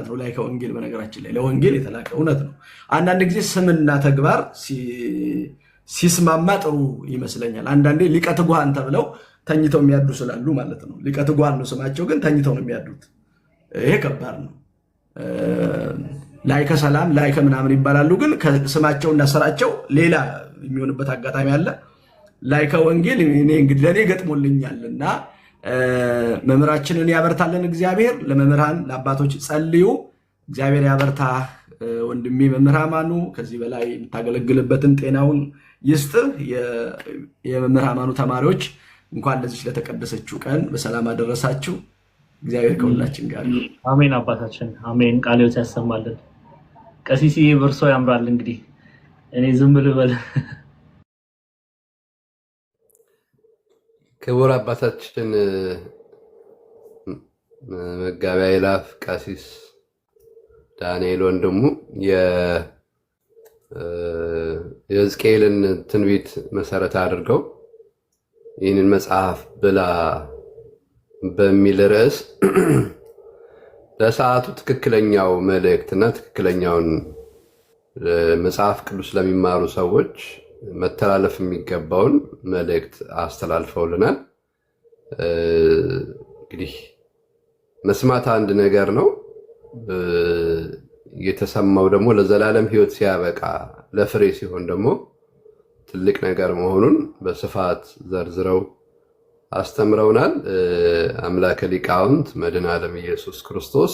ነው ላይ ከወንጌል በነገራችን ላይ ለወንጌል የተላከ እውነት ነው። አንዳንድ ጊዜ ስምና ተግባር ሲስማማ ጥሩ ይመስለኛል። አንዳንዴ ሊቀ ትጉሃን ተብለው ተኝተው የሚያዱ ስላሉ ማለት ነው። ሊቀ ትጉሃን ነው ስማቸው፣ ግን ተኝተው ነው የሚያዱት። ይሄ ከባድ ነው። ላይከ ሰላም ላይከ ምናምን ይባላሉ፣ ግን ስማቸውና ስራቸው ሌላ የሚሆንበት አጋጣሚ አለ። ላይከ ወንጌል እኔ እንግዲህ ለእኔ ገጥሞልኛልና መምህራችንን ያበርታልን እግዚአብሔር። ለመምህራን ለአባቶች ጸልዩ፣ እግዚአብሔር ያበርታ። ወንድሜ መምህር አማኑ ከዚህ በላይ የምታገለግልበትን ጤናውን ይስጥህ። የመምህር አማኑ ተማሪዎች እንኳን ለዚህ ለተቀደሰችው ቀን በሰላም አደረሳችሁ። እግዚአብሔር ከሁላችን ጋር። አሜን። አባታችን አሜን። ቃልዎት ያሰማልን። ቀሲስ በርሶ ያምራል። እንግዲህ እኔ ዝም ልበል። ክቡር አባታችን መጋቢያ ይላፍ ቀሲስ ዳንኤል ወንድሙ የሕዝቅኤልን ትንቢት መሰረት አድርገው ይህንን መጽሐፍ ብላ በሚል ርዕስ ለሰዓቱ ትክክለኛው መልእክትና ትክክለኛውን መጽሐፍ ቅዱስ ለሚማሩ ሰዎች መተላለፍ የሚገባውን መልእክት አስተላልፈውልናል። እንግዲህ መስማት አንድ ነገር ነው፣ የተሰማው ደግሞ ለዘላለም ሕይወት ሲያበቃ ለፍሬ ሲሆን ደግሞ ትልቅ ነገር መሆኑን በስፋት ዘርዝረው አስተምረውናል። አምላከ ሊቃውንት መድኃኔ ዓለም ኢየሱስ ክርስቶስ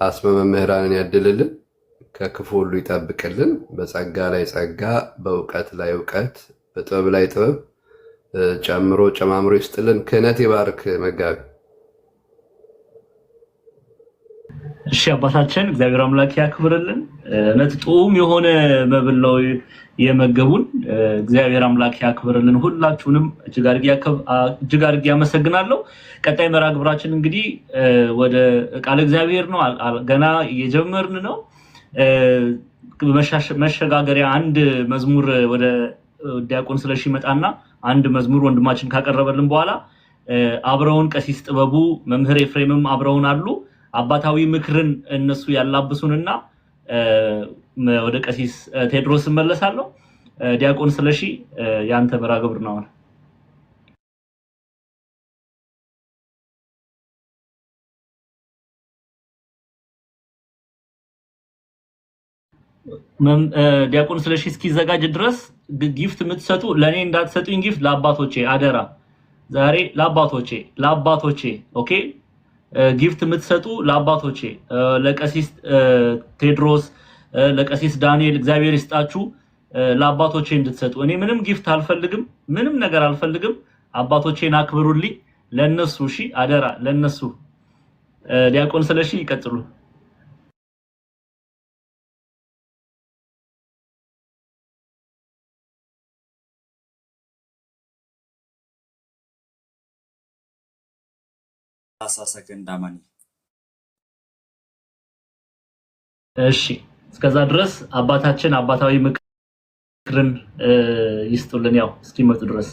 አስመ መምህራንን ያድልልን፣ ከክፉ ሁሉ ይጠብቅልን፣ በጸጋ ላይ ጸጋ፣ በእውቀት ላይ እውቀት፣ በጥበብ ላይ ጥበብ ጨምሮ ጨማምሮ ይስጥልን። ክህነት ይባርክ መጋቢ። እሺ አባታችን እግዚአብሔር አምላክ ያክብርልን። እውነት ጡም የሆነ መብል ነው የመገቡን። እግዚአብሔር አምላክ ያክብርልን። ሁላችሁንም እጅግ አድርጌ አመሰግናለሁ። ቀጣይ መርሃ ግብራችን እንግዲህ ወደ ቃለ እግዚአብሔር ነው። ገና እየጀመርን ነው። መሸጋገሪያ አንድ መዝሙር ወደ ዲያቆን ስለሺ መጣና አንድ መዝሙር ወንድማችን ካቀረበልን በኋላ አብረውን ቀሲስ ጥበቡ መምህር ኤፍሬምም አብረውን አሉ። አባታዊ ምክርን እነሱ ያላብሱንና ወደ ቀሲስ ቴድሮስ መለሳለሁ። ዲያቆን ስለሺ ያንተ መርሃ ግብር ነው። ዲያቆን ስለሺ እስኪዘጋጅ ድረስ ጊፍት የምትሰጡ ለኔ እንዳትሰጡኝ፣ ጊፍት ለአባቶቼ አደራ። ዛሬ ለአባቶቼ ኦኬ። ጊፍት የምትሰጡ ለአባቶቼ ለቀሲስ ቴድሮስ ለቀሲስ ዳንኤል እግዚአብሔር ይስጣችሁ። ለአባቶቼ እንድትሰጡ። እኔ ምንም ጊፍት አልፈልግም፣ ምንም ነገር አልፈልግም። አባቶቼን አክብሩልኝ። ለነሱ እሺ፣ አደራ ለነሱ። ዲያቆን ስለሺ ይቀጥሉ። ሰከንድ አማኒ። እሺ እስከዛ ድረስ አባታችን አባታዊ ምክርን ይስጡልን፣ ያው እስኪመጡ ድረስ።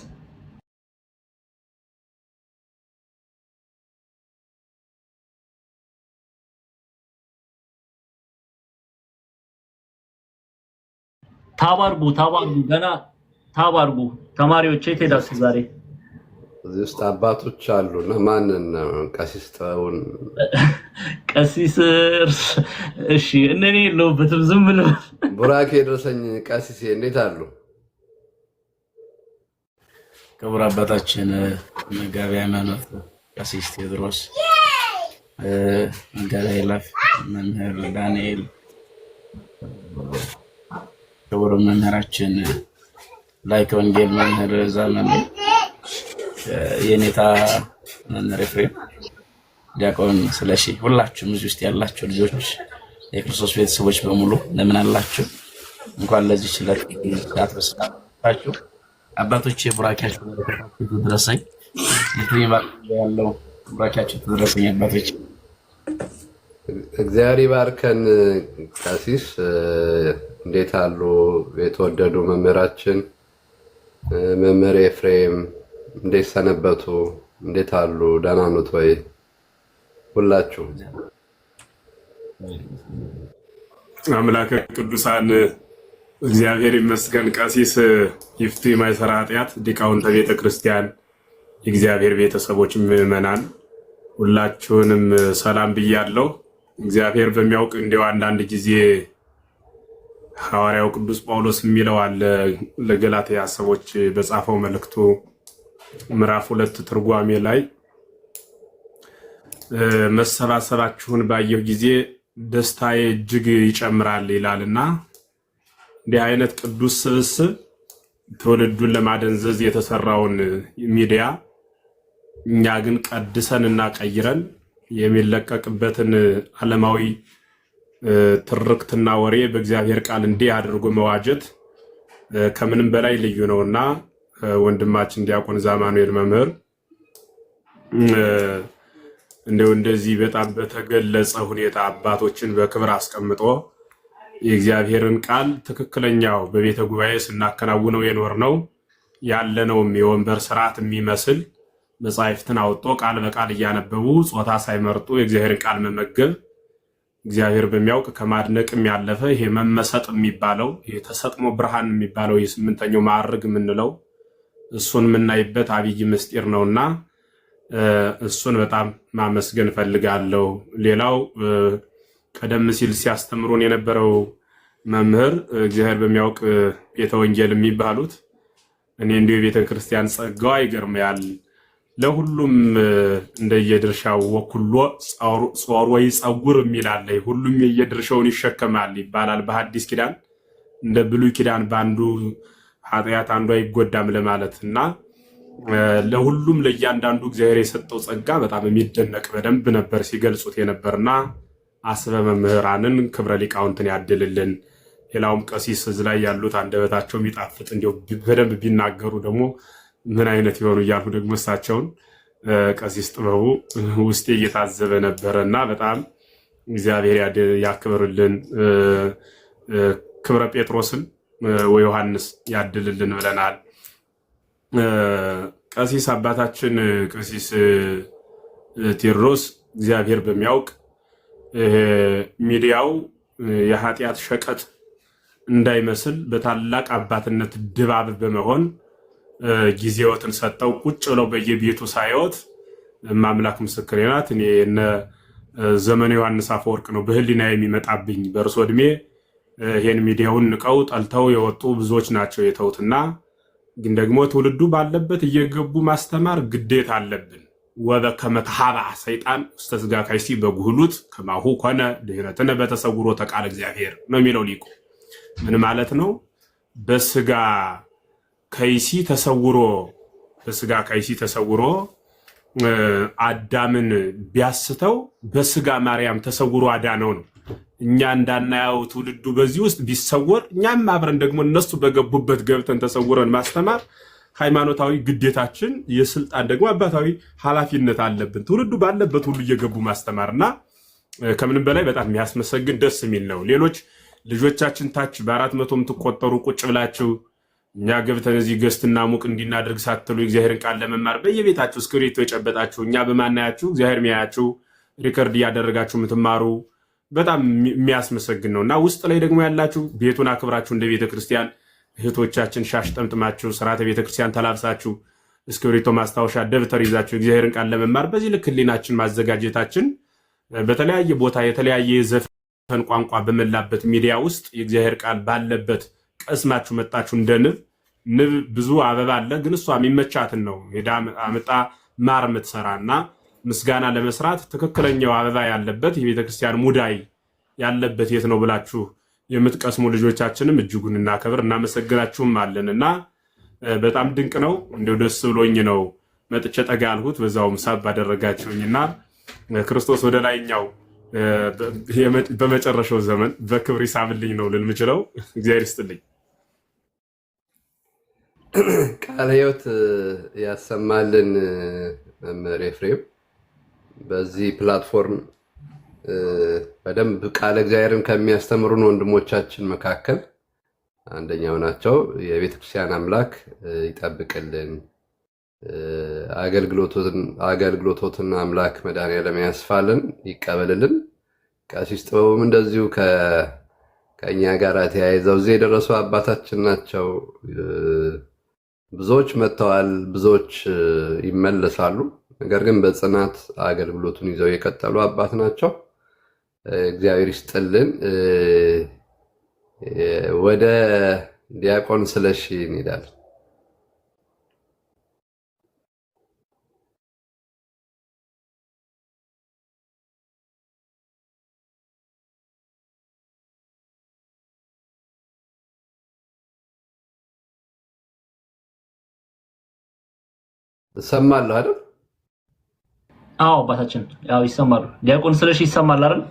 ታባርጉ ገና ታባርጉ። ተማሪዎች የት ሄዳችሁ ዛሬ? እዚህ ውስጥ አባቶች አሉና ማንን ነው? ቀሲስ ጥበቡን ቀሲስ እሺ፣ እነኔ የለሁበትም ዝም ብለው ቡራኬ ድረሰኝ። ቀሲስ እንዴት አሉ? ክቡር አባታችን መጋቢ ሃይማኖት ቀሲስ ቴድሮስ፣ መጋቢ ይላፍ መምህር ዳንኤል፣ ክቡር መምህራችን ላይከ ወንጌል መምህር ዘመኑ፣ የኔታ መምህር ኤፍሬም፣ ዲያቆን ስለሺ፣ ሁላችሁም እዚህ ውስጥ ያላችሁ ልጆች የክርስቶስ ቤተሰቦች በሙሉ እንደምን አላችሁ? እንኳን ለዚህ ችለት ሰዓት በሰጣችሁ አባቶች የቡራኪያችሁ ድረሰኝ ያለው ቡራኪያችሁ ድረሰኝ አባቶች። እግዚአብሔር ይባርከን። ቀሲስ እንዴት አሉ? የተወደዱ መምህራችን መምህር ኤፍሬም እንዴት ሰነበቱ? እንዴት አሉ? ደህና ኖት ወይ? ሁላችሁ አምላከ ቅዱሳን እግዚአብሔር ይመስገን። ቀሲስ ይፍቱ የማይሰራ ኃጢአት ሊቃውንተ ቤተ ክርስቲያን፣ የእግዚአብሔር ቤተሰቦች፣ ምዕመናን ሁላችሁንም ሰላም ብያለሁ። እግዚአብሔር በሚያውቅ እንዲያው አንዳንድ ጊዜ ሐዋርያው ቅዱስ ጳውሎስ የሚለው አለ ለገላትያ ሰዎች በጻፈው መልእክቱ ምዕራፍ 2 ትርጓሜ ላይ መሰባሰባችሁን ባየሁ ጊዜ ደስታዬ እጅግ ይጨምራል ይላልና እንዲህ አይነት ቅዱስ ስብስብ ትውልዱን ለማደንዘዝ የተሰራውን ሚዲያ እኛ ግን ቀድሰንና ቀይረን የሚለቀቅበትን ዓለማዊ ትርክትና ወሬ በእግዚአብሔር ቃል እንዲህ አድርጎ መዋጀት ከምንም በላይ ልዩ ነውና ወንድማችን ዲያቆን ዛማኑኤል መምህር እንደዚህ በጣም በተገለጸ ሁኔታ አባቶችን በክብር አስቀምጦ የእግዚአብሔርን ቃል ትክክለኛው በቤተ ጉባኤ ስናከናውነው የኖርነው ያለነውም የወንበር ስርዓት የሚመስል መጻሕፍትን አውጥቶ ቃል በቃል እያነበቡ ጾታ ሳይመርጡ የእግዚአብሔርን ቃል መመገብ እግዚአብሔር በሚያውቅ ከማድነቅም ያለፈ ይሄ መመሰጥ የሚባለው የተሰጥሞ ብርሃን የሚባለው የስምንተኛው ማዕረግ የምንለው እሱን የምናይበት አብይ ምስጢር ነውና እሱን በጣም ማመስገን ፈልጋለሁ። ሌላው ቀደም ሲል ሲያስተምሩን የነበረው መምህር እግዚአብሔር በሚያውቅ ቤተ ወንጌል የሚባሉት እኔ እንዲሁ የቤተ ክርስቲያን ጸጋዋ ይገርማል። ለሁሉም እንደየድርሻው ወኩሎ ጾር ወይ ጸጉር የሚላል ሁሉም የየድርሻውን ይሸከማል ይባላል በሐዲስ ኪዳን። እንደ ብሉይ ኪዳን ባንዱ ኃጢአት አንዱ አይጎዳም ለማለት እና ለሁሉም ለእያንዳንዱ እግዚአብሔር የሰጠው ጸጋ በጣም የሚደነቅ በደንብ ነበር ሲገልጹት የነበርና አስበ መምህራንን ክብረ ሊቃውንትን ያድልልን። ሌላውም ቀሲስ እዚህ ላይ ያሉት አንደበታቸው የሚጣፍጥ እንዲያው በደንብ ቢናገሩ ደግሞ ምን አይነት ይሆኑ እያልኩ ደግሞ እሳቸውን ቀሲስ ጥበቡ ውስጤ እየታዘበ ነበረና በጣም እግዚአብሔር ያክብርልን። ክብረ ጴጥሮስን ወዮሐንስ ያድልልን ብለናል። ቀሲስ አባታችን ቀሲስ ቴዎድሮስ እግዚአብሔር በሚያውቅ ሚዲያው የኃጢአት ሸቀጥ እንዳይመስል በታላቅ አባትነት ድባብ በመሆን ጊዜዎትን ሰጠው ቁጭ ብለው በየቤቱ ሳይወት ማምላክ ምስክሬ ናት። እኔ እነ ዘመነ ዮሐንስ አፈወርቅ ነው በህሊና የሚመጣብኝ። በእርሶ እድሜ ይሄን ሚዲያውን ንቀው ጠልተው የወጡ ብዙዎች ናቸው የተውትና ግን ደግሞ ትውልዱ ባለበት እየገቡ ማስተማር ግዴታ አለብን። ወበከመ ተሃባ ሰይጣን ውስተ ሥጋ ከይሲ በጉህሉት ከማሁ ኮነ ድኅረትነ በተሰውሮ ተቃለ እግዚአብሔር ነው የሚለው ሊቁ። ምን ማለት ነው? በስጋ ከይሲ ተሰውሮ አዳምን ቢያስተው በስጋ ማርያም ተሰውሮ አዳነው ነው። እኛ እንዳናየው ትውልዱ በዚህ ውስጥ ቢሰወር እኛም አብረን ደግሞ እነሱ በገቡበት ገብተን ተሰውረን ማስተማር ሃይማኖታዊ ግዴታችን፣ የስልጣን ደግሞ አባታዊ ኃላፊነት አለብን። ትውልዱ ባለበት ሁሉ እየገቡ ማስተማርና ከምንም በላይ በጣም የሚያስመሰግን ደስ የሚል ነው። ሌሎች ልጆቻችን ታች በ400 የምትቆጠሩ ቁጭ ብላችሁ እኛ ገብተን እዚህ ገስትና ሙቅ እንዲናደርግ ሳትሉ የእግዚአብሔርን ቃል ለመማር በየቤታችሁ እስክሪብቶ የጨበጣችሁ እኛ በማናያችሁ እግዚአብሔር ሚያያችሁ ሪከርድ እያደረጋችሁ የምትማሩ በጣም የሚያስመሰግን ነው እና ውስጥ ላይ ደግሞ ያላችሁ ቤቱን አክብራችሁ እንደ ቤተክርስቲያን እህቶቻችን ሻሽ ጠምጥማችሁ ስርዓተ ቤተክርስቲያን ተላብሳችሁ እስክሪብቶ ማስታወሻ ደብተር ይዛችሁ እግዚአብሔርን ቃል ለመማር በዚህ ልክ ህሊናችን ማዘጋጀታችን በተለያየ ቦታ የተለያየ ዘፈን ቋንቋ በመላበት ሚዲያ ውስጥ የእግዚአብሔር ቃል ባለበት ቀስማችሁ መጣችሁ። እንደ ንብ ብዙ አበባ አለ፣ ግን እሷ የሚመቻትን ነው ሄዳ አመጣ ማር የምትሰራና ምስጋና ለመስራት ትክክለኛው አበባ ያለበት የቤተክርስቲያን ሙዳይ ያለበት የት ነው ብላችሁ የምትቀስሙ ልጆቻችንም እጅጉን እናከብር እናመሰግናችሁም አለንና በጣም ድንቅ ነው። እንደው ደስ ብሎኝ ነው መጥቼ ጠጋ ያልሁት በዛውም ሳብ ባደረጋችሁኝና ክርስቶስ ወደ ላይኛው በመጨረሻው ዘመን በክብር ይሳብልኝ ነው ልል የምችለው። እግዚአብሔር ይስጥልኝ። ቃለ ሕይወት ያሰማልን መምህር ኤፍሬም በዚህ ፕላትፎርም በደንብ ቃለ እግዚአብሔርን ከሚያስተምሩን ወንድሞቻችን መካከል አንደኛው ናቸው። የቤተክርስቲያን አምላክ ይጠብቅልን፣ አገልግሎቶትን አምላክ መድኃኔዓለም ያስፋልን፣ ይቀበልልን። ቀሲስ ጥበቡም እንደዚሁ ከእኛ ጋር ተያይዘው እዚህ የደረሱ አባታችን ናቸው። ብዙዎች መጥተዋል፣ ብዙዎች ይመለሳሉ። ነገር ግን በጽናት አገልግሎቱን ይዘው የቀጠሉ አባት ናቸው። እግዚአብሔር ይስጥልን። ወደ ዲያቆን ስለሺ እንሄዳለን። እሰማለሁ አይደል? አዎ አባታችን ያው ይሰማሉ። ዲያቆን ስለሺ ይሰማል አይደል?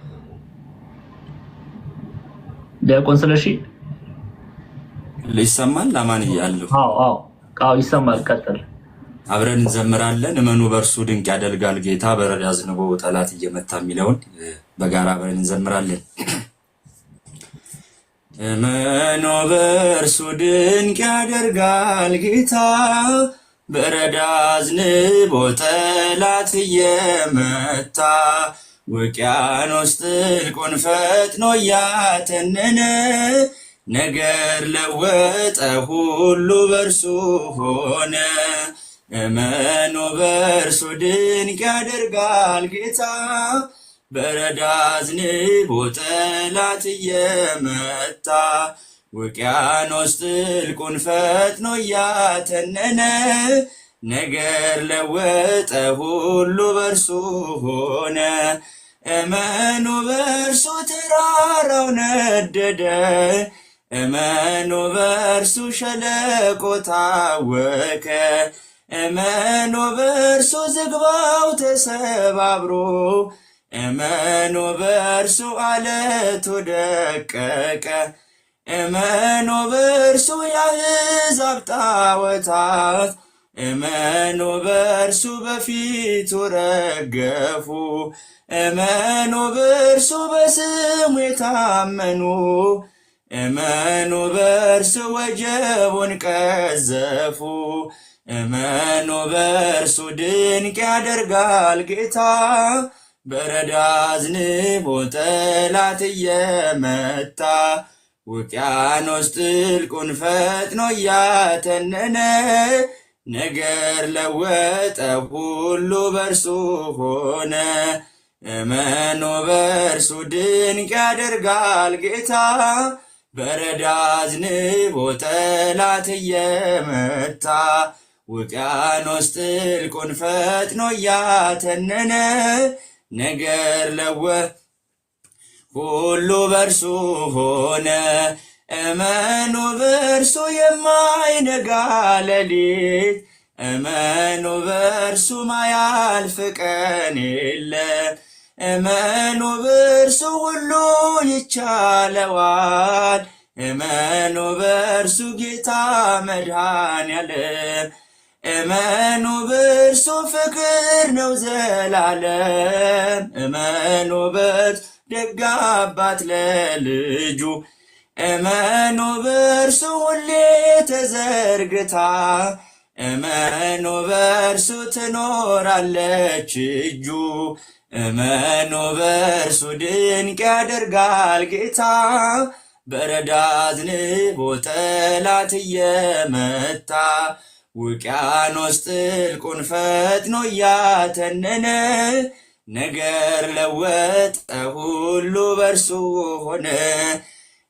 ዲያቆን ስለሺ ይሰማል? አማን እያለሁ አዎ ይሰማል። ቀጥል። አብረን እንዘምራለን። እመኑ በእርሱ ድንቅ ያደርጋል ጌታ በረድ አዝንቦ ጠላት እየመታ የሚለውን በጋራ አብረን እንዘምራለን። እመኑ በእርሱ ድንቅ ያደርጋል ጌታ በረድ አዝንቦ ጠላት እየመታ ውቅያኖስ ጥልቁን ፈጥኖ እያተነነ ነገር ለወጠ ሁሉ በእርሱ ሆነ። እመኑ በእርሱ ድንቅ ያደርጋል ጌታ በረድ አዝንቦ ጠላት እየመታ ውቅያኖስ ጥልቁን ፈጥኖ እያተነነ ነገር ለወጠ ሁሉ በእርሱ ሆነ። እመኑ በእርሱ ተራራው ነደደ፣ እመኑ በእርሱ ሸለቆ ታወከ፣ እመኑ በእርሱ ዝግባው ተሰባብሮ፣ እመኑ በእርሱ አለቱ ደቀቀ። እመኑ በእርሱ የአሕዛብ ጣዖታት፣ እመኑ በእርሱ በፊቱ ረገፉ። እመኑ በእርሱ በስሙ የታመኑ፣ እመኑ በእርሱ ወጀቡን ቀዘፉ። እመኑ በእርሱ ድንቅ ያደርጋል ጌታ በረድ አዝንቦ ጠላት እየመታ ውቅያኖስ ጥልቁን ፈጥኖ እያተነነ ነገር ለወጠ ሁሉ በእርሱ ሆነ። እመኑ በእርሱ ድንቅ ያደርጋል ጌታ በረድ አዝንቦ ጠላት እየመታ ውቅያኖስ ጥልቁን ፈጥኖ እያተነነ ነገር ለወጠ ሁሉ በእርሱ ሆነ። እመኑ በእርሱ የማይነጋ ሌሊት፣ እመኑ በእርሱ ማያልፍ ቀን የለ። እመኑ በእርሱ ሁሉ ይቻለዋል፣ እመኑ በእርሱ ጌታ መድኃኔዓለም። እመኑ በእርሱ ፍቅር ነው ዘላለም፣ እመኑ በእርሱ ደግ አባት ለልጁ። እመኑ በእርሱ ሁሌ ተዘርግታ፣ እመኑ በእርሱ ትኖራለች እጁ። እመኑ በእርሱ ድንቅ ያደርጋል ጌታ በረድ አዝንቦ ጠላት እየመታ ውቅያኖስ ጥልቁን ፈጥኖ እያተነነ ነገር ለወጠ ሁሉ በእርሱ ሆነ።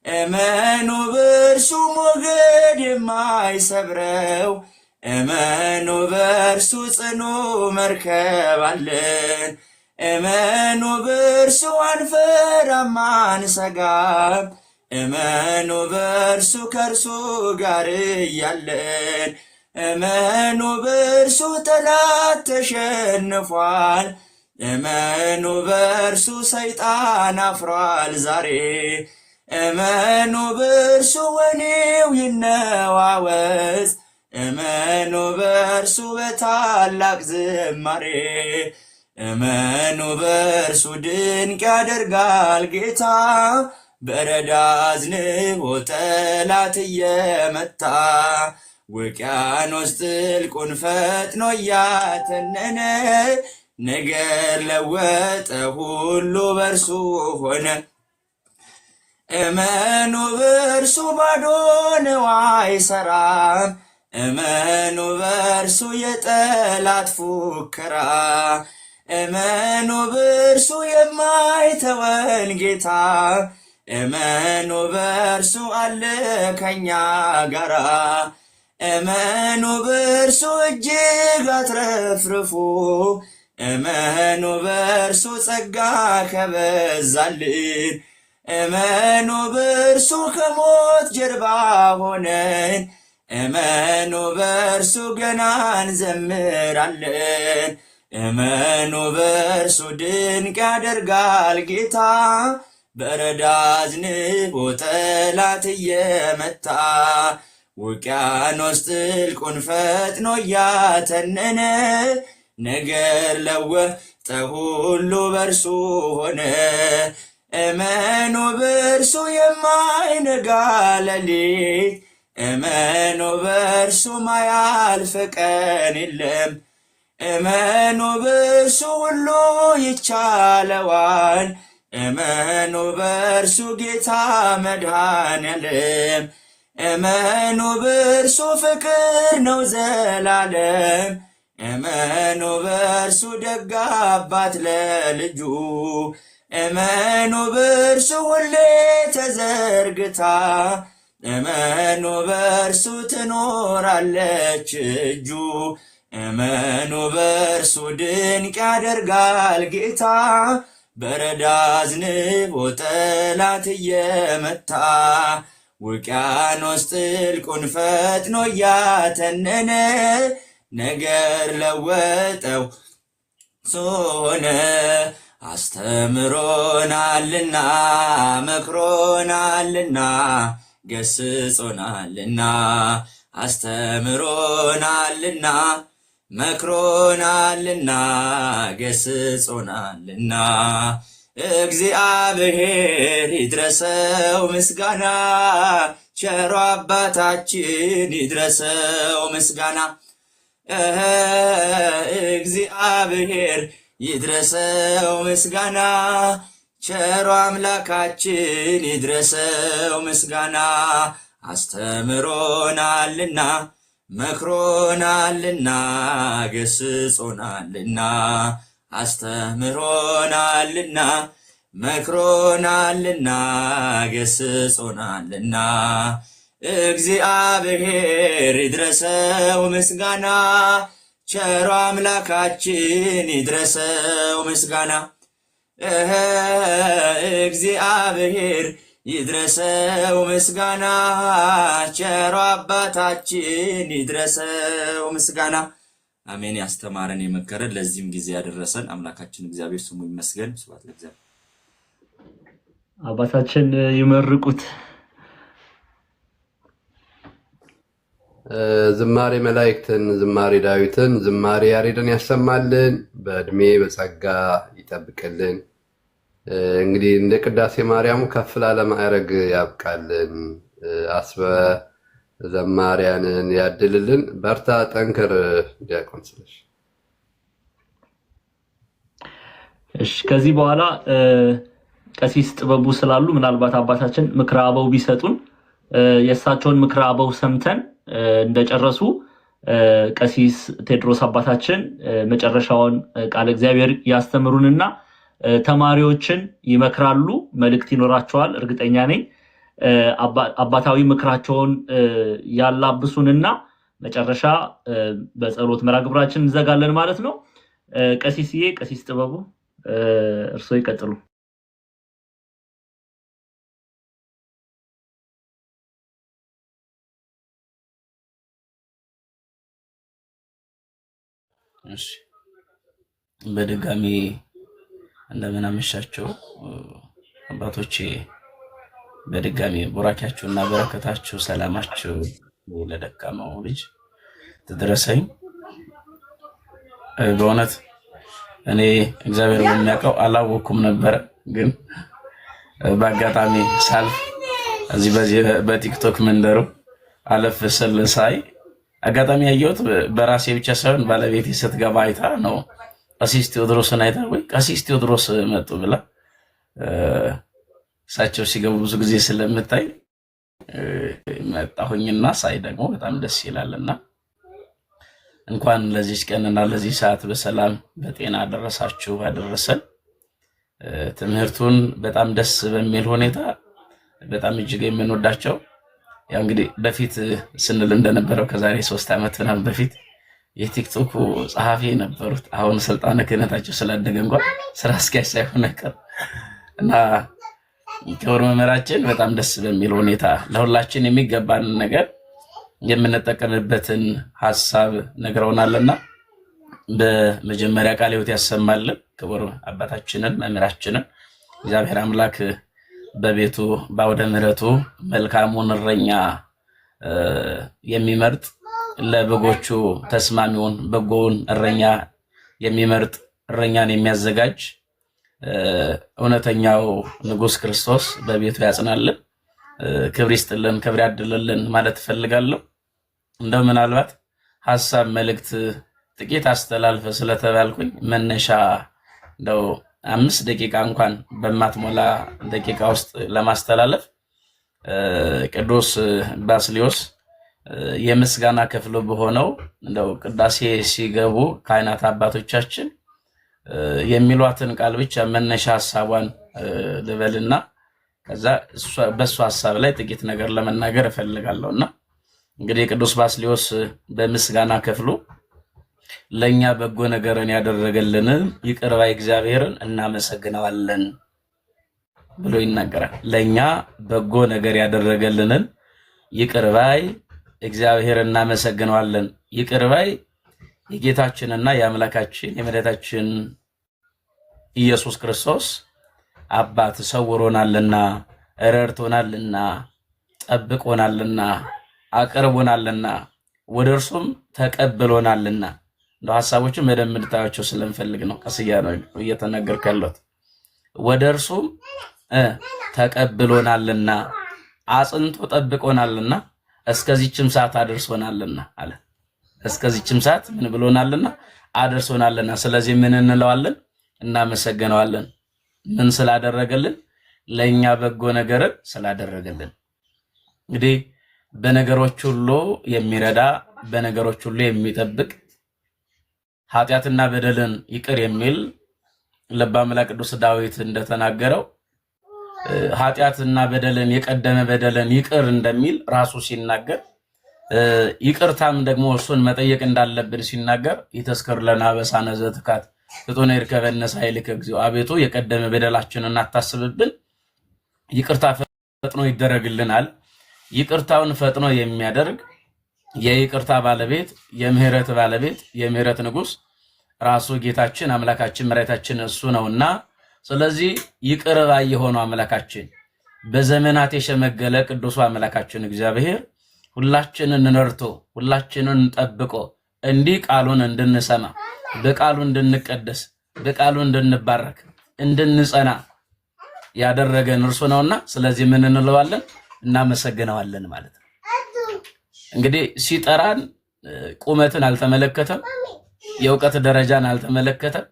እመኑ በእርሱ ሞገድ የማይሰብረው፣ እመኑ በእርሱ ጽኑ መርከብ አለን። እመኑ በእርሱ አንፈራም አንሰጋም፣ እመኑ በእርሱ ከእርሱ ጋር እያለን። እመኑ በእርሱ ጠላት ተሸንፏል፣ እመኑ በእርሱ ሰይጣን አፍሯል ዛሬ። እመኑ በእርሱ ወኔው ይነዋወጽ፣ እመኑ በእርሱ በታላቅ ዝማሬ። እመኑ በእርሱ ድንቅ ያደርጋል ጌታ በረድ አዝንቦ ጠላት እየመታ ውቅያኖስ ጥልቁን ፈጥኖ እያተነነ ነገር ለወጠ ሁሉ በርሱ ሆነ። እመኑ በርሱ ባዶ ነው አይሰራም። እመኑ በርሱ የጠላት ፉከራ። እመኑ በርሱ የማይተወን ጌታ። እመኑ በርሱ አለ ከኛ ጋራ። እመኑ በርሱ እጅግ አትረፍርፉ። እመኑ በርሱ ጸጋ ከበዛልን። እመኑ በርሱ ከሞት ጀርባ ሆነን። እመኑ በርሱ ገና እንዘምራለን። እመኑ በርሱ ድንቅ ያደርጋል ጌታ። በረዳ አዝንቦ ጠላት እየመታ። ውቅያኖስ ጥልቁን ፈጥኖ እያተነነ። ነገር ለወጠ ሁሉ በርሱ ሆነ። እመኑ በርሱ የማይነጋ ሌሊት። እመኑ በርሱ ማያልፍ ቀን የለም። እመኑ በርሱ ሁሉ ይቻለዋል። እመኑ በርሱ ጌታ መድኃኔዓለም። እመኑ በርሱ ፍቅር ነው ዘላለም። እመኑ በርሱ ደግ አባት ለልጁ። እመኑ በርሱ ሁሌ ተዘርግታ። እመኑ በርሱ ትኖራለች እጁ። እመኑ በርሱ ድንቅ ያደርጋል ጌታ። በረዳ አዝንቦ ጠላት እየመታ። ውቅያኖስ ጥልቁን ፈጥኖ እያተነነ። ነገር ለወጠው ሆነ። አስተምሮናልና መክሮናልና ገስጾናልና። አስተምሮናልና መክሮናልና ገስጾናልና። እግዚአብሔር ይድረሰው ምስጋና። ቸሮ አባታችን ይድረሰው ምስጋና። እግዚአብሔር ይድረሰው ምስጋና። ቸሮ አምላካችን ይድረሰው ምስጋና። አስተምሮናልና መክሮናልና ገስጾናልና። አስተምሮናልና መክሮናልና ገስጾናልና። እግዚአብሔር ይድረሰው ምስጋና። ቸሮ አምላካችን ይድረሰው ምስጋና። እግዚአብሔር ይድረሰው ምስጋና። ቸሮ አባታችን ይድረሰው ምስጋና። አሜን። ያስተማረን የመከረን ለዚህም ጊዜ ያደረሰን አምላካችን እግዚአብሔር ስሙ ይመስገን። ስብሐት ለእግዚአብሔር። አባታችን ይመርቁት። ዝማሬ መላእክትን፣ ዝማሬ ዳዊትን፣ ዝማሬ ያሬድን ያሰማልን፣ በእድሜ በጸጋ ይጠብቅልን። እንግዲህ እንደ ቅዳሴ ማርያሙ ከፍ ላለ ማዕረግ ያብቃልን። አስበ ዘማሪያንን ያድልልን። በርታ፣ ጠንክር ዲያቆን ስለሽ። እሺ፣ ከዚህ በኋላ ቀሲስ ጥበቡ ስላሉ ምናልባት አባታችን ምክረ አበው ቢሰጡን የእሳቸውን ምክረ አበው ሰምተን እንደጨረሱ ቀሲስ ቴዎድሮስ አባታችን መጨረሻውን ቃለ እግዚአብሔር ያስተምሩንና ተማሪዎችን ይመክራሉ። መልእክት ይኖራቸዋል እርግጠኛ ነኝ። አባታዊ ምክራቸውን ያላብሱንና መጨረሻ በጸሎት መርሐ ግብራችን እንዘጋለን ማለት ነው። ቀሲስዬ፣ ቀሲስ ጥበቡ እርስዎ ይቀጥሉ። እሺ፣ በድጋሚ እንደምን አመሻችሁ አባቶቼ። በድጋሚ ቡራኪያችሁና በረከታችሁ ሰላማችሁ ለደካማው ልጅ ትድረሰኝ። በእውነት እኔ እግዚአብሔር በሚያውቀው አላወኩም ነበር፣ ግን በአጋጣሚ ሳልፍ እዚህ በቲክቶክ መንደሩ አለፍ ስል ሳይ አጋጣሚ ያየሁት በራሴ ብቻ ሳይሆን ባለቤቴ ስትገባ አይታ ነው ቀሲስ ቴዎድሮስን አይታ ወይ ቀሲስ ቴዎድሮስ መጡ ብላ እሳቸው ሲገቡ ብዙ ጊዜ ስለምታይ መጣሁኝና ሳይ ደግሞ በጣም ደስ ይላልና እንኳን ለዚህ ቀንና ለዚህ ሰዓት በሰላም በጤና አደረሳችሁ አደረሰን። ትምህርቱን በጣም ደስ በሚል ሁኔታ በጣም እጅግ የምንወዳቸው ያው እንግዲህ በፊት ስንል እንደነበረው ከዛሬ 3 ዓመት ምናምን በፊት የቲክቶክ ጸሐፊ ነበሩት። አሁን ስልጣነ ክህነታቸው ስላደገ እንኳን ስራ አስኪያጅ ሳይሆን ቀር እና ክቡር መምህራችን በጣም ደስ በሚል ሁኔታ ለሁላችን የሚገባን ነገር የምንጠቀምበትን ሐሳብ ነግረውናልና በመጀመሪያ ቃለ ሕይወት ያሰማልን ክቡር አባታችንን መምህራችንን እግዚአብሔር አምላክ በቤቱ ባውደ ምሕረቱ መልካሙን እረኛ የሚመርጥ ለበጎቹ ተስማሚውን በጎውን እረኛ የሚመርጥ እረኛን የሚያዘጋጅ እውነተኛው ንጉሥ ክርስቶስ በቤቱ ያጽናልን፣ ክብር ይስጥልን፣ ክብር ያድልልን ማለት እፈልጋለሁ። እንደው ምናልባት ሐሳብ መልእክት ጥቂት አስተላልፈ ስለተባልኩኝ መነሻ እንደው 5 ደቂቃ እንኳን በማትሞላ ደቂቃ ውስጥ ለማስተላለፍ ቅዱስ ባስልዮስ የምስጋና ክፍል በሆነው እንደው ቅዳሴ ሲገቡ ካህናት አባቶቻችን የሚሏትን ቃል ብቻ መነሻ ሐሳቧን ልበልና ከዛ በሱ ሐሳብ ላይ ጥቂት ነገር ለመናገር እፈልጋለሁና እንግዲህ ቅዱስ ባስልዮስ በምስጋና ክፍሉ ለኛ በጎ ነገርን ያደረገልን ይቅር ባይ እግዚአብሔርን እናመሰግነዋለን ብሎ ይናገራል። ለኛ በጎ ነገር ያደረገልንን ይቅር ባይ እግዚአብሔርን እናመሰግነዋለን። ይቅር ባይ የጌታችንና የአምላካችን የመድኃኒታችን ኢየሱስ ክርስቶስ አባት ሰውሮናልና ረድቶናልና ጠብቆናልና አቅርቦናልና ወደ እርሱም ተቀብሎናልና እንደው ሐሳቦችን መደም እንድታዩቸው ስለምፈልግ ነው ቀስያ ነው እየተናገርኩ ያለሁት። ወደ እርሱም ተቀብሎናልና አጽንቶ ጠብቆናልና እስከዚህችም ሰዓት አድርሶናልና አለ። እስከዚህችም ሰዓት ምን ብሎናልና አድርሶናልና። ስለዚህ ምን እንለዋለን? እናመሰግነዋለን። ምን ስላደረገልን? ለኛ በጎ ነገርን ስላደረገልን። እንግዲህ በነገሮች ሁሉ የሚረዳ በነገሮች ሁሉ የሚጠብቅ ኃጢአትና በደልን ይቅር የሚል ልበ አምላክ ቅዱስ ዳዊት እንደተናገረው ኃጢአትና በደልን የቀደመ በደልን ይቅር እንደሚል ራሱ ሲናገር ይቅርታም ደግሞ እሱን መጠየቅ እንዳለብን ሲናገር ይተስከር ለነ አበሳነ ዘትካት ፍጡነ ይርከበነ ሳይልከ እግዚኦ፣ አቤቱ የቀደመ በደላችንን አታስብብን፣ ይቅርታ ፈጥኖ ይደረግልናል። ይቅርታውን ፈጥኖ የሚያደርግ የይቅርታ ባለቤት የምህረት ባለቤት የምህረት ንጉሥ ራሱ ጌታችን አምላካችን መድኃኒታችን እሱ ነውና፣ ስለዚህ ይቅር ባይ የሆነው አምላካችን በዘመናት የሸመገለ ቅዱሱ አምላካችን እግዚአብሔር ሁላችንን ነርቶ ሁላችንን ጠብቆ እንዲህ ቃሉን እንድንሰማ በቃሉ እንድንቀደስ በቃሉ እንድንባረክ እንድንጸና ያደረገን እርሱ ነውና፣ ስለዚህ ምን እንለዋለን? እናመሰግነዋለን ማለት ነው። እንግዲህ ሲጠራን ቁመትን አልተመለከተም፣ የእውቀት ደረጃን አልተመለከተም፣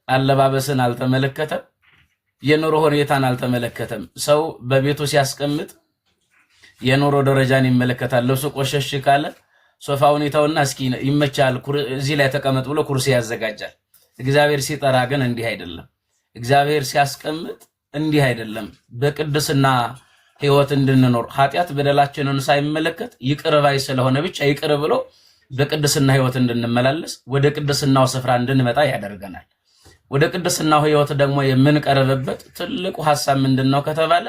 አለባበስን አልተመለከተም፣ የኑሮ ሁኔታን አልተመለከተም። ሰው በቤቱ ሲያስቀምጥ የኑሮ ደረጃን ይመለከታል። ልብሱ ቆሸሽ ካለ ሶፋ ሁኔታውና እስኪ ይመቻል እዚህ ላይ ተቀመጥ ብሎ ኩርሲ ያዘጋጃል። እግዚአብሔር ሲጠራ ግን እንዲህ አይደለም። እግዚአብሔር ሲያስቀምጥ እንዲህ አይደለም። በቅድስና ሕይወት እንድንኖር ኃጢአት በደላችንን ሳይመለከት ይቅር ባይ ስለሆነ ብቻ ይቅር ብሎ በቅድስና ሕይወት እንድንመላለስ ወደ ቅድስናው ስፍራ እንድንመጣ ያደርገናል። ወደ ቅድስናው ሕይወት ደግሞ የምንቀርብበት ትልቁ ሐሳብ ምንድነው ከተባለ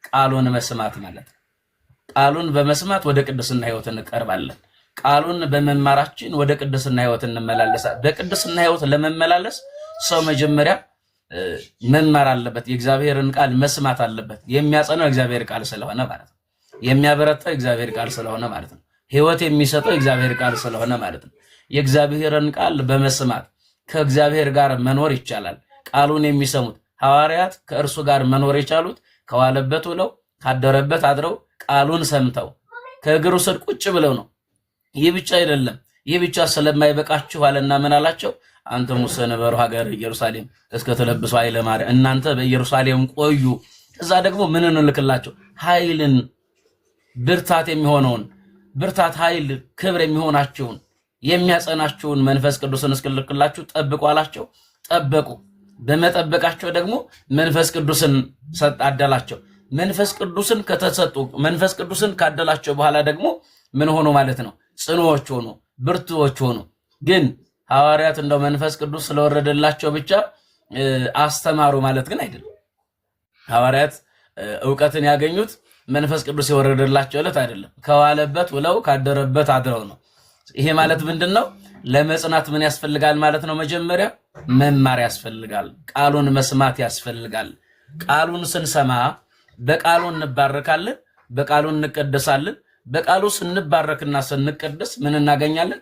ቃሉን መስማት ማለት ነው። ቃሉን በመስማት ወደ ቅድስና ሕይወት እንቀርባለን። ቃሉን በመማራችን ወደ ቅድስና ሕይወት እንመላለሳለን። በቅድስና ሕይወት ለመመላለስ ሰው መጀመሪያ መማር አለበት። የእግዚአብሔርን ቃል መስማት አለበት። የሚያጸናው እግዚአብሔር ቃል ስለሆነ ማለት ነው። የሚያበረታው እግዚአብሔር ቃል ስለሆነ ማለት ነው። ሕይወት የሚሰጠው እግዚአብሔር ቃል ስለሆነ ማለት ነው። የእግዚአብሔርን ቃል በመስማት ከእግዚአብሔር ጋር መኖር ይቻላል። ቃሉን የሚሰሙት ሐዋርያት ከእርሱ ጋር መኖር የቻሉት ከዋለበት ውለው ካደረበት አድረው ቃሉን ሰምተው ከእግሩ ስር ቁጭ ብለው ነው። ይህ ብቻ አይደለም። ይህ ብቻ ስለማይበቃችሁ አለና ምን አላቸው? አንተ ሙሴ ነበሩ ሀገር ኢየሩሳሌም እስከ ተለብሱ ኃይለ ማርያም እናንተ በኢየሩሳሌም ቆዩ። ከዛ ደግሞ ምን እንልክላቸው? ኃይልን ብርታት የሚሆነውን ብርታት ኃይል ክብር የሚሆናቸውን የሚያጸናቸውን መንፈስ ቅዱስን እስክልክላችሁ ጠብቁ አላቸው። ጠበቁ። በመጠበቃቸው ደግሞ መንፈስ ቅዱስን አደላቸው። መንፈስ ቅዱስን ከተሰጡ መንፈስ ቅዱስን ካደላቸው በኋላ ደግሞ ምን ሆኖ ማለት ነው? ጽኑዎች ሆኑ፣ ብርቱዎች ሆኑ። ግን ሐዋርያት እንደው መንፈስ ቅዱስ ስለወረደላቸው ብቻ አስተማሩ ማለት ግን አይደለም። ሐዋርያት ዕውቀትን ያገኙት መንፈስ ቅዱስ የወረደላቸው ዕለት አይደለም። ከዋለበት ውለው ካደረበት አድረው ነው። ይሄ ማለት ምንድነው? ለመጽናት ምን ያስፈልጋል ማለት ነው? መጀመሪያ መማር ያስፈልጋል። ቃሉን መስማት ያስፈልጋል። ቃሉን ስንሰማ በቃሉ እንባረካለን፣ በቃሉ እንቀደሳለን። በቃሉ ስንባረክና ስንቀደስ ምን እናገኛለን?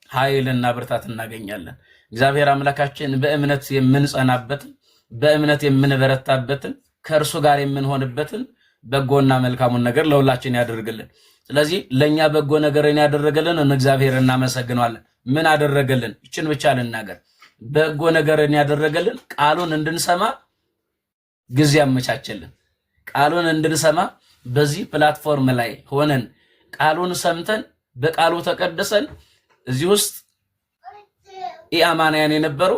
ኃይልና ብርታት እናገኛለን። እግዚአብሔር አምላካችን በእምነት የምንጸናበትን በእምነት የምንበረታበትን ከእርሱ ጋር የምንሆንበትን በጎና መልካሙን ነገር ለሁላችን ያደርግልን። ስለዚህ ለኛ በጎ ነገርን ያደረገልን እግዚአብሔር እናመሰግነዋለን። ምን አደረገልን? ይችን ብቻ ልናገር። በጎ ነገርን ያደረገልን ቃሉን እንድንሰማ ጊዜ ያመቻቸልን። ቃሉን እንድንሰማ በዚህ ፕላትፎርም ላይ ሆነን ቃሉን ሰምተን በቃሉ ተቀድሰን እዚህ ውስጥ ኢአማንያን የነበሩ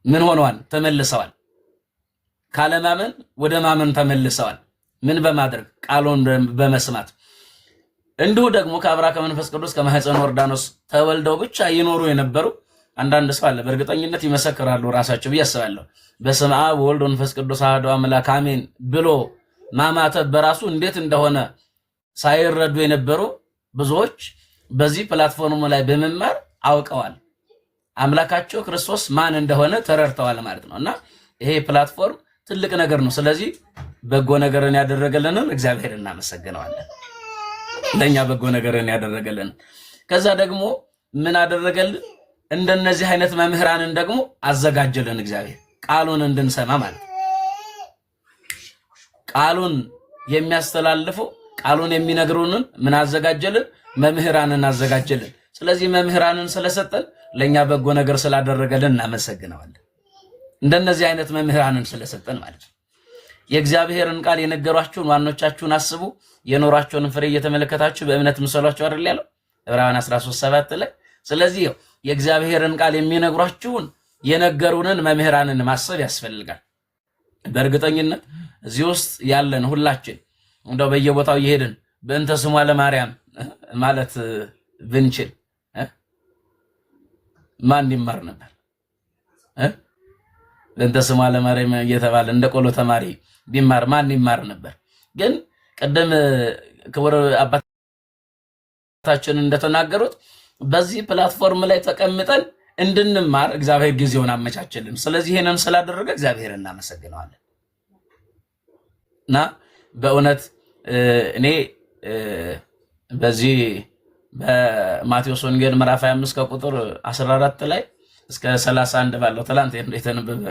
ምን ሆነዋል? ተመልሰዋል። ካለማመን ወደ ማመን ተመልሰዋል። ምን በማድረግ? ቃሉን በመስማት። እንዲሁ ደግሞ ከአብራ ከመንፈስ ቅዱስ ከማህፀን ዮርዳኖስ ተወልደው ብቻ ይኖሩ የነበሩ አንዳንድ ሰው አለ። በእርግጠኝነት ይመሰክራሉ ራሳቸው ብዬ አስባለሁ። በስመ አብ ወወልድ ወመንፈስ ቅዱስ አሐዱ አምላክ አሜን ብሎ ማማተብ በራሱ እንዴት እንደሆነ ሳይረዱ የነበሩ ብዙዎች በዚህ ፕላትፎርም ላይ በመማር አውቀዋል። አምላካቸው ክርስቶስ ማን እንደሆነ ተረድተዋል ማለት ነውና ይሄ ፕላትፎርም ትልቅ ነገር ነው። ስለዚህ በጎ ነገርን ያደረገልንን እግዚአብሔር እናመሰግነዋለን። ለኛ በጎ ነገርን ያደረገልን ከዛ ደግሞ ምን አደረገልን? እንደነዚህ አይነት መምህራንን ደግሞ አዘጋጀልን እግዚአብሔር ቃሉን እንድንሰማ ማለት ነው። ቃሉን የሚያስተላልፉ ቃሉን የሚነግሩንን ምን አዘጋጀልን? መምህራንን አዘጋጀልን። ስለዚህ መምህራንን ስለሰጠን ለኛ በጎ ነገር ስላደረገልን እናመሰግነዋለን። እንደነዚህ አይነት መምህራንን ስለሰጠን ማለት ነው። የእግዚአብሔርን ቃል የነገሯችሁን ዋኖቻችሁን አስቡ፣ የኖራቸውን ፍሬ እየተመለከታችሁ በእምነት ምሰሏቸው አይደል ያለው ዕብራውያን 13:7 ላይ። ስለዚህ የእግዚአብሔርን ቃል የሚነግሯችሁን የነገሩንን መምህራንን ማሰብ ያስፈልጋል። በእርግጠኝነት እዚህ ውስጥ ያለን ሁላችን እንደው በየቦታው እየሄድን በእንተ ስሟ ለማርያም ማለት ብንችል ማን ይማር ነበር? በእንተ ስሟ ለማርያም እየተባለ እንደ ቆሎ ተማሪ ቢማር ማን ይማር ነበር? ግን ቀደም ክቡር አባታችን እንደተናገሩት በዚህ ፕላትፎርም ላይ ተቀምጠን እንድንማር እግዚአብሔር ጊዜውን አመቻችልን። ስለዚህ ይሄንን ስላደረገ እግዚአብሔር እናመሰግነዋለን። እና በእውነት እኔ በዚህ በማቴዎስ ወንጌል ምዕራፍ 25 ከቁጥር 14 ላይ እስከ 31 ባለው ትላንት የተነበበ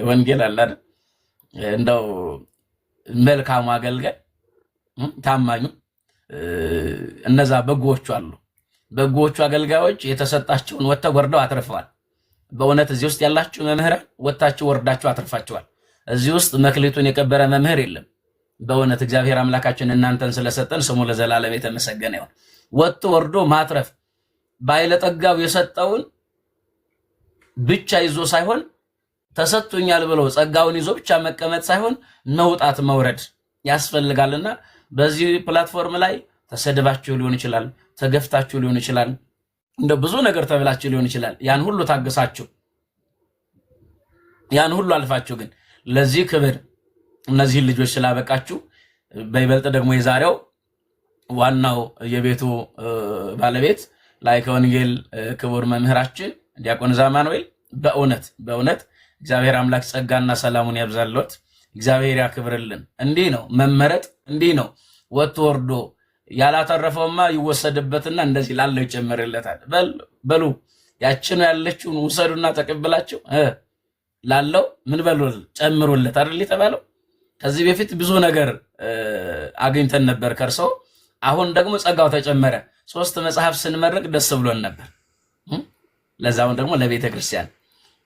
ወንጌል አለ አይደል? እንደው መልካሙ አገልጋይ ታማኙ እነዛ በጎዎቹ አሉ። በጎዎቹ አገልጋዮች የተሰጣቸውን ወጥተው ወርደው አትርፈዋል። በእውነት እዚህ ውስጥ ያላችሁ መምህራን ወጥታችሁ ወርዳችሁ አትርፋችኋል። እዚህ ውስጥ መክሊቱን የቀበረ መምህር የለም። በእውነት እግዚአብሔር አምላካችን እናንተን ስለሰጠን ስሙ ለዘላለም የተመሰገነ ይሁን። ወጥቶ ወርዶ ማትረፍ ባይለጠጋው የሰጠውን ብቻ ይዞ ሳይሆን ተሰጥቶኛል ብሎ ጸጋውን ይዞ ብቻ መቀመጥ ሳይሆን መውጣት መውረድ ያስፈልጋልና በዚህ ፕላትፎርም ላይ ተሰድባችሁ ሊሆን ይችላል፣ ተገፍታችሁ ሊሆን ይችላል፣ እንደ ብዙ ነገር ተብላችሁ ሊሆን ይችላል። ያን ሁሉ ታገሳችሁ፣ ያን ሁሉ አልፋችሁ ግን ለዚህ ክብር እነዚህን ልጆች ስላበቃችሁ በይበልጥ ደግሞ የዛሬው ዋናው የቤቱ ባለቤት ላይከ ወንጌል ክቡር መምህራችን ዲያቆን ዛማኑኤል በእውነት እግዚአብሔር አምላክ ጸጋና ሰላሙን ያብዛልዎት። እግዚአብሔር ያክብርልን። እንዲህ ነው መመረጥ፣ እንዲህ ነው ወጥቶ ወርዶ ያላተረፈውማ ይወሰድበትና እንደዚህ ላለው ይጨመርለታል። በሉ ያችን ያለችውን ውሰዱና ተቀብላችሁ ላለው ምን በሉል ጨምሩለት አይደል የተባለው። ከዚህ በፊት ብዙ ነገር አግኝተን ነበር ከርሶ፣ አሁን ደግሞ ጸጋው ተጨመረ። 3 መጽሐፍ ስንመረቅ ደስ ብሎን ነበር። ለዛውን ደግሞ ለቤተ ክርስቲያን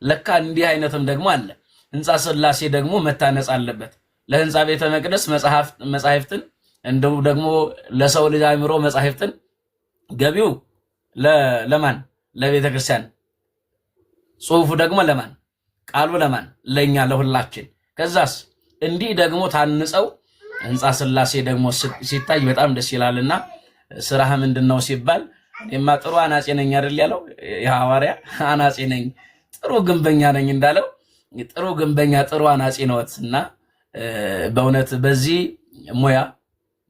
ለካ እንዲህ አይነትም ደግሞ አለ። ህንፃ ሥላሴ ደግሞ መታነጽ አለበት። ለህንፃ ቤተ መቅደስ መጻሕፍትን እንደው ደግሞ ለሰው ልጅ አእምሮ መጻሕፍትን ገቢው ለማን? ለቤተ ክርስቲያን። ጽሁፉ ደግሞ ለማን? ቃሉ ለማን? ለኛ ለሁላችን። ከዛስ እንዲህ ደግሞ ታንጸው ህንፃ ሥላሴ ደግሞ ሲታይ በጣም ደስ ይላልና ስራህ ምንድነው ሲባል እኔማ ጥሩ አናጺ ነኝ አይደል ያለው የሐዋርያ አናጺ ነኝ ጥሩ ግንበኛ ነኝ እንዳለው ጥሩ ግንበኛ ጥሩ አናጺ ነውና በእውነት በዚህ ሙያ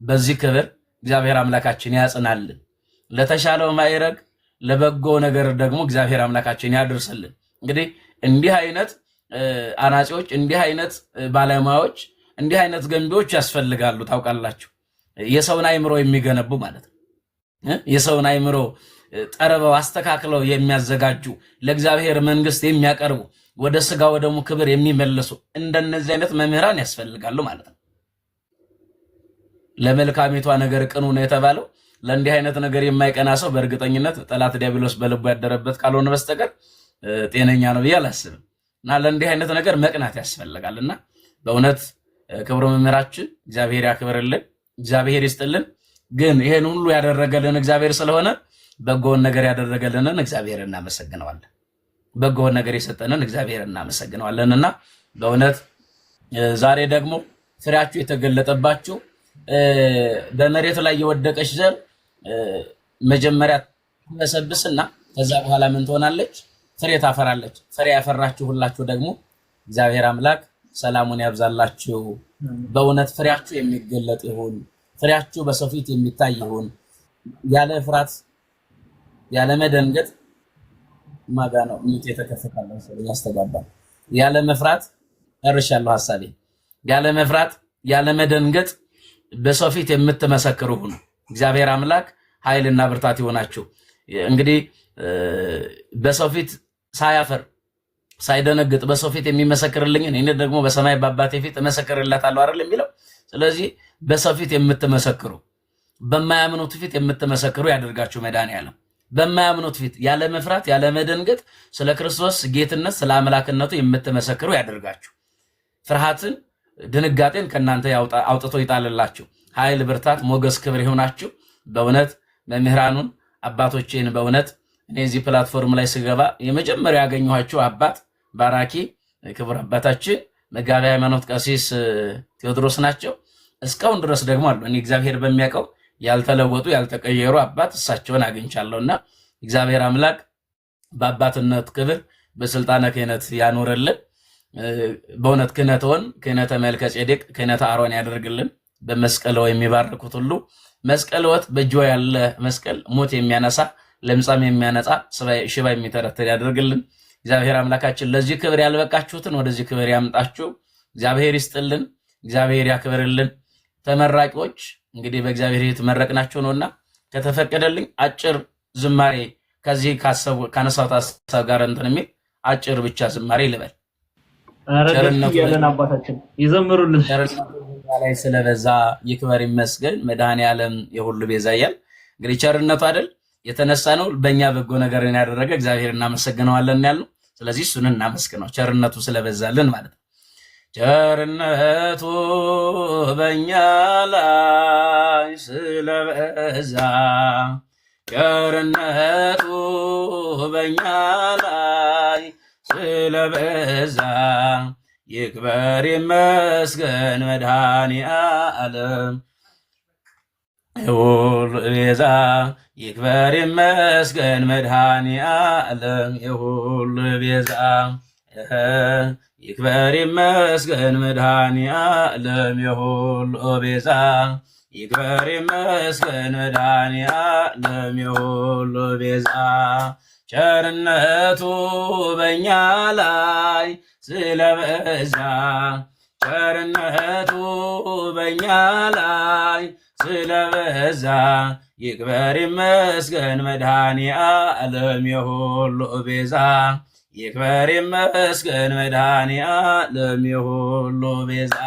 በዚህ ክብር እግዚአብሔር አምላካችን ያጽናልን። ለተሻለው ማይረግ ለበጎ ነገር ደግሞ እግዚአብሔር አምላካችን ያድርስልን። እንግዲህ እንዲህ አይነት አናጺዎች፣ እንዲህ አይነት ባለሙያዎች፣ እንዲህ አይነት ገንቢዎች ያስፈልጋሉ። ታውቃላችሁ፣ የሰውን አእምሮ የሚገነቡ ማለት ነው። የሰውን አእምሮ ጠረበው አስተካክለው የሚያዘጋጁ ለእግዚአብሔር መንግስት የሚያቀርቡ ወደ ስጋ ወደሙ ክብር የሚመልሱ እንደነዚህ አይነት መምህራን ያስፈልጋሉ ማለት ነው። ለመልካሚቷ ነገር ቅኑ ነው የተባለው ለእንዲህ አይነት ነገር የማይቀና ሰው በእርግጠኝነት ጠላት ዲያብሎስ በልቡ ያደረበት ካልሆነ በስተቀር ጤነኛ ነው ብዬ አላስብም። እና ለእንዲህ አይነት ነገር መቅናት ያስፈልጋልና በእውነት ክብሩ መምህራችን እግዚአብሔር ያክብርልን፣ እግዚአብሔር ይስጥልን። ግን ይሄን ሁሉ ያደረገልን እግዚአብሔር ስለሆነ በጎውን ነገር ያደረገልንን እግዚአብሔር እናመሰግነዋለን። በጎውን ነገር የሰጠንን እግዚአብሔር እናመሰግነዋለንና በእውነት ዛሬ ደግሞ ፍሬያችሁ የተገለጠባችሁ በመሬት ላይ የወደቀች ዘር መጀመሪያ ትበሰብስና ከዛ በኋላ ምን ትሆናለች? ፍሬ ታፈራለች። ፍሬ ያፈራችሁ ሁላችሁ ደግሞ እግዚአብሔር አምላክ ሰላሙን ያብዛላችሁ። በእውነት ፍሬያችሁ የሚገለጥ ይሁን። ፍሬያችሁ በሰው ፊት የሚታይ ይሁን። ያለ ፍርሃት ያለ መደንገጥ ማጋ ነው ምት የተከፈታለው ሰው ያስተጋባል። ያለ መፍራት እርሻለሁ ሐሳቤ ያለ መፍራት ያለ መደንገጥ በሰው ፊት የምትመሰክሩ ሁኑ። እግዚአብሔር አምላክ ኃይልና ብርታት ይሆናችሁ። እንግዲህ በሰው ፊት ሳያፈር ሳይደነግጥ በሰው ፊት የሚመሰክርልኝ እኔ ደግሞ በሰማይ በአባቴ ፊት እመሰክርለታለሁ አይደል የሚለው። ስለዚህ በሰው ፊት የምትመሰክሩ በማያምኑት ፊት የምትመሰክሩ ያደርጋችሁ መድኃኒዓለም። በማያምኑት ፊት ያለ መፍራት ያለ መደንገጥ ስለ ክርስቶስ ጌትነት ስለ አምላክነቱ የምትመሰክሩ ያደርጋችሁ። ፍርሃትን ድንጋጤን ከናንተ አውጥቶ ይጣልላችሁ። ኃይል ብርታት ሞገስ ክብር ይሆናችሁ። በእውነት መምህራኑን አባቶቼን በእውነት እኔ እዚህ ፕላትፎርም ላይ ስገባ የመጀመሪያ ያገኘኋቸው አባት ባራኪ ክቡር አባታችን መጋቢ ሃይማኖት ቀሲስ ቴዎድሮስ ናቸው። እስካሁን ድረስ ደግሞ አሉ። እኔ እግዚአብሔር በሚያውቀው ያልተለወጡ ያልተቀየሩ አባት እሳቸውን አግኝቻለሁና እግዚአብሔር አምላክ በአባትነት ክብር በስልጣነ ክህነት ያኖረልን። በእውነት ክህነትዎን ክህነተ መልከ ጼዴቅ ክህነተ አሮን ያደርግልን። በመስቀልዎ የሚባርኩት ሁሉ መስቀልዎት በእጆ ያለ መስቀል ሞት የሚያነሳ ለምጻም የሚያነጻ ሽባ የሚተረትር ያደርግልን። እግዚአብሔር አምላካችን ለዚህ ክብር ያልበቃችሁትን ወደዚህ ክብር ያምጣችሁ። እግዚአብሔር ይስጥልን፣ እግዚአብሔር ያክብርልን። ተመራቂዎች እንግዲህ በእግዚአብሔር የተመረቅናችሁ ነውና ከተፈቀደልኝ አጭር ዝማሬ ከዚህ ካነሳሁት ሐሳብ ጋር እንትን የሚል አጭር ብቻ ዝማሬ ልበል። ቸርነቱ ያለን አባታችን ይዘምሩልን። ቸርነቱ ላይ ስለበዛ ይክበር ይመስገን መድኃኒዓለም የሁሉ ቤዛ እያል እንግዲህ ቸርነቱ አይደል የተነሳ ነው በእኛ በጎ ነገርን ያደረገ እግዚአብሔር እናመሰግነዋለን ያልነው። ስለዚህ እሱን እናመስግነው ቸርነቱ ስለበዛልን ማለት ነው። ቸርነቱ በእኛ ላይ ስለበዛ ቸርነቱ በእኛ ላይ ስለበዛ ይክበር ይመስገን መድኃኒዓለም የሁሉ ቤዛ ይክበር ይመስገን መድኃኒዓለም የሁሉ ቤዛ ይክበር ይመስገን መድኃኒዓለም የሁሉ ቤዛ ይክበር ይመስገን መድኃኒዓለም የሁሉ ቤዛ ቸርነቱ በእኛ ላይ ስለበዛ ቸርነቱ በእኛ ላይ ስለበዛ ይክበር ይመስገን መድኃኒዓለም የሁሉ ቤዛ ይክበር ይመስገን መድኃኒዓለም የሁሉ ቤዛ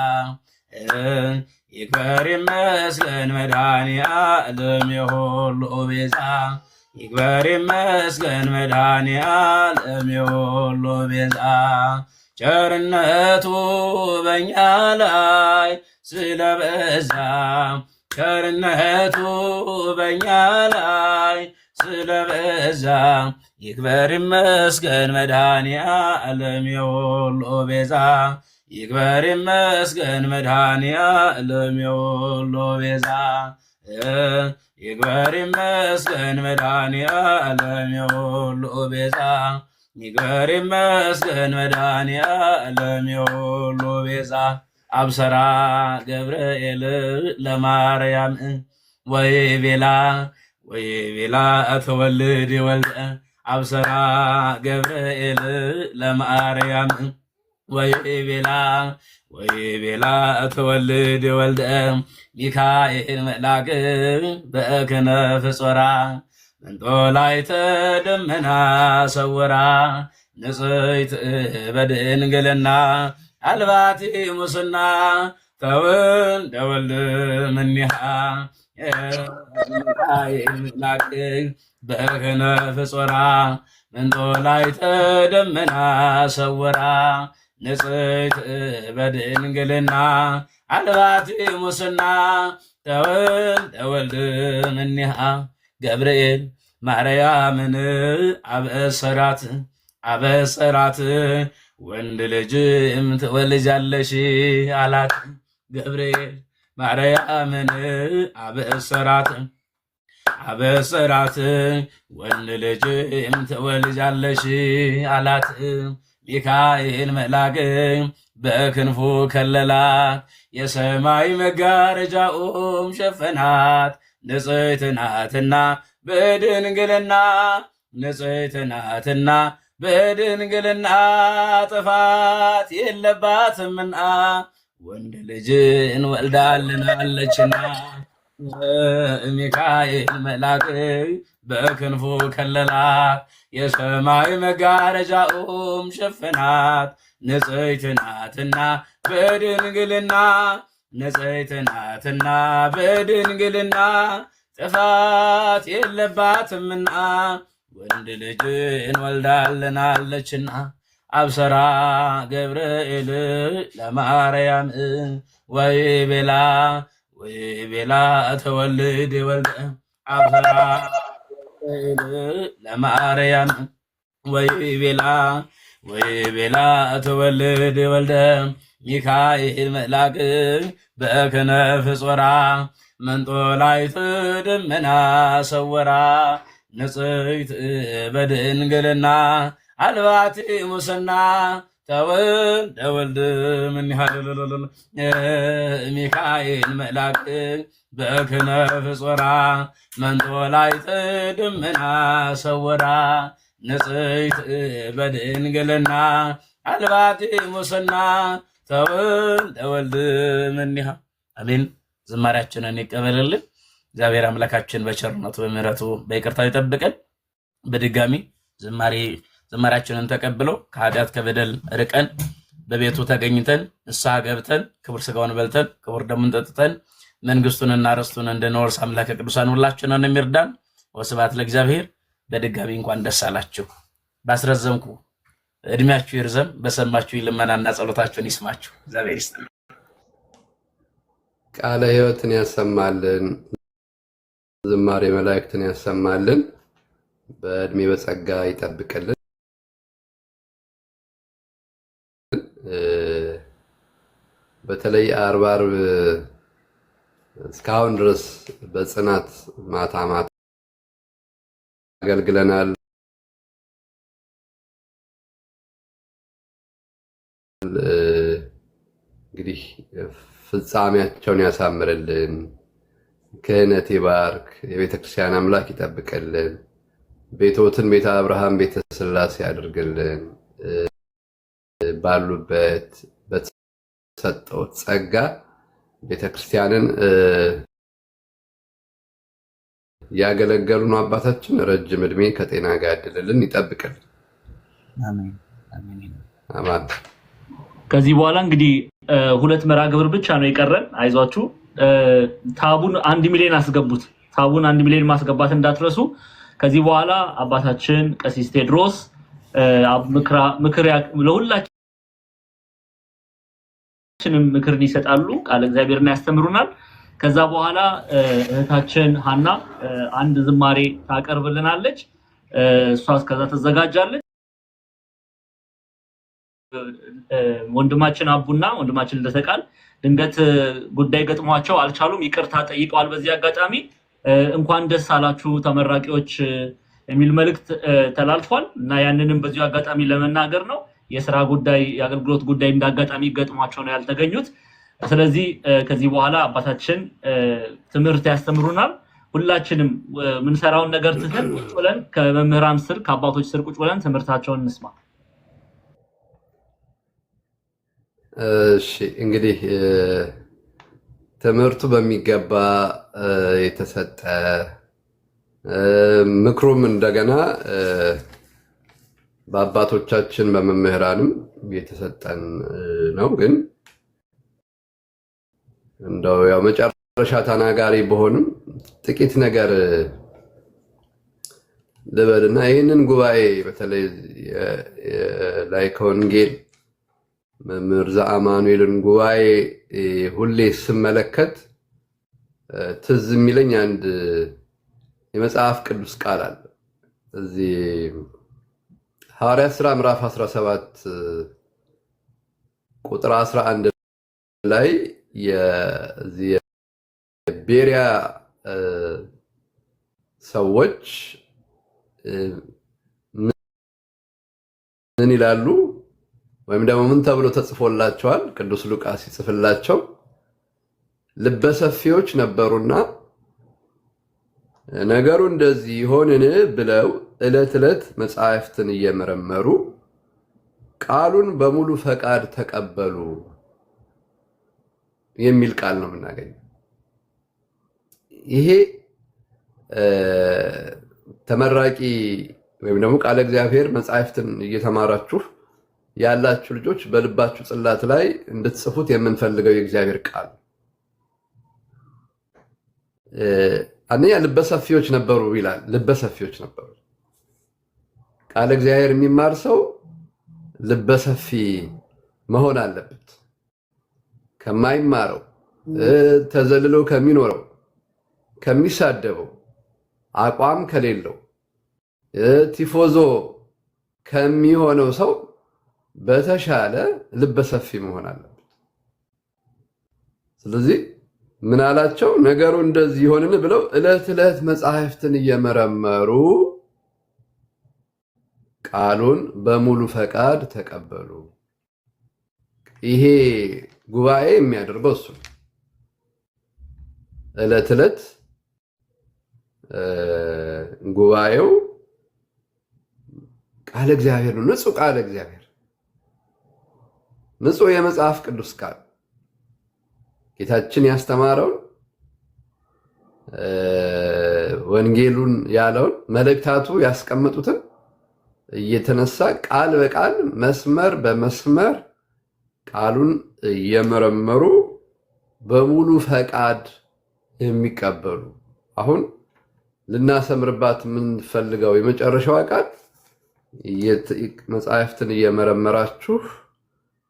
ይክበር ይመስገን መድኃኒዓለም የሁሉ ቤዛ ይክበር ይመስገን መድኃኔዓለም የሁሉ ቤዛ ቸርነቱ በእኛ ላይ ስለበዛ ቸርነቱ በእኛ ላይ ስለበዛ ይክበር ይመስገን መድኃኔዓለም የሁሉ ቤዛ ይክበር ይመስገን መድኃኔዓለም የሁሉ ቤዛ ይክበር ይመስገን መድኃኔዓለም የሁሉ ቤዛ ይክበር ይመስገን መድኃኔዓለም የሁሉ ቤዛ አብሰራ ገብርኤል ለማርያም ወይቤላ ተወልድ ወልደ አብሰራ ገብርኤል ለማርያም ወይቤላ ተወልድ ወልደ ሚካኤል መልአክ በክነፍ ጾራ መንጦላዕተ ደመና ሰወራ ንጽሕት በድንግልና አልባቲ ሙስና ተወልደ ወልድ እምኔሃ ሚካኤል መልአክ በክነፍ ጾራ መንጦላዕተ ደመና ሰወራ ንጽሕት በድንግልና አልባቲ ሙስና ተወልደ ወልድ እምኔሃ ገብርኤል ማርያምን አበሰራት ወንድ ልጅም ትወልጃለሽ አላት። ገብርኤል ማርያምን አበሰራት ወንድ ልጅም ትወልጃለሽ አላት። ሚካኤል መልአክ በክንፉ ከለላት የሰማይ መጋረጃውም ሸፈናት። ንጽሕት ናትና በድንግልና ጥፋት የለባትምና ወንድ ልጅን ወልዳልናለችና። ሚካኤል መልአክ በክንፉ ከለላት የሰማይ መጋረጃውም ሸፈናት። ንጽሕት ናትና በድንግልና ጥፋት የለባትምና ወንድ ልጅን ወልዳልናለችና። አብሰራ ገብርኤል ለማርያም ወይቤላ ተወልድ ወልደ አብሰራ ገብርኤል ለማርያም ወይቤላ ተወልድ ወልደ ሚካኤል መልአክ በክነፍ ጾራ መንጦላዕተ ደመና ሰወራ ንጽሕት በድንግልና አልባቲ ሙስና ተወልደ ወልድ እምኔሃ ሚካኤል መልአክ በክነፍ ጾራ መንጦላዕተ ደመና ሰወራ ንጽሕት በድንግልና አልባቲ ሙስና ተወልደ ወልድ እምኔሃ። አሜን። ዝማሬያችንን ይቀበልልን እግዚአብሔር አምላካችን በቸርነቱ በምሕረቱ በይቅርታው ይጠብቀን። በድጋሚ ዝማሬያችንን ተቀብለው ከኃጢአት ከበደል ርቀን በቤቱ ተገኝተን ንስሐ ገብተን ክቡር ሥጋውን በልተን ክቡር ደሙን ጠጥተን መንግስቱንና ርስቱን እንድንወርስ አምላከ ቅዱሳን ሁላችንን የሚርዳን። ወስብሐት ለእግዚአብሔር። በድጋሚ እንኳን ደስ አላችሁ። ባስረዘምኩ እድሜያችሁ ይርዘም። በሰማችሁ ልመናና ጸሎታችሁን ይስማችሁ። እግዚአብሔር ይስጥልን። ቃለ ሕይወትን ያሰማልን። ዝማሬ መላእክትን ያሰማልን። በእድሜ በጸጋ ይጠብቅልን። በተለይ ዓርብ እስካሁን ድረስ በጽናት ማታ አገልግለናል። እንግዲህ ፍጻሜያቸውን ያሳምርልን። ክህነት ይባርክ። የቤተ ክርስቲያን አምላክ ይጠብቅልን። ቤቶትን ቤተ አብርሃም ቤተ ሥላሴ ያድርግልን። ባሉበት በተሰጠው ጸጋ ቤተ ክርስቲያንን ያገለገሉን አባታችን ረጅም ዕድሜ ከጤና ጋር ያድልልን፣ ይጠብቅልን። አሜን። አሜን። ከዚህ በኋላ እንግዲህ 2 መርሃ ግብር ብቻ ነው የቀረን። አይዟችሁ። ታቡን 1 ሚሊዮን አስገቡት። ታቡን 1 ሚሊዮን ማስገባት እንዳትረሱ። ከዚህ በኋላ አባታችን ቀሲስ ቴድሮስ ምክር ለሁላችንም ምክርን ይሰጣሉ፣ ቃል እግዚአብሔርን ያስተምሩናል። ከዛ በኋላ እህታችን ሐና አንድ ዝማሬ ታቀርብልናለች። እሷ እስከዛ ተዘጋጃለች። ወንድማችን አቡና ወንድማችን ልደተቃል ድንገት ጉዳይ ገጥሟቸው አልቻሉም፣ ይቅርታ ጠይቀዋል። በዚህ አጋጣሚ እንኳን ደስ አላችሁ ተመራቂዎች የሚል መልእክት ተላልፏል እና ያንንም በዚህ አጋጣሚ ለመናገር ነው። የሥራ ጉዳይ የአገልግሎት ጉዳይ እንዳጋጣሚ ገጥሟቸው ነው ያልተገኙት። ስለዚህ ከዚህ በኋላ አባታችን ትምህርት ያስተምሩናል። ሁላችንም ምንሰራውን ነገር ትተን ቁጭ ብለን ከመምህራን ስር ከአባቶች ስር ቁጭ ብለን ትምህርታቸውን እንስማ። እሺ እንግዲህ ትምህርቱ በሚገባ የተሰጠ ምክሩም እንደገና በአባቶቻችን በመምህራንም የተሰጠን ነው። ግን እንደው ያው መጨረሻ ተናጋሪ በሆንም ጥቂት ነገር ልበልና ይህንን ጉባኤ በተለይ ላይከ ወንጌል መምህር ዘአማኑኤልን ጉባኤ ሁሌ ስመለከት ትዝ የሚለኝ አንድ የመጽሐፍ ቅዱስ ቃል አለ። እዚህ ሐዋርያት ሥራ ምዕራፍ 17 ቁጥር 11 ላይ የቤሪያ ሰዎች ምን ይላሉ ወይም ደግሞ ምን ተብሎ ተጽፎላቸዋል? ቅዱስ ሉቃስ ይጽፍላቸው ልበሰፊዎች ነበሩና ነገሩ እንደዚህ ይሆንን ብለው ዕለት ዕለት መጻሕፍትን እየመረመሩ ቃሉን በሙሉ ፈቃድ ተቀበሉ የሚል ቃል ነው የምናገኘው። ይሄ ተመራቂ ወይም ደግሞ ቃለ እግዚአብሔር መጻሕፍትን እየተማራችሁ ያላችሁ ልጆች በልባችሁ ጽላት ላይ እንድትጽፉት የምንፈልገው የእግዚአብሔር ቃል አንደኛ ልበሰፊዎች ነበሩ ይላል። ልበሰፊዎች ነበሩ። ቃለ እግዚአብሔር የሚማር ሰው ልበሰፊ መሆን አለበት። ከማይማረው ተዘልሎ ከሚኖረው ከሚሳደበው አቋም ከሌለው ቲፎዞ ከሚሆነው ሰው በተሻለ ልበሰፊ መሆን አለበት። ስለዚህ ምን አላቸው? ነገሩ እንደዚህ ይሆንን ብለው ዕለት ዕለት መጻሕፍትን እየመረመሩ ቃሉን በሙሉ ፈቃድ ተቀበሉ። ይሄ ጉባኤ የሚያደርገው እሱ ነው። ዕለት ዕለት ጉባኤው ቃለ እግዚአብሔር ነው። ንጹህ ቃለ እግዚአብሔር፣ ንጹህ የመጽሐፍ ቅዱስ ቃል ጌታችን ያስተማረውን ወንጌሉን ያለውን መልእክታቱ ያስቀመጡትን እየተነሳ ቃል በቃል መስመር በመስመር ቃሉን እየመረመሩ በሙሉ ፈቃድ የሚቀበሉ። አሁን ልናሰምርባት የምንፈልገው የመጨረሻዋ ቃል መጻሕፍትን እየመረመራችሁ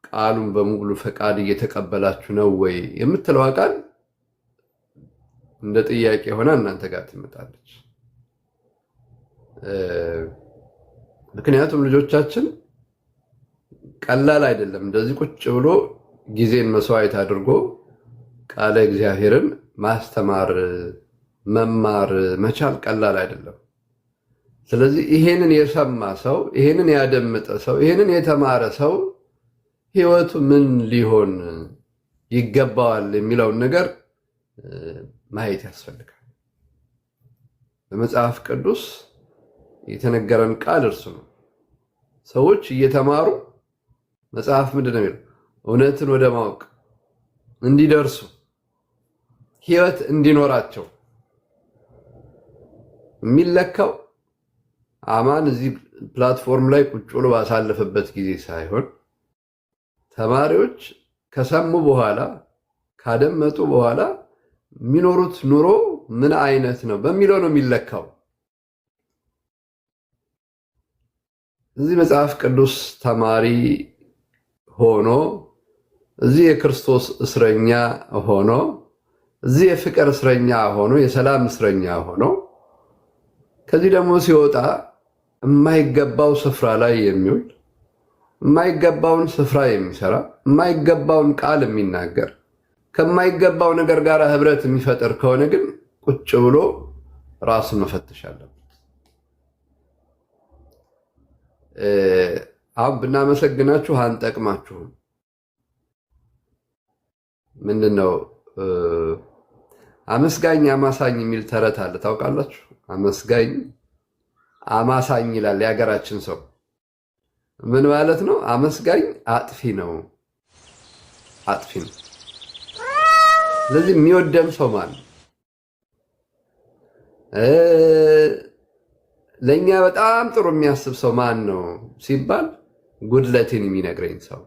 ቃሉን በሙሉ ፈቃድ እየተቀበላችሁ ነው ወይ የምትለው ቃል እንደ ጥያቄ ሆና እናንተ ጋር ትመጣለች። ምክንያቱም ልጆቻችን ቀላል አይደለም። እንደዚህ ቁጭ ብሎ ጊዜን መስዋዕት አድርጎ ቃለ እግዚአብሔርን ማስተማር መማር መቻል ቀላል አይደለም። ስለዚህ ይሄንን የሰማ ሰው፣ ይሄንን ያደመጠ ሰው፣ ይሄንን የተማረ ሰው ህይወቱ ምን ሊሆን ይገባዋል የሚለውን ነገር ማየት ያስፈልጋል። በመጽሐፍ ቅዱስ የተነገረን ቃል እርሱ ነው። ሰዎች እየተማሩ መጽሐፍ ምንድን ነው የሚለው? እውነትን ወደ ማወቅ እንዲደርሱ ህይወት እንዲኖራቸው የሚለካው አማን እዚህ ፕላትፎርም ላይ ቁጭ ብሎ ባሳለፈበት ጊዜ ሳይሆን ተማሪዎች ከሰሙ በኋላ ካደመጡ በኋላ የሚኖሩት ኑሮ ምን አይነት ነው በሚለው ነው የሚለካው። እዚህ መጽሐፍ ቅዱስ ተማሪ ሆኖ እዚህ የክርስቶስ እስረኛ ሆኖ እዚህ የፍቅር እስረኛ ሆኖ የሰላም እስረኛ ሆኖ ከዚህ ደግሞ ሲወጣ የማይገባው ስፍራ ላይ የሚውል የማይገባውን ስፍራ የሚሰራ የማይገባውን ቃል የሚናገር ከማይገባው ነገር ጋር ህብረት የሚፈጥር ከሆነ ግን ቁጭ ብሎ ራሱን መፈተሽ አለበት። አሁን ብናመሰግናችሁ አንጠቅማችሁም። ምንድነው አመስጋኝ አማሳኝ የሚል ተረት አለ፣ ታውቃላችሁ? አመስጋኝ አማሳኝ ይላል የሀገራችን ሰው። ምን ማለት ነው? አመስጋኝ አጥፊ ነው፣ አጥፊ ነው። ስለዚህ የሚወደን ሰው ማለት ነው። ለእኛ በጣም ጥሩ የሚያስብ ሰው ማን ነው ሲባል ጉድለቴን የሚነግረኝ ሰው፣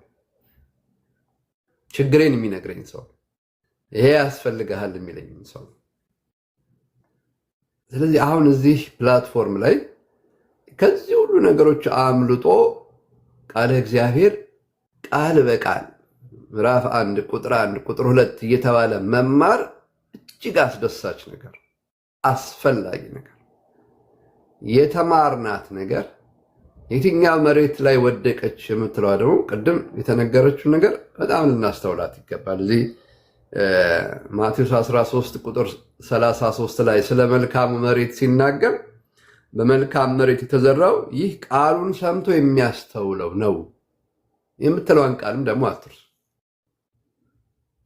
ችግሬን የሚነግረኝ ሰው፣ ይሄ ያስፈልግሃል የሚለኝ ሰው። ስለዚህ አሁን እዚህ ፕላትፎርም ላይ ከዚህ ሁሉ ነገሮች አምልጦ ቃለ እግዚአብሔር ቃል በቃል ምዕራፍ 1 ቁጥር 1 ቁጥር 2 እየተባለ መማር እጅግ አስደሳች ነገር፣ አስፈላጊ ነገር፣ የተማርናት ነገር የትኛው መሬት ላይ ወደቀች የምትለዋ ደግሞ ቅድም የተነገረችው ነገር በጣም ልናስተውላት ይገባል። እዚህ ማቴዎስ 13 ቁጥር 33 ላይ ስለ መልካሙ መሬት ሲናገር በመልካም መሬት የተዘራው ይህ ቃሉን ሰምቶ የሚያስተውለው ነው የምትለዋን ቃልም ደግሞ አትርሱ።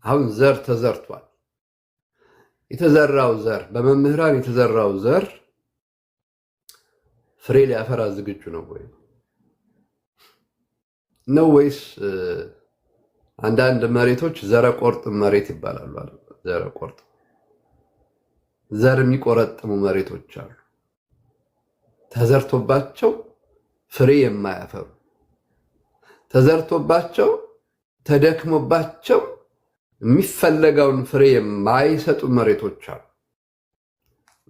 አሁን ዘር ተዘርቷል። የተዘራው ዘር በመምህራን የተዘራው ዘር ፍሬ ሊያፈራ ዝግጁ ነው ወይ ነው ወይስ አንዳንድ መሬቶች ዘረቆርጥ መሬት ይባላሉ አይደል? ዘረቆርጥ ዘር የሚቆረጥሙ መሬቶች አሉ። ተዘርቶባቸው ፍሬ የማያፈሩ፣ ተዘርቶባቸው ተደክሞባቸው የሚፈለገውን ፍሬ የማይሰጡ መሬቶች አሉ።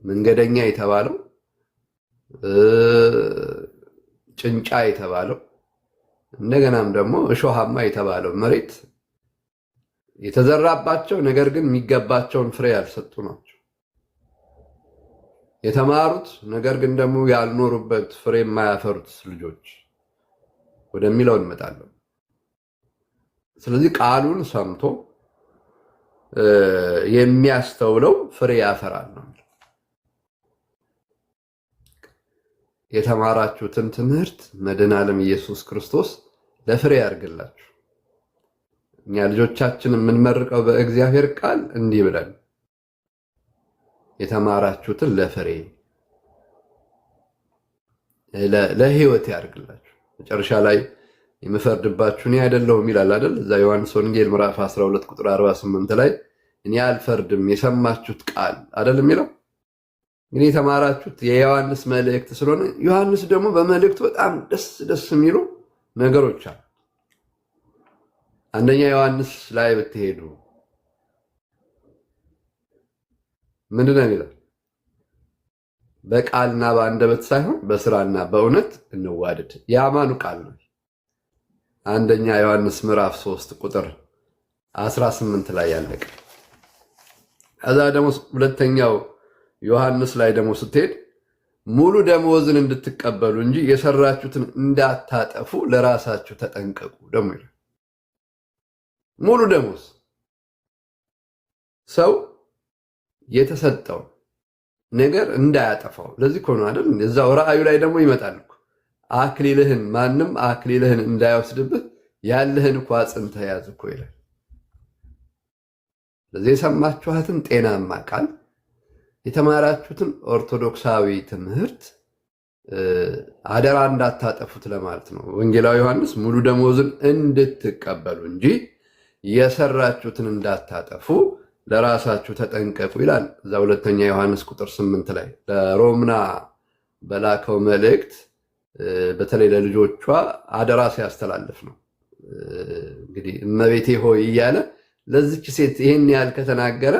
መንገደኛ የተባለው ጭንጫ የተባለው እንደገናም ደግሞ እሾሃማ የተባለው መሬት የተዘራባቸው ነገር ግን የሚገባቸውን ፍሬ ያልሰጡ ናቸው። የተማሩት ነገር ግን ደግሞ ያልኖሩበት ፍሬ የማያፈሩት ልጆች ወደሚለው እንመጣለን። ስለዚህ ቃሉን ሰምቶ የሚያስተውለው ፍሬ ያፈራል ነው። የተማራችሁትን ትምህርት መድኃኔ ዓለም ኢየሱስ ክርስቶስ ለፍሬ ያርግላችሁ። እኛ ልጆቻችን የምንመርቀው በእግዚአብሔር ቃል እንዲህ ብለን የተማራችሁትን ለፍሬ ለህይወት ያርግላችሁ። መጨረሻ ላይ የምፈርድባችሁ እኔ አይደለሁም ይላል አይደል? እዛ ዮሐንስ ወንጌል ምዕራፍ 12 ቁጥር 48 ላይ እኔ አልፈርድም የሰማችሁት ቃል አይደል የሚለው። እንግዲህ የተማራችሁት የዮሐንስ መልእክት ስለሆነ ዮሐንስ ደግሞ በመልእክቱ በጣም ደስ የሚሉ ነገሮች አሉ። አንደኛ ዮሐንስ ላይ ብትሄዱ ምንድነው የሚለው? በቃልና በአንደበት ሳይሆን በስራና በእውነት እንዋደድ። የአማኑ ቃል ነው። አንደኛ ዮሐንስ ምዕራፍ 3 ቁጥር 18 ላይ ያለቀ። ከዛ ደግሞ ሁለተኛው ዮሐንስ ላይ ደግሞ ስትሄድ ሙሉ ደመወዝን እንድትቀበሉ እንጂ የሰራችሁትን እንዳታጠፉ ለራሳችሁ ተጠንቀቁ ደግሞ ይላል። ሙሉ ደመወዝ ሰው የተሰጠው ነገር እንዳያጠፋው። ለዚህ እኮ ነው አይደል? እዛው ራእዩ ላይ ደግሞ ይመጣል እኮ አክሊልህን ማንም አክሊልህን እንዳይወስድብህ ያለህን እኮ አጽንተህ ያዝ እኮ ይላል። ለዚህ የሰማችኋትን ጤናማ ቃል የተማራችሁትን ኦርቶዶክሳዊ ትምህርት አደራ እንዳታጠፉት ለማለት ነው። ወንጌላዊ ዮሐንስ ሙሉ ደመወዝን እንድትቀበሉ እንጂ የሰራችሁትን እንዳታጠፉ ለራሳችሁ ተጠንቀቁ ይላል። እዛ ሁለተኛ ዮሐንስ ቁጥር 8 ላይ ለሮምና በላከው መልእክት በተለይ ለልጆቿ አደራ ሲያስተላልፍ ነው። እንግዲህ እመቤቴ ሆይ እያለ ለዚች ሴት ይህን ያህል ከተናገረ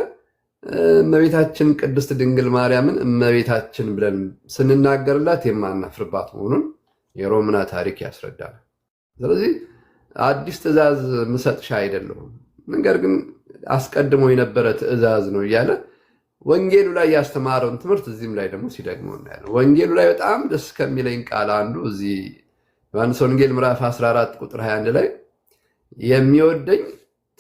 እመቤታችን ቅድስት ድንግል ማርያምን እመቤታችን ብለን ስንናገርላት የማናፍርባት መሆኑን የሮምና ታሪክ ያስረዳል። ስለዚህ አዲስ ትእዛዝ ምሰጥሽ አይደለሁም፣ ነገር ግን አስቀድሞ የነበረ ትእዛዝ ነው እያለ ወንጌሉ ላይ ያስተማረውን ትምህርት እዚህም ላይ ደግሞ ሲደግመው እናያለን። ወንጌሉ ላይ በጣም ደስ ከሚለኝ ቃል አንዱ እዚህ ዮሐንስ ወንጌል ምዕራፍ 14 ቁጥር 21 ላይ የሚወደኝ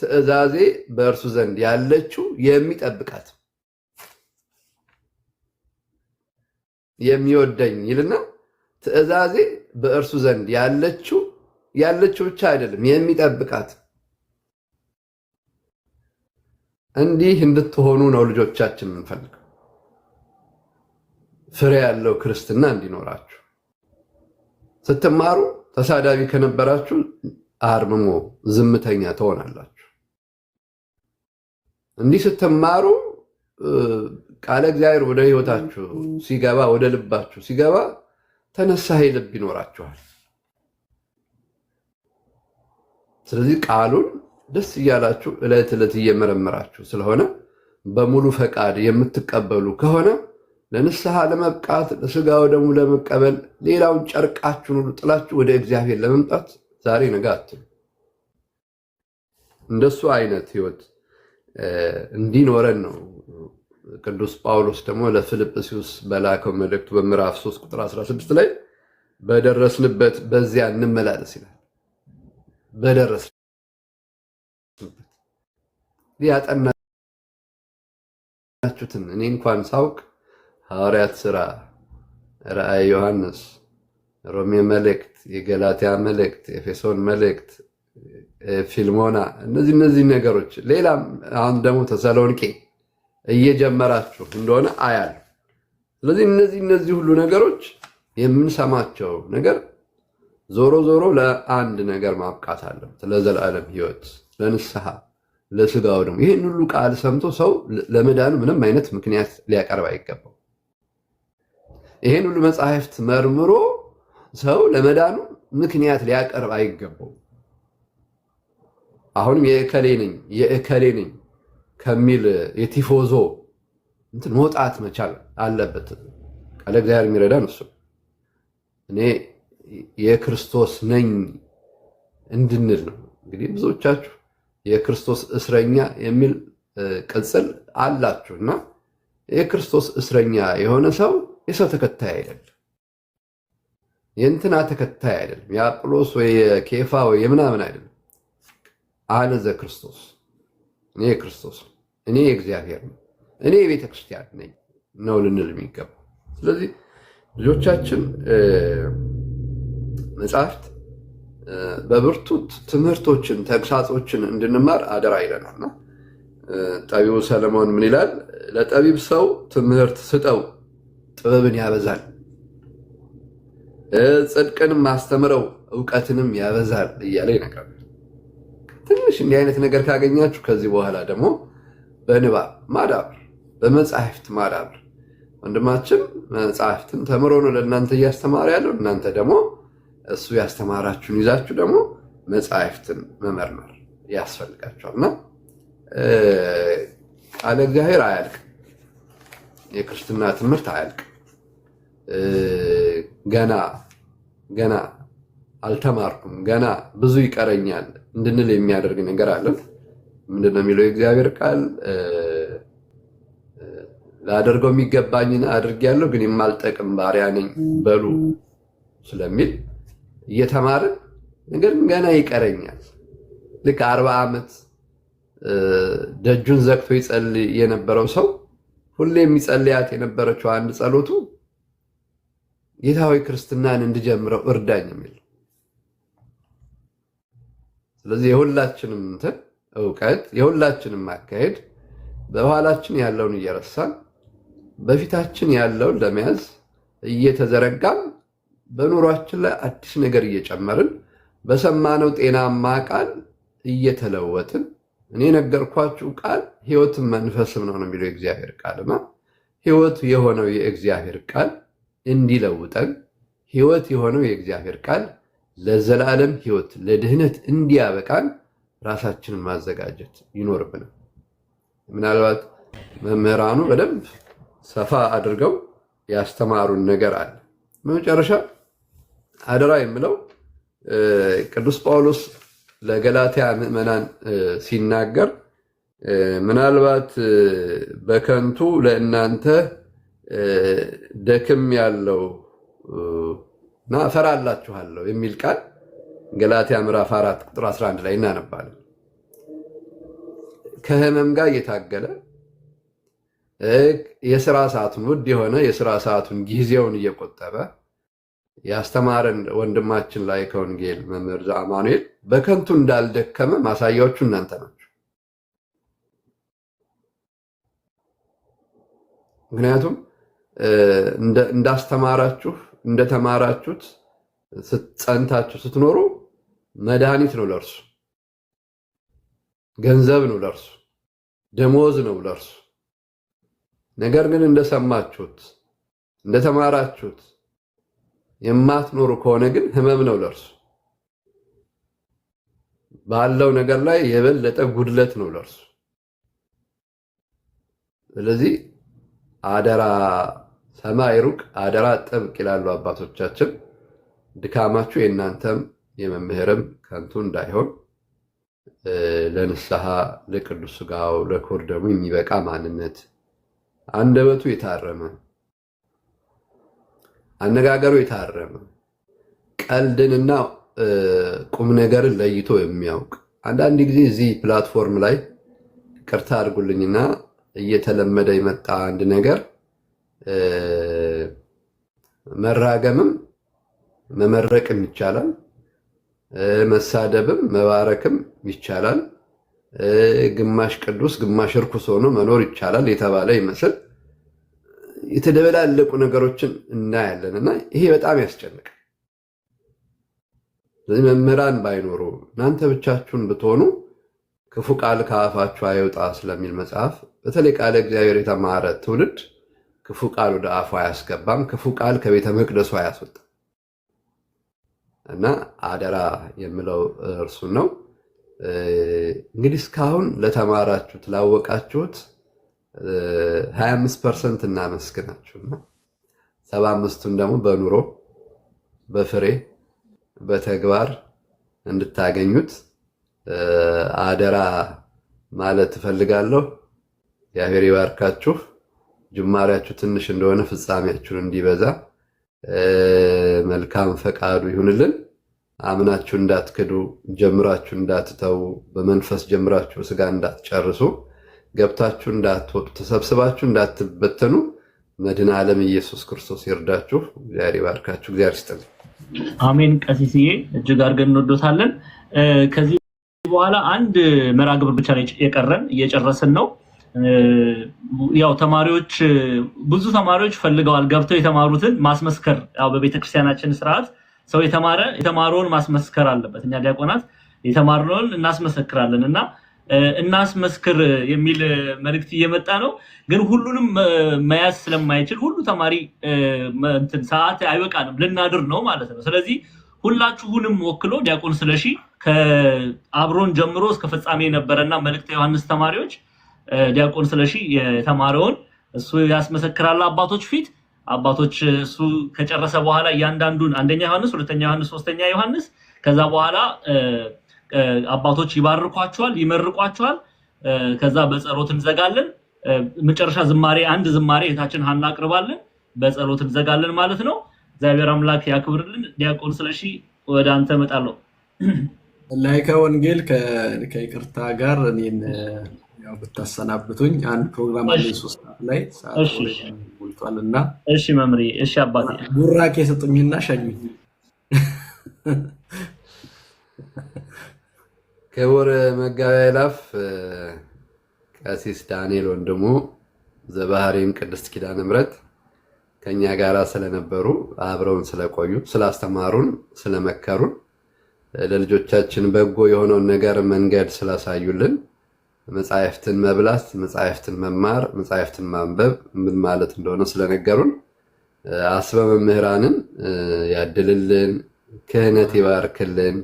ትእዛዜ በእርሱ ዘንድ ያለችው የሚጠብቃት የሚወደኝ ይልና ትእዛዜ በእርሱ ዘንድ ያለችው ብቻ አይደለም የሚጠብቃት። እንዲህ እንድትሆኑ ነው ልጆቻችን የምንፈልገው። ፍሬ ያለው ክርስትና እንዲኖራችሁ ስትማሩ ተሳዳቢ ከነበራችሁ አርምሞ ዝምተኛ ትሆናላችሁ። እንዲህ ስትማሩ ቃለ እግዚአብሔር ወደ ህይወታችሁ ሲገባ ወደ ልባችሁ ሲገባ ተነሳሂ ልብ ይኖራችኋል። ስለዚህ ቃሉን ደስ እያላችሁ ዕለት ዕለት እየመረመራችሁ ስለሆነ በሙሉ ፈቃድ የምትቀበሉ ከሆነ ለንስሐ ለመብቃት ለስጋው ደሙ ለመቀበል ሌላውን ጨርቃችሁን ሁሉ ጥላችሁ ወደ እግዚአብሔር ለመምጣት ዛሬ ነገ አትሉ። እንደሱ አይነት ህይወት እንዲኖረን ነው ቅዱስ ጳውሎስ ደግሞ ለፊልጵስዩስ በላከው መልእክቱ በምዕራፍ 3 ቁጥር 16 ላይ በደረስንበት በዚያ እንመላለስ ይላል። በደረስንበት ያጠናችሁትን እኔ እንኳን ሳውቅ ሐዋርያት ሥራ፣ ራእየ ዮሐንስ፣ ሮሜ መልእክት፣ የገላትያ መልእክት፣ ኤፌሶን መልእክት፣ ፊልሞና እነዚህ ነገሮች ሌላም አሁን ደግሞ ተሰሎንቄ እየጀመራችሁ እንደሆነ አያል። ስለዚህ እነዚህ ሁሉ ነገሮች የምንሰማቸው ነገር ዞሮ ለአንድ ነገር ማብቃት አለበት፣ ለዘላለም ህይወት፣ ለንስሐ፣ ለስጋው ደግሞ። ይህን ሁሉ ቃል ሰምቶ ሰው ለመዳኑ ምንም አይነት ምክንያት ሊያቀርብ አይገባው። ይህን ሁሉ መጽሐፍት መርምሮ ሰው ለመዳኑ ምክንያት ሊያቀርብ አይገባው። አሁንም የእከሌ ነኝ ከሚል የቲፎዞ እንትን መውጣት መቻል አለበት። ቃለ እግዚአብሔር የሚረዳን እሱ እኔ የክርስቶስ ነኝ እንድንል ነው። እንግዲህ ብዙዎቻችሁ የክርስቶስ እስረኛ የሚል ቅጽል አላችሁ እና የክርስቶስ እስረኛ የሆነ ሰው የሰው ተከታይ አይደለም፣ የእንትና ተከታይ አይደለም፣ የአጵሎስ ወይ የኬፋ ወይ የምናምን አይደለም። አነ ዘክርስቶስ፣ እኔ የክርስቶስ ነው፣ እኔ የእግዚአብሔር ነው፣ እኔ የቤተ ክርስቲያን ነኝ ነው ልንል የሚገባው። ስለዚህ ልጆቻችን መጽሐፍት በብርቱ ትምህርቶችን ተግሳጾችን እንድንማር አደራ ይለናልና ጠቢቡ ሰለሞን ምን ይላል? ለጠቢብ ሰው ትምህርት ስጠው ጥበብን ያበዛል፣ ጽድቅንም አስተምረው እውቀትንም ያበዛል እያለ ይነግራል። ትንሽ እንዲህ አይነት ነገር ካገኛችሁ ከዚህ በኋላ ደግሞ በንባብ ማዳበር፣ በመጽሐፍት ማዳበር። ወንድማችን መጽሐፍትን ተምሮ ነው ለእናንተ እያስተማረ ያለው። እናንተ ደግሞ እሱ ያስተማራችሁን ይዛችሁ ደግሞ መጽሐፍትን መመርመር ያስፈልጋችኋልና ቃለ እግዚአብሔር አያልቅም፣ የክርስትና ትምህርት አያልቅም። ገና አልተማርኩም፣ ገና ብዙ ይቀረኛል እንድንል የሚያደርግ ነገር አለ። ምንድነው የሚለው የእግዚአብሔር ቃል? ላደርገው የሚገባኝን አድርጌያለሁ፣ ግን የማልጠቅም ባሪያ ነኝ በሉ ስለሚል እየተማርን ነገር ግን ገና ይቀረኛል። ልክ 40 ዓመት ደጁን ዘግቶ ይጸልይ የነበረው ሰው ሁሌ የሚጸልያት የነበረችው አንድ ጸሎቱ ጌታዊ ክርስትናን እንድጀምረው እርዳኝ የሚል። ስለዚህ የሁላችንም እውቀት የሁላችንም አካሄድ በኋላችን ያለውን እየረሳን በፊታችን ያለውን ለመያዝ እየተዘረጋን በኑሯችን ላይ አዲስ ነገር እየጨመርን በሰማነው ጤናማ ቃል እየተለወጥን እኔ ነገርኳችሁ ቃል ሕይወትም መንፈስም ነው የሚለው የእግዚአብሔር ቃልና ሕይወት የሆነው የእግዚአብሔር ቃል እንዲለውጠን ሕይወት የሆነው የእግዚአብሔር ቃል ለዘላለም ሕይወት ለድህነት እንዲያበቃን ራሳችንን ማዘጋጀት ይኖርብናል። ምናልባት መምህራኑ በደንብ ሰፋ አድርገው ያስተማሩን ነገር አለ። በመጨረሻ አደራ የምለው ቅዱስ ጳውሎስ ለገላትያ ምዕመናን ሲናገር ምናልባት በከንቱ ለእናንተ ደክም ያለው እና እፈራላችኋለሁ የሚል ቃል ገላትያ ምዕራፍ 4 ቁጥር 11 ላይ እናነባለን። ከህመም ጋር እየታገለ የሥራ ሰዓቱን ውድ የሆነ የሥራ ሰዓቱን ጊዜውን እየቆጠበ ያስተማረን ወንድማችን ላይ ከወንጌል መምህር ዘአማኑኤል በከንቱ እንዳልደከመ ማሳያዎቹ እናንተ ናችሁ። ምክንያቱም እንዳስተማራችሁ እንደተማራችሁት ጸንታችሁ ስትኖሩ መድኃኒት ነው ለእርሱ፣ ገንዘብ ነው ለእርሱ፣ ደሞዝ ነው ለእርሱ። ነገር ግን እንደሰማችሁት እንደተማራችሁት የማትኖሩ ከሆነ ግን ህመም ነው ለእርሱ። ባለው ነገር ላይ የበለጠ ጉድለት ነው ለእርሱ። ስለዚህ አደራ ሰማይ ሩቅ አደራ ጥብቅ ይላሉ አባቶቻችን። ድካማችሁ የእናንተም የመምህርም ከንቱ እንዳይሆን ለንስሐ ለቅዱስ ሥጋው ለክቡር ደሙ የሚበቃ ማንነት፣ አንደበቱ የታረመ አነጋገሩ የታረመ ቀልድንና ቁም ነገርን ለይቶ የሚያውቅ አንዳንድ ጊዜ እዚህ ፕላትፎርም ላይ ቅርታ አድርጉልኝና እየተለመደ የመጣ አንድ ነገር መራገምም መመረቅም ይቻላል፣ መሳደብም መባረክም ይቻላል፣ ግማሽ ቅዱስ ግማሽ ርኩስ ሆኖ መኖር ይቻላል የተባለ ይመስል የተደበላለቁ ነገሮችን እናያለን እና ይሄ በጣም ያስጨንቃል። ስለዚህ መምህራን ባይኖሩ እናንተ ብቻችሁን ብትሆኑ ክፉ ቃል ከአፋችሁ አይወጣ ስለሚል መጽሐፍ፣ በተለይ ቃለ እግዚአብሔር የተማረ ትውልድ ክፉ ቃል ወደ አፉ አያስገባም፣ ክፉ ቃል ከቤተ መቅደሱ አያስወጣም እና አደራ የምለው እርሱን ነው። እንግዲህ እስካሁን ለተማራችሁት ላወቃችሁት 25% እናመስግናችሁና 75ቱን ደግሞ በኑሮ በፍሬ በተግባር እንድታገኙት አደራ ማለት እፈልጋለሁ። እግዚአብሔር ይባርካችሁ። ጅማሬያችሁ ትንሽ እንደሆነ ፍጻሜያችሁን እንዲበዛ መልካም ፈቃዱ ይሁንልን። አምናችሁ እንዳትክዱ፣ ጀምራችሁ እንዳትተው፣ በመንፈስ ጀምራችሁ ስጋ እንዳትጨርሱ፣ ገብታችሁ እንዳትወጡ፣ ተሰብስባችሁ እንዳትበተኑ መድኃኔ ዓለም ኢየሱስ ክርስቶስ ይርዳችሁ። እግዚአብሔር ይባርካችሁ። እግዚአብሔር ይስጥልኝ። አሜን። ቀሲስዬ እጅግ አድርገን እንወዶታለን። ከዚህ በኋላ አንድ መርሃ ግብር ብቻ ነው የቀረን፣ እየጨረስን ነው። ያው ተማሪዎች ብዙ ተማሪዎች ፈልገዋል ገብተው የተማሩትን ማስመስከር። ያው በቤተክርስቲያናችን ስርዓት ሰው የተማረውን ማስመስከር አለበት። እኛ ዲያቆናት የተማርነውን እናስመሰክራለን እና እናስመስክር የሚል መልእክት እየመጣ ነው። ግን ሁሉንም መያዝ ስለማይችል ሁሉ ተማሪ እንትን ሰዓት አይበቃንም፣ ልናድር ነው ማለት ነው። ስለዚህ ሁላችሁንም ወክሎ ዲያቆን ስለሺ ከአብሮን ጀምሮ እስከ ፍጻሜ ነበረና መልእክተ ዮሐንስ ተማሪዎች ዲያቆን ስለሺ የተማረውን እሱ ያስመሰክራል አባቶች ፊት። አባቶች እሱ ከጨረሰ በኋላ እያንዳንዱን አንደኛ ዮሐንስ፣ ሁለተኛ ዮሐንስ፣ ሶስተኛ ዮሐንስ ከዛ በኋላ አባቶች ይባርኳቸዋል፣ ይመርቋቸዋል። ከዛ በጸሎት እንዘጋለን። መጨረሻ ዝማሬ አንድ ዝማሬ እህታችን ሀና አቅርባለን፣ በጸሎት እንዘጋለን ማለት ነው። እግዚአብሔር አምላክ ያክብርልን። ዲያቆን ስለሺ ወደ አንተ እመጣለሁ። ላይከ ወንጌል ከይቅርታ ጋር እኔን ያው ብታሰናብቱኝ አንድ ፕሮግራም አለ 3 ሰዓት ላይ ሰዓት ሞልቷልና። እሺ መምሪ፣ እሺ አባቴ ቡራኬ ሰጡኝና ሸኙኝ። ክቡር መጋቤ አእላፍ ቀሲስ ዳንኤል ወንድሙ ዘባህሪም ቅድስት ኪዳነ ምሕረት ከኛ ጋር ስለነበሩ አብረውን ስለቆዩ ስላስተማሩን ስለመከሩን ለልጆቻችን በጎ የሆነውን ነገር መንገድ ስላሳዩልን መጻሕፍትን መብላት መጻሕፍትን መማር መጻሕፍትን ማንበብ ምን ማለት እንደሆነ ስለነገሩን አስበ መምህራንን ያድልልን፣ ክህነት ይባርክልን፣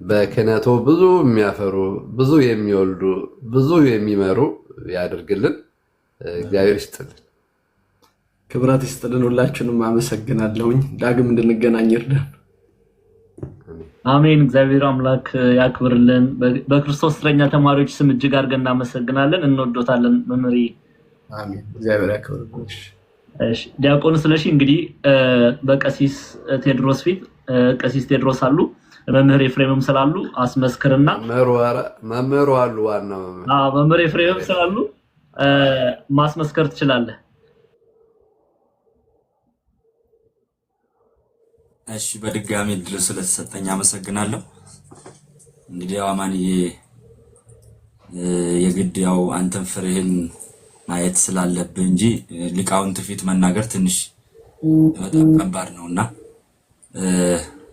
በክህነቱ ብዙ የሚያፈሩ ብዙ የሚወልዱ ብዙ የሚመሩ ያድርግልን። እግዚአብሔር ይስጥልን፣ ክብራት ይስጥልን። ሁላችሁንም አመሰግናለሁኝ። ዳግም እንድንገናኝ ይርዳን። አሜን። እግዚአብሔር አምላክ ያክብርልን። በክርስቶስ እስረኛ ተማሪዎች ስም እጅግ አድርገን እናመሰግናለን። እንወዶታለን መምህር። አሜን። እግዚአብሔር ያክብርልን። እሺ ዲያቆን ስለሺ እንግዲህ በቀሲስ ቴዎድሮስ ፊት ቀሲስ ቴዎድሮስ አሉ፣ መምህር ኤፍሬምም ስላሉ አስመስክርና መምህሩ አሉ። ዋናው መምህር ኤፍሬምም ስላሉ ማስመስከር ትችላለህ። እሺ በድጋሚ እድል ስለተሰጠኝ አመሰግናለሁ። እንግዲህ አማንዬ የግድ ያው አንተን ፍሬህን ማየት ስላለብህ እንጂ ሊቃውንት ፊት መናገር ትንሽ በጣም ከባድ ነውና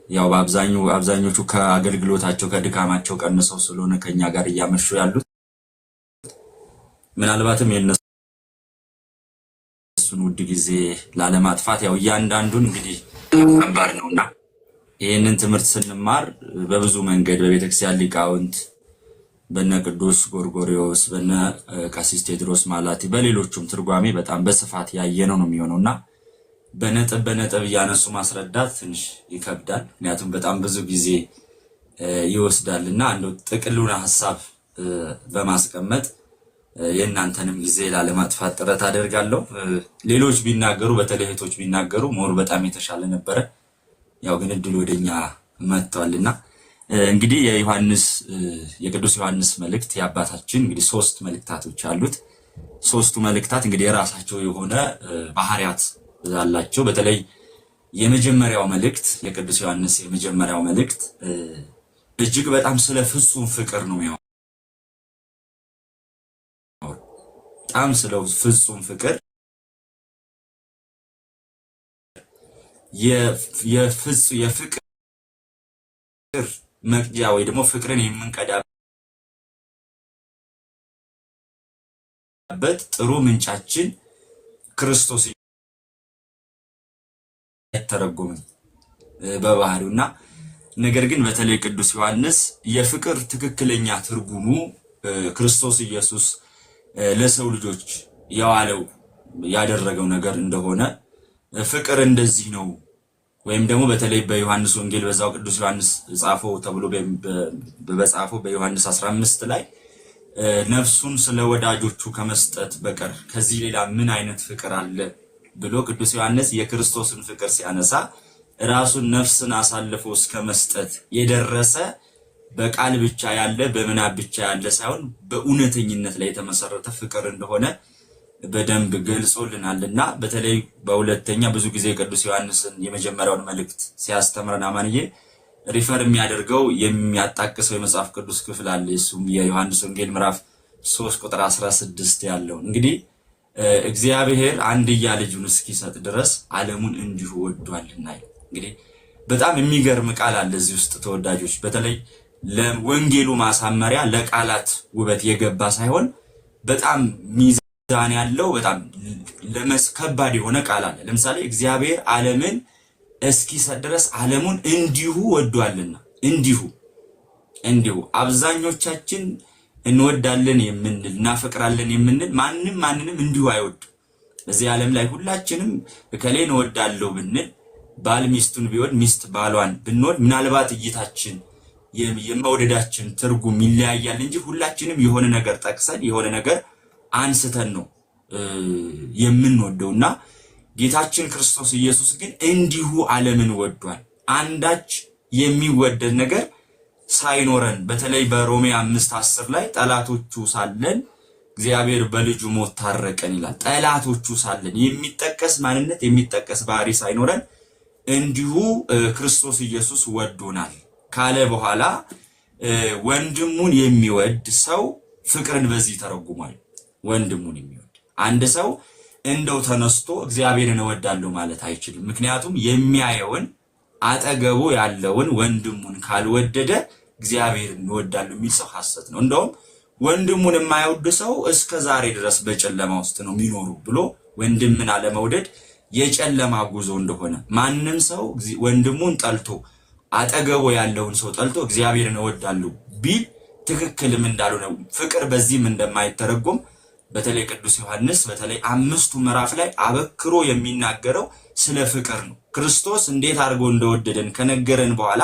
ያው አብዛኞቹ ከአገልግሎታቸው ከድካማቸው ቀንሰው ስለሆነ ከኛ ጋር እያመሹ ያሉት ምናልባትም የነሱን ውድ ጊዜ ላለማጥፋት ያው እያንዳንዱን እንግዲህ ከባድ ነውና ይህንን ትምህርት ስንማር በብዙ መንገድ በቤተክርስቲያን ሊቃውንት በነ ቅዱስ ጎርጎሪዮስ በነ ቀሲስ ቴዎድሮስ ማላቲ በሌሎችም ትርጓሜ በጣም በስፋት ያየነው ነው የሚሆነውና በነጥብ እያነሱ ማስረዳት ትንሽ ይከብዳል። ምክንያቱም በጣም ብዙ ጊዜ ይወስዳልና አንዱ ጥቅሉን ሐሳብ በማስቀመጥ የእናንተንም ጊዜ ላለማጥፋት ጥረት አደርጋለሁ። ሌሎች ቢናገሩ በተለይ እህቶች ቢናገሩ ሞር በጣም የተሻለ ነበረ። ያው ግን እድል ወደኛ መጥቷልና እንግዲህ የቅዱስ ዮሐንስ መልእክት የአባታችን እንግዲህ 3 መልእክታቶች አሉት። 3ቱ መልእክታት እንግዲህ የራሳቸው የሆነ ባህሪያት አላቸው። በተለይ የመጀመሪያው መልእክት የቅዱስ ዮሐንስ የመጀመሪያው መልእክት እጅግ በጣም ስለ ፍጹም ፍቅር ነው የሚያወራው። በጣም ስለ ፍጹም ፍቅር የፍቅር መቅጃ ወይ ደግሞ ፍቅርን የምንቀዳበት ጥሩ ምንጫችን ክርስቶስ አይተረጎምም በባህሪውና ነገር ግን በተለይ ቅዱስ ዮሐንስ የፍቅር ትክክለኛ ትርጉሙ ክርስቶስ ኢየሱስ ለሰው ልጆች ያደረገው ነገር እንደሆነ ፍቅር እንደዚህ ነው ወይም ደግሞ በተለይ በዮሐንስ ወንጌል በዛው ቅዱስ ዮሐንስ ጻፈው ተብሎ በጻፈው በዮሐንስ 15 ላይ ነፍሱን ስለ ወዳጆቹ ከመስጠት በቀር ከዚህ ሌላ ምን አይነት ፍቅር አለ ብሎ ቅዱስ ዮሐንስ የክርስቶስን ፍቅር ሲያነሳ ራሱን ነፍስን አሳልፎ እስከ መስጠት የደረሰ በቃል ብቻ ያለ በምናብ ብቻ ያለ ሳይሆን በእውነተኝነት ላይ የተመሰረተ ፍቅር እንደሆነ በደንብ ገልጾልናልና በተለይ በሁለተኛ ብዙ ጊዜ ቅዱስ ዮሐንስን የመጀመሪያውን መልእክት ሲያስተምረን አማንዬ ሪፈር የሚያደርገው የሚያጣቅሰው የመጽሐፍ ቅዱስ ክፍል አለ። እሱም የዮሐንስ ወንጌል ምዕራፍ 3 ቁጥር 16 ያለው እንግዲህ እግዚአብሔር አንድያ ልጁን እስኪሰጥ ድረስ ዓለሙን እንዲሁ ወዷልና። እንግዲህ በጣም የሚገርም ቃል አለ እዚህ ውስጥ ተወዳጆች። በተለይ ለወንጌሉ ማሳመሪያ ለቃላት ውበት የገባ ሳይሆን በጣም ሚዛን ያለው በጣም ከባድ የሆነ ቃል አለ። ለምሳሌ እግዚአብሔር ዓለምን እስኪሰጥ ድረስ ዓለሙን እንዲሁ ወዷልና። እንዲሁ አብዛኞቻችን እንወዳለን የምንል እናፈቅራለን የምንል ማንንም እንዲሁ አይወድም። በዚህ ዓለም ላይ ሁላችንም እከሌን እወዳለሁ ብንል ባል ሚስቱን ቢወድ ሚስት ባሏን ብንወድ ምናልባት እይታችን የመውደዳችን ትርጉም ይለያያል እንጂ ሁላችንም የሆነ ነገር ጠቅሰን የሆነ ነገር አንስተን ነው የምንወደውና ጌታችን ክርስቶስ ኢየሱስ ግን እንዲሁ ዓለምን ወዷል። አንዳች የሚወደድ ነገር ሳይኖረን በተለይ በሮሜ 5:10 ላይ ጠላቶቹ ሳለን እግዚአብሔር በልጁ ሞት ታረቀን ይላል። ጠላቶቹ ሳለን የሚጠቀስ ማንነት የሚጠቀስ ባህሪ ሳይኖረን እንዲሁ ክርስቶስ ኢየሱስ ወዶናል ካለ በኋላ ወንድሙን የሚወድ ሰው ፍቅርን በዚህ ተረጉሟል። ወንድሙን የሚወድ አንድ ሰው እንደው ተነስቶ እግዚአብሔርን እወዳለሁ ማለት አይችልም። ምክንያቱም የሚያየውን አጠገቡ ያለውን ወንድሙን ካልወደደ እግዚአብሔርን እወዳለሁ የሚል ሰው ሐሰት ነው። እንደውም ወንድሙን የማይወድ ሰው እስከ ዛሬ ድረስ በጨለማ ውስጥ ነው የሚኖሩ ብሎ ወንድምን አለመውደድ የጨለማ ጉዞ እንደሆነ ማንም ሰው ወንድሙን ጠልቶ አጠገቡ ያለውን ሰው ጠልቶ እግዚአብሔርን እወዳለሁ ቢል ትክክልም እንዳልሆነ ፍቅር በዚህም እንደማይተረጎም በተለይ ቅዱስ ዮሐንስ በተለይ 5ቱ ምዕራፍ ላይ አበክሮ የሚናገረው ስለ ፍቅር ነው። ክርስቶስ እንዴት አድርጎ እንደወደደን ከነገረን በኋላ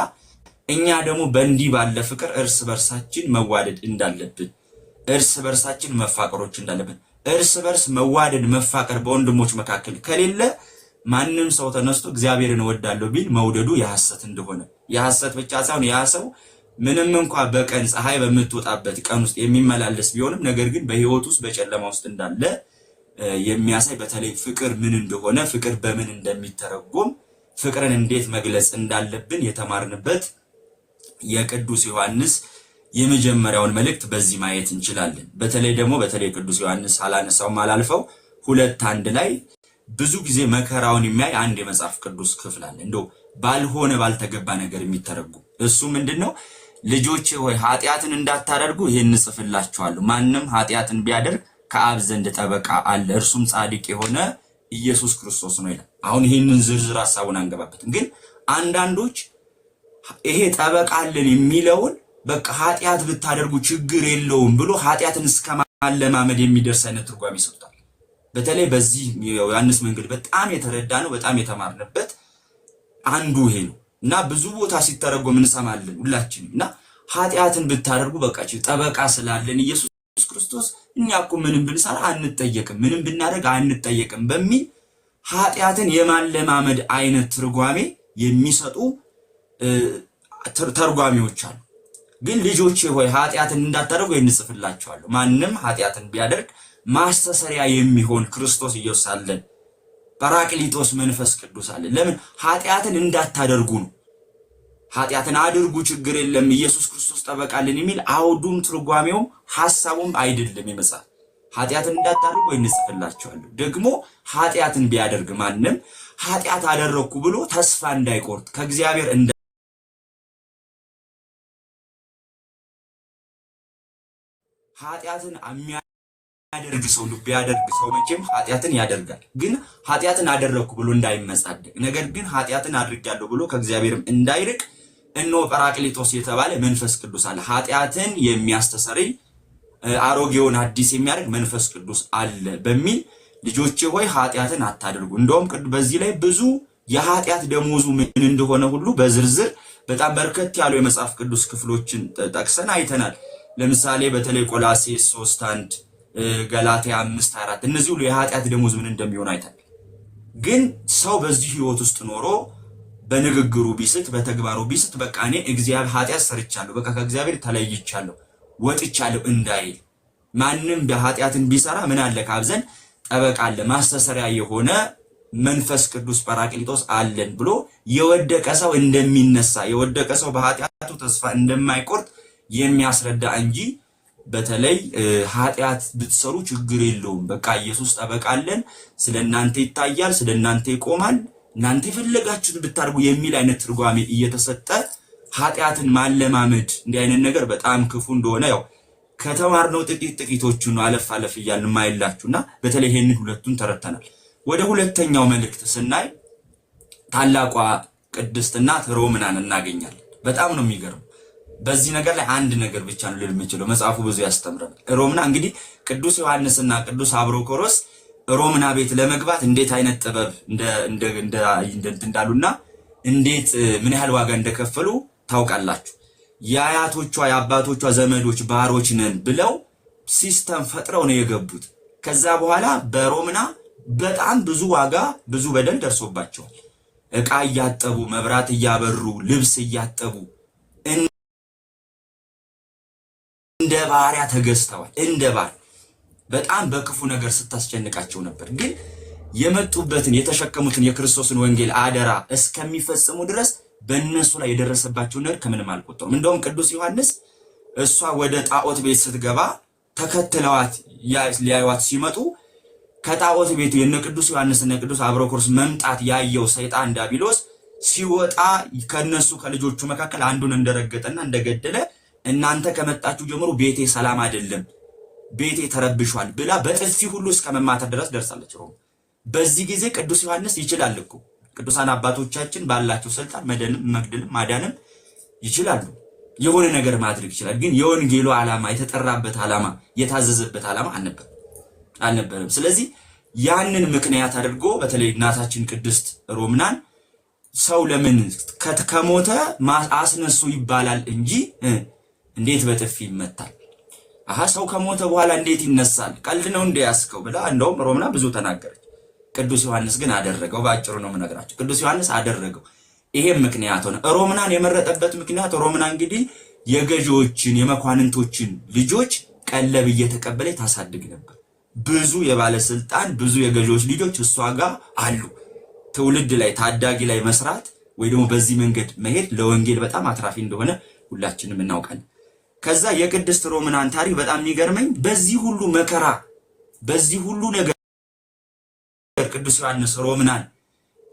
እኛ ደግሞ በእንዲህ ባለ ፍቅር እርስ በርሳችን መዋደድ እንዳለብን፣ እርስ በርሳችን መፋቀሮች እንዳለብን፣ እርስ በርስ መዋደድ መፋቀር በወንድሞች መካከል ከሌለ ማንም ሰው ተነስቶ እግዚአብሔርን እወዳለሁ ቢል መውደዱ የሐሰት እንደሆነ የሐሰት ብቻ ሳይሆን ያ ሰው ምንም እንኳን በቀን ፀሐይ በምትወጣበት ቀን ውስጥ የሚመላለስ ቢሆንም ነገር ግን በህይወት ውስጥ በጨለማ ውስጥ እንዳለ የሚያሳይ በተለይ ፍቅር ምን እንደሆነ ፍቅር በምን እንደሚተረጎም ፍቅርን እንዴት መግለጽ እንዳለብን የተማርንበት የቅዱስ ዮሐንስ የመጀመሪያውን መልእክት በዚህ ማየት እንችላለን። በተለይ ቅዱስ ዮሐንስ አላነሳው ማላልፈው 2:1 ላይ ብዙ ጊዜ መከራውን የሚያይ አንድ የመጽሐፍ ቅዱስ ክፍል አለ። እንደው ባልሆነ ባልተገባ ነገር የሚተረጉም እሱ ምንድነው? ልጆቼ ሆይ ኃጢአትን እንዳታደርጉ ይህን ጽፍላችኋለሁ። ማንም ኃጢአትን ቢያደርግ ከአብ ዘንድ ጠበቃ አለ፣ እርሱም ጻድቅ የሆነ ኢየሱስ ክርስቶስ ነው ይላል። አሁን ይህንን ዝርዝር ሐሳቡን አንገባበትም፣ ግን አንዳንዶች ይሄ ጠበቃ አለን የሚለውን በቃ ኃጢአት ብታደርጉ ችግር የለውም ብሎ ኃጢአትን እስከማለማመድ የሚደርስ አይነት ትርጓሜ ይሰጣል። በተለይ በዚህ ዮሐንስ መንገድ በጣም የተረዳ ነው፣ በጣም የተማርንበት አንዱ ይሄ ነው እና ብዙ ቦታ ሲተረጎም እንሰማለን ሁላችንም። እና ኃጢአትን ብታደርጉ በቃ ጠበቃ ስላለን ኢየሱስ ክርስቶስ እኛ እኮ ምንም ብንሰራ አንጠየቅም፣ ምንም ብናደርግ አንጠየቅም በሚል ኃጢአትን የማለማመድ አይነት ትርጓሜ የሚሰጡ ተርጓሚዎች አሉ። ግን ልጆቼ ሆይ ኃጢአትን እንዳታደርጉ እንጽፍላችኋለሁ። ማንም ኃጢአትን ቢያደርግ ማስተሰሪያ የሚሆን ክርስቶስ ኢየሱስ አለን፣ ጰራቅሊጦስ መንፈስ ቅዱስ አለን። ለምን ኃጢአትን እንዳታደርጉ ነው። ኃጢአትን አድርጉ ችግር የለም ኢየሱስ ክርስቶስ ጠበቃልን የሚል አውዱም ትርጓሜውም ሐሳቡም አይደለም። ይመጻፍ ኃጢአትን እንዳታደርጉ እንጽፍላችኋለሁ። ደግሞ ኃጢአትን ቢያደርግ ማንም ኃጢአት አደረኩ ብሎ ተስፋ እንዳይቆርጥ ከእግዚአብሔር ኃጢአትን የሚያደርግ ሰው ቢያደርግ ሰው መቼም ኃጢአትን ያደርጋል። ግን ኃጢአትን አደረኩ ብሎ እንዳይመጻደቅ ነገር ግን ኃጢአትን አድርጋለሁ ብሎ ከእግዚአብሔርም እንዳይርቅ እነሆ ጰራቅሊጦስ የተባለ መንፈስ ቅዱስ አለ። ኃጢአትን የሚያስተሰርይ አሮጌውን አዲስ የሚያደርግ መንፈስ ቅዱስ አለ በሚል ልጆቼ ሆይ ኃጢአትን አታድርጉ። እንደውም በዚህ ላይ ብዙ የኃጢአት ደሞዙ ምን እንደሆነ ሁሉ በዝርዝር በጣም በርከት ያሉ የመጽሐፍ ቅዱስ ክፍሎችን ጠቅሰን አይተናል። ለምሳሌ በተለይ ቆላስይስ 3:1 ገላትያ 5:4 እነዚህ ሁሉ የኃጢአት ደሞዝ ምን እንደሚሆን አይተናል። ግን ሰው በዚህ ህይወት ውስጥ ኖሮ በንግግሩ ቢስት በተግባሩ ቢስት በቃ እኔ እግዚአብሔር ኃጢአት ሰርቻለሁ በቃ ከእግዚአብሔር ተለይቻለሁ ወጥቻለሁ እንዳይል ማንም በኃጢአትን ቢሰራ ምን አለ ካብዘን ጠበቃ አለ ማስተሰሪያ የሆነ መንፈስ ቅዱስ ጰራቅሊጦስ አለን ብሎ የወደቀ ሰው እንደሚነሳ የወደቀ ሰው በኃጢአቱ ተስፋ እንደማይቆርጥ የሚያስረዳ እንጂ በተለይ ኃጢአት ብትሰሩ ችግር የለውም በቃ ኢየሱስ ጠበቃ አለን ስለናንተ ይታያል ስለናንተ ይቆማል እናንተ ይፈልጋችሁት ብታርጉ የሚል አይነት ትርጓሜ እየተሰጠ ኃጢአትን ማለማመድ እንዲህ አይነት ነገር በጣም ክፉ እንደሆነ ያው ከተማርነው ጥቂቶቹ ነው አለፍ ይያልን ማይላችሁና በተለይ ይሄንን ሁለቱን ተረተናል። ወደ ሁለተኛው መልእክት ስናይ ታላቋ ቅድስትና ሮምናን እናገኛለን። በጣም ነው የሚገርም። በዚህ ነገር ላይ አንድ ነገር ብቻ ነው ልል የምችለው መጽሐፉ ብዙ ያስተምራል። ሮምና እንግዲህ ቅዱስ ዮሐንስና ቅዱስ አብሮኮሮስ ሮምና ቤት ለመግባት እንዴት አይነት ጥበብ እንዳሉና እንዴት ምን ያህል ዋጋ እንደከፈሉ ታውቃላችሁ። የአያቶቿ የአባቶቿ ዘመዶች ባሮች ነን ብለው ሲስተም ፈጥረው ነው የገቡት። ከዛ በኋላ በሮምና በጣም ብዙ ዋጋ ብዙ በደል ደርሶባቸዋል። ዕቃ እያጠቡ መብራት እያበሩ ልብስ እያጠቡ እንደ ባሪያ ተገዝተዋል። እንደ ባሪያ በጣም በክፉ ነገር ስታስጨንቃቸው ነበር። ግን የመጡበትን የተሸከሙትን የክርስቶስን ወንጌል አደራ እስከሚፈጽሙ ድረስ በእነሱ ላይ የደረሰባቸው ነገር ከምንም አልቆጠሩም። እንደውም ቅዱስ ዮሐንስ እሷ ወደ ጣዖት ቤት ስትገባ ተከትለዋት ሊያዩዋት ሲመጡ ከጣዖት ቤቱ የነ ቅዱስ ዮሐንስና ቅዱስ አብሮኮሮስ መምጣት ያየው ሰይጣን ዲያብሎስ ሲወጣ ከነሱ ከልጆቹ መካከል አንዱን እንደረገጠና እንደገደለ እናንተ ከመጣችሁ ጀምሮ ቤቴ ሰላም አይደለም ቤቴ ተረብሿል ብላ በጥፊ ሁሉ እስከ መማታት ድረስ ደርሳለች ሮም። በዚህ ጊዜ ቅዱስ ዮሐንስ ይችላል እኮ ቅዱሳን አባቶቻችን ባላቸው ስልጣን መግደልም ማዳንም ይችላሉ። የሆነ ነገር ማድረግ ይችላል። ግን የወንጌሉ ዓላማ የተጠራበት ዓላማ የታዘዘበት ዓላማ አልነበረም። ስለዚህ ያንን ምክንያት አድርጎ በተለይ እናታችን ቅድስት ሮምናን ሰው ለምን ከሞተ አስነሱ ይባላል እንጂ እንዴት በጥፊ ይመታል? አሃ ሰው ከሞተ በኋላ እንዴት ይነሳል? ቀልድ ነው እንደ ያስከው ብላ እንደውም ሮምና ብዙ ተናገረች። ቅዱስ ዮሐንስ ግን አደረገው። ባጭሩ ነው የምነግራችሁ። ቅዱስ ዮሐንስ አደረገው። ይሄም ምክንያት ሆነ። ሮምናን የመረጠበት ምክንያት ሮምና እንግዲህ የገዢዎችን የመኳንንቶችን ልጆች ቀለብ እየተቀበለ ታሳድግ ነበር። ብዙ የባለስልጣን ብዙ የገዢዎች ልጆች እሷ ጋር አሉ። ትውልድ ላይ ታዳጊ ላይ መስራት ወይ ደግሞ በዚህ መንገድ መሄድ ለወንጌል በጣም አትራፊ እንደሆነ ሁላችንም እናውቃለን። ከዛ የቅድስት ሮምናን ታሪክ በጣም የሚገርመኝ በዚህ ሁሉ መከራ በዚህ ሁሉ ነገር ቅዱስ ዮሐንስ ሮምናን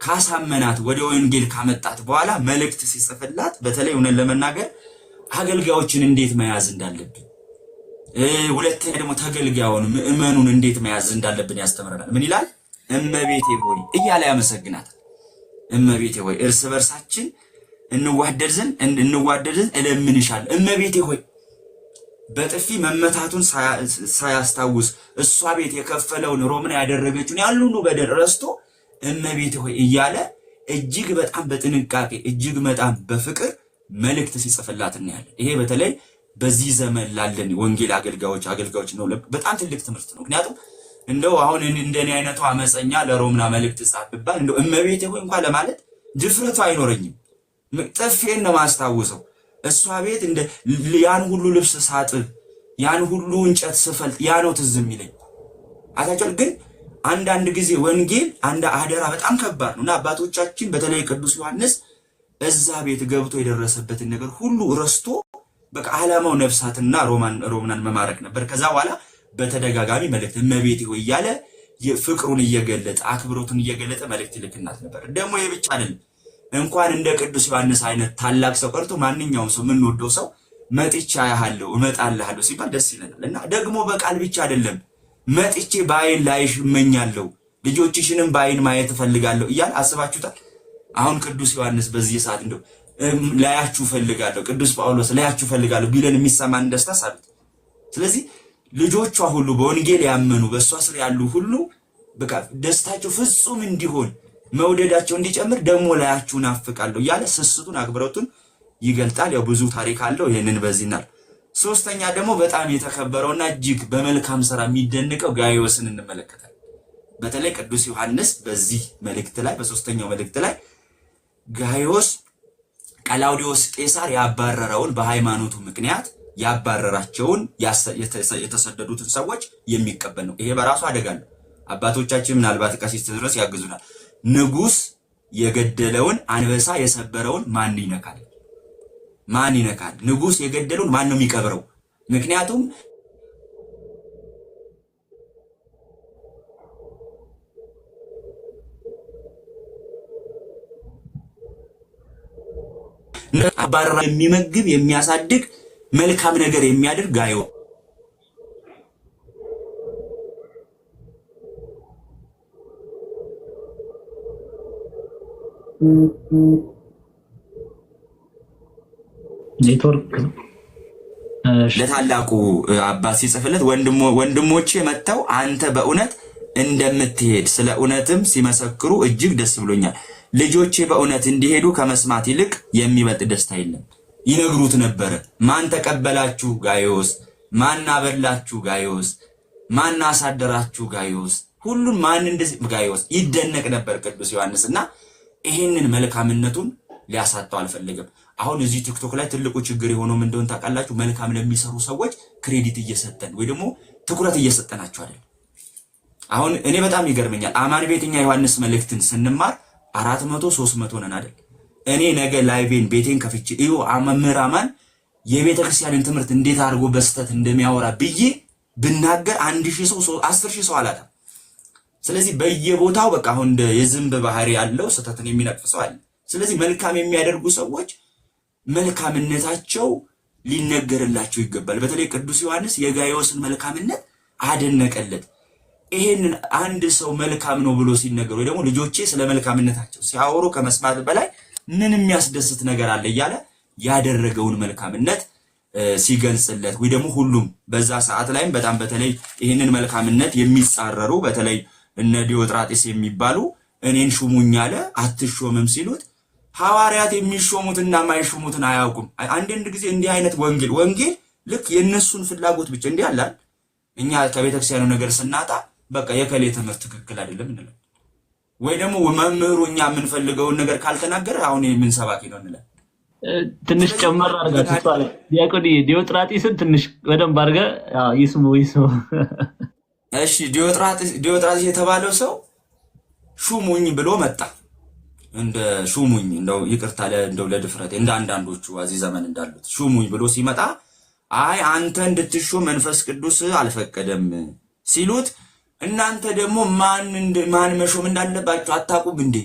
ካሳመናት ወደ ወንጌል ካመጣት በኋላ መልእክት ሲጽፍላት በተለይ እውነት ለመናገር አገልጋዮችን እንዴት መያዝ እንዳለብን ሁለተኛ ደግሞ ተገልጋዩን ምእመኑን እንዴት መያዝ እንዳለብን ያስተምረናል። ምን ይላል? እመቤቴ ሆይ እያለ ያመሰግናታል። እመቤቴ ሆይ እርስ በርሳችን እንዋደድ ዘንድ እለምንሻለሁ። እመቤቴ ሆይ በጥፊ መመታቱን ሳያስታውስ እሷ ቤት የከፈለውን ሮምና ያደረገችውን ያሉ ሁሉ በደል ረስቶ እመቤቴ ሆይ እያለ እጅግ በጣም በጥንቃቄ እጅግ በጣም በፍቅር መልእክት ሲጽፍላት እናያለን። ይሄ በተለይ በዚህ ዘመን ላለን ወንጌል አገልጋዮች ነው በጣም ትልቅ ትምህርት ነው። ምክንያቱም እንደው አሁን እንደኔ አይነቱ አመፀኛ ለሮምና መልእክት ጻፍ ቢባል እንደው እመቤቴ ሆይ እንኳን ለማለት ድፍረቱ አይኖረኝም። ጥፌን ነው ማስታውሰው። እሷ ቤት እንደ ያን ሁሉ ልብስ ሳጥብ ያን ሁሉ እንጨት ስፈልጥ ያ ነው ትዝ የሚለኝ። አታውቂው ግን አንዳንድ ጊዜ ወንጌል አደራ በጣም ከባድ ነውና አባቶቻችን በተለይ ቅዱስ ዮሐንስ እዛ ቤት ገብቶ የደረሰበትን ነገር ሁሉ ረስቶ በቃ ዓላማው ነፍሳትና ሮምናን መማረክ ነበር። ከዛ በኋላ በተደጋጋሚ መልእክት እመቤቴ ሆይ እያለ ፍቅሩን እየገለጠ አክብሮቱን እየገለጠ መልእክት ይልክናት ነበር። ደግሞ ይሄ ብቻ አይደለም። እንኳን እንደ ቅዱስ ዮሐንስ አይነት ታላቅ ሰው ቀርቶ ማንኛውም ሰው የምንወደው ሰው መጥቻ ያሃለው እመጣልሃለሁ ሲባል ደስ ይለናል። እና ደግሞ በቃል ብቻ አይደለም መጥቼ በአይን ላይሽ እመኛለሁ ልጆችሽንም በአይን ማየት እፈልጋለሁ እያል አስባችሁታል? አሁን ቅዱስ ዮሐንስ በዚህ ሰዓት እንደው ላያችሁ እፈልጋለሁ ቅዱስ ጳውሎስ ላያችሁ እፈልጋለሁ ቢለን የሚሰማን ደስታ ሳቢት። ስለዚህ ልጆቿ ሁሉ በወንጌል ያመኑ በእሷ ስር ያሉ ሁሉ በቃ ደስታቸው ፍጹም እንዲሆን መውደዳቸው እንዲጨምር ደግሞ ላያችሁ ናፍቃለሁ እያለ ስስቱን አክብሮቱን ይገልጣል። ያው ብዙ ታሪክ አለው። ይሄንን በዚህናል። ሶስተኛ ደግሞ በጣም የተከበረውና እጅግ በመልካም ሥራ የሚደነቀው ጋይዮስን እንመለከታለን። በተለይ ቅዱስ ዮሐንስ በዚህ መልእክት ላይ በሶስተኛው መልእክት ላይ ጋይዮስ ቀላውዲዮስ ቄሳር ያባረረውን በሃይማኖቱ ምክንያት ያባረራቸውን የተሰደዱትን ሰዎች የሚቀበል ነው። ይሄ በራሱ አደጋ ነው። አባቶቻችን ምናልባት ቀሲስ ድረስ ያግዙናል። ንጉስ የገደለውን አንበሳ የሰበረውን ማን ይነካል? ማን ይነካል? ንጉስ የገደለውን ማን ነው የሚቀብረው? ምክንያቱም አባረራ የሚመግብ የሚያሳድግ መልካም ነገር የሚያደርግ ጋይዮስ ኔትወርክ ለታላቁ አባት ሲጽፍለት ወንድሞቼ መጥተው አንተ በእውነት እንደምትሄድ ስለ እውነትም ሲመሰክሩ እጅግ ደስ ብሎኛል። ልጆቼ በእውነት እንዲሄዱ ከመስማት ይልቅ የሚበልጥ ደስታ የለም ይነግሩት ነበር። ማን ተቀበላችሁ? ጋይዮስ። ማን አበላችሁ? ጋይዮስ። ማን አሳደራችሁ? ጋይዮስ። ሁሉን ማን እንደዚህ ጋይዮስ ይደነቅ ነበር ቅዱስ ዮሐንስና ይሄንን መልካምነቱን ሊያሳጣው አልፈለገም። አሁን እዚህ ቲክቶክ ላይ ትልቁ ችግር የሆነው ምን እንደሆነ ታውቃላችሁ? መልካም ለሚሰሩ ሰዎች ክሬዲት እየሰጠን ወይ ደግሞ ትኩረት እየሰጠናቸው አይደል? አሁን እኔ በጣም ይገርመኛል። አማን ቤተኛ ዮሐንስ መልእክትን ስንማር 400 300 ነን አይደል? እኔ ነገ ላይቬን ቤቴን ከፍቼ እዩ መምህር አማን የቤተክርስቲያንን ትምህርት እንዴት አድርጎ በስተት እንደሚያወራ ብዬ ብናገር 1000 ሰው 10000 ሰው አላታ። ስለዚህ በየቦታው በቃ አሁን እንደ የዝንብ ባህሪ ያለው ስተትን የሚነቅፍ ሰው አለ። ስለዚህ መልካም የሚያደርጉ ሰዎች መልካምነታቸው ሊነገርላቸው ይገባል። በተለይ ቅዱስ ዮሐንስ የጋይዮስን መልካምነት አደነቀለት። ይሄንን አንድ ሰው መልካም ነው ብሎ ሲነገር ወይ ደግሞ ልጆቼ ስለ መልካምነታቸው ሲያወሩ ከመስማት በላይ ምን የሚያስደስት ነገር አለ እያለ ያደረገውን መልካምነት ሲገልጽለት ወይ ደግሞ ሁሉም በዛ ሰዓት ላይም በጣም በተለይ ይሄንን መልካምነት የሚጻረሩ በተለይ እነ ዲዮጥራጢስ የሚባሉ እኔን ሹሙኝ አለ አትሾምም ሲሉት ሐዋርያት የሚሾሙትና የማይሾሙትን አያውቁም። አንዳንድ ጊዜ እንዲህ አይነት ወንጌል ልክ የነሱን ፍላጎት ብቻ እንዲህ አላል። እኛ ከቤተክርስቲያኑ ነገር ስናጣ በቃ የከሌ ትምህርት ትክክል አይደለም እንላለን። ወይ ደግሞ መምህሩ እኛ የምንፈልገውን ነገር ካልተናገረ አሁን ምን ሰባኪ ነው እንላለን። ትንሽ ጨመር አድርጋችሁ ታለ ዲያቆን ዲዮጥራጢስን ትንሽ በደንብ አድርገህ ይስሙ። እሺ ዲዮጥራጢስ የተባለው ሰው ሹሙኝ ብሎ መጣ። እንደ ሹሙኝ እንደው ይቅርታ እንደው ለድፍረቴ እንደ አንዳንዶቹ እዚህ ዘመን እንዳሉት ሹሙኝ ብሎ ሲመጣ አይ አንተ እንድትሾም መንፈስ ቅዱስ አልፈቀደም ሲሉት እናንተ ደግሞ ማን መሾም እንዳለባችሁ አታውቁም እንዴ?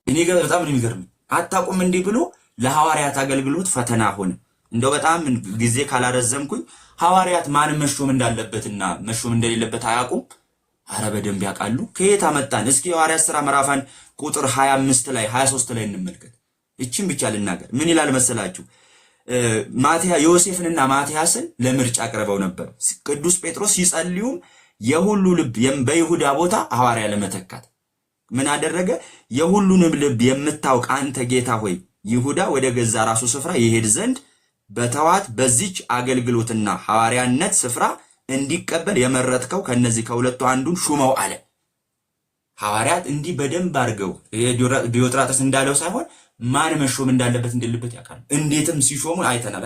እኔ በጣም ነው የሚገርም። አታውቁም እንዴ ብሎ ለሐዋርያት አገልግሎት ፈተና ሆነ። እንደው በጣም ጊዜ ካላረዘምኩኝ ሐዋርያት ማን መሾም እንዳለበትና መሾም እንደሌለበት አያውቁም? አረ በደንብ ያውቃሉ። ከየት አመጣን? እስኪ የሐዋርያት ሥራ ምዕራፍ 1 ቁጥር 25 ላይ 23 ላይ እንመልከት። እቺን ብቻ ልናገር። ምን ይላል መሰላችሁ? ዮሴፍንና ማትያስን ለምርጫ አቅርበው ነበር። ቅዱስ ጴጥሮስ ሲጸልዩም የሁሉ ልብ በይሁዳ ቦታ ሐዋርያ ለመተካት ምን አደረገ? የሁሉንም ልብ የምታውቅ አንተ ጌታ ሆይ ይሁዳ ወደ ገዛ ራሱ ስፍራ ይሄድ ዘንድ በተዋት በዚች አገልግሎትና ሐዋርያነት ስፍራ እንዲቀበል የመረጥከው ከነዚህ ከሁለቱ አንዱን ሹመው አለ። ሐዋርያት እንዲህ በደንብ አድርገው ዲዮጥራጥስ እንዳለው ሳይሆን ማን መሾም እንዳለበት እንደሌለበት ያውቃሉ። እንዴትም ሲሾሙ አይተናል።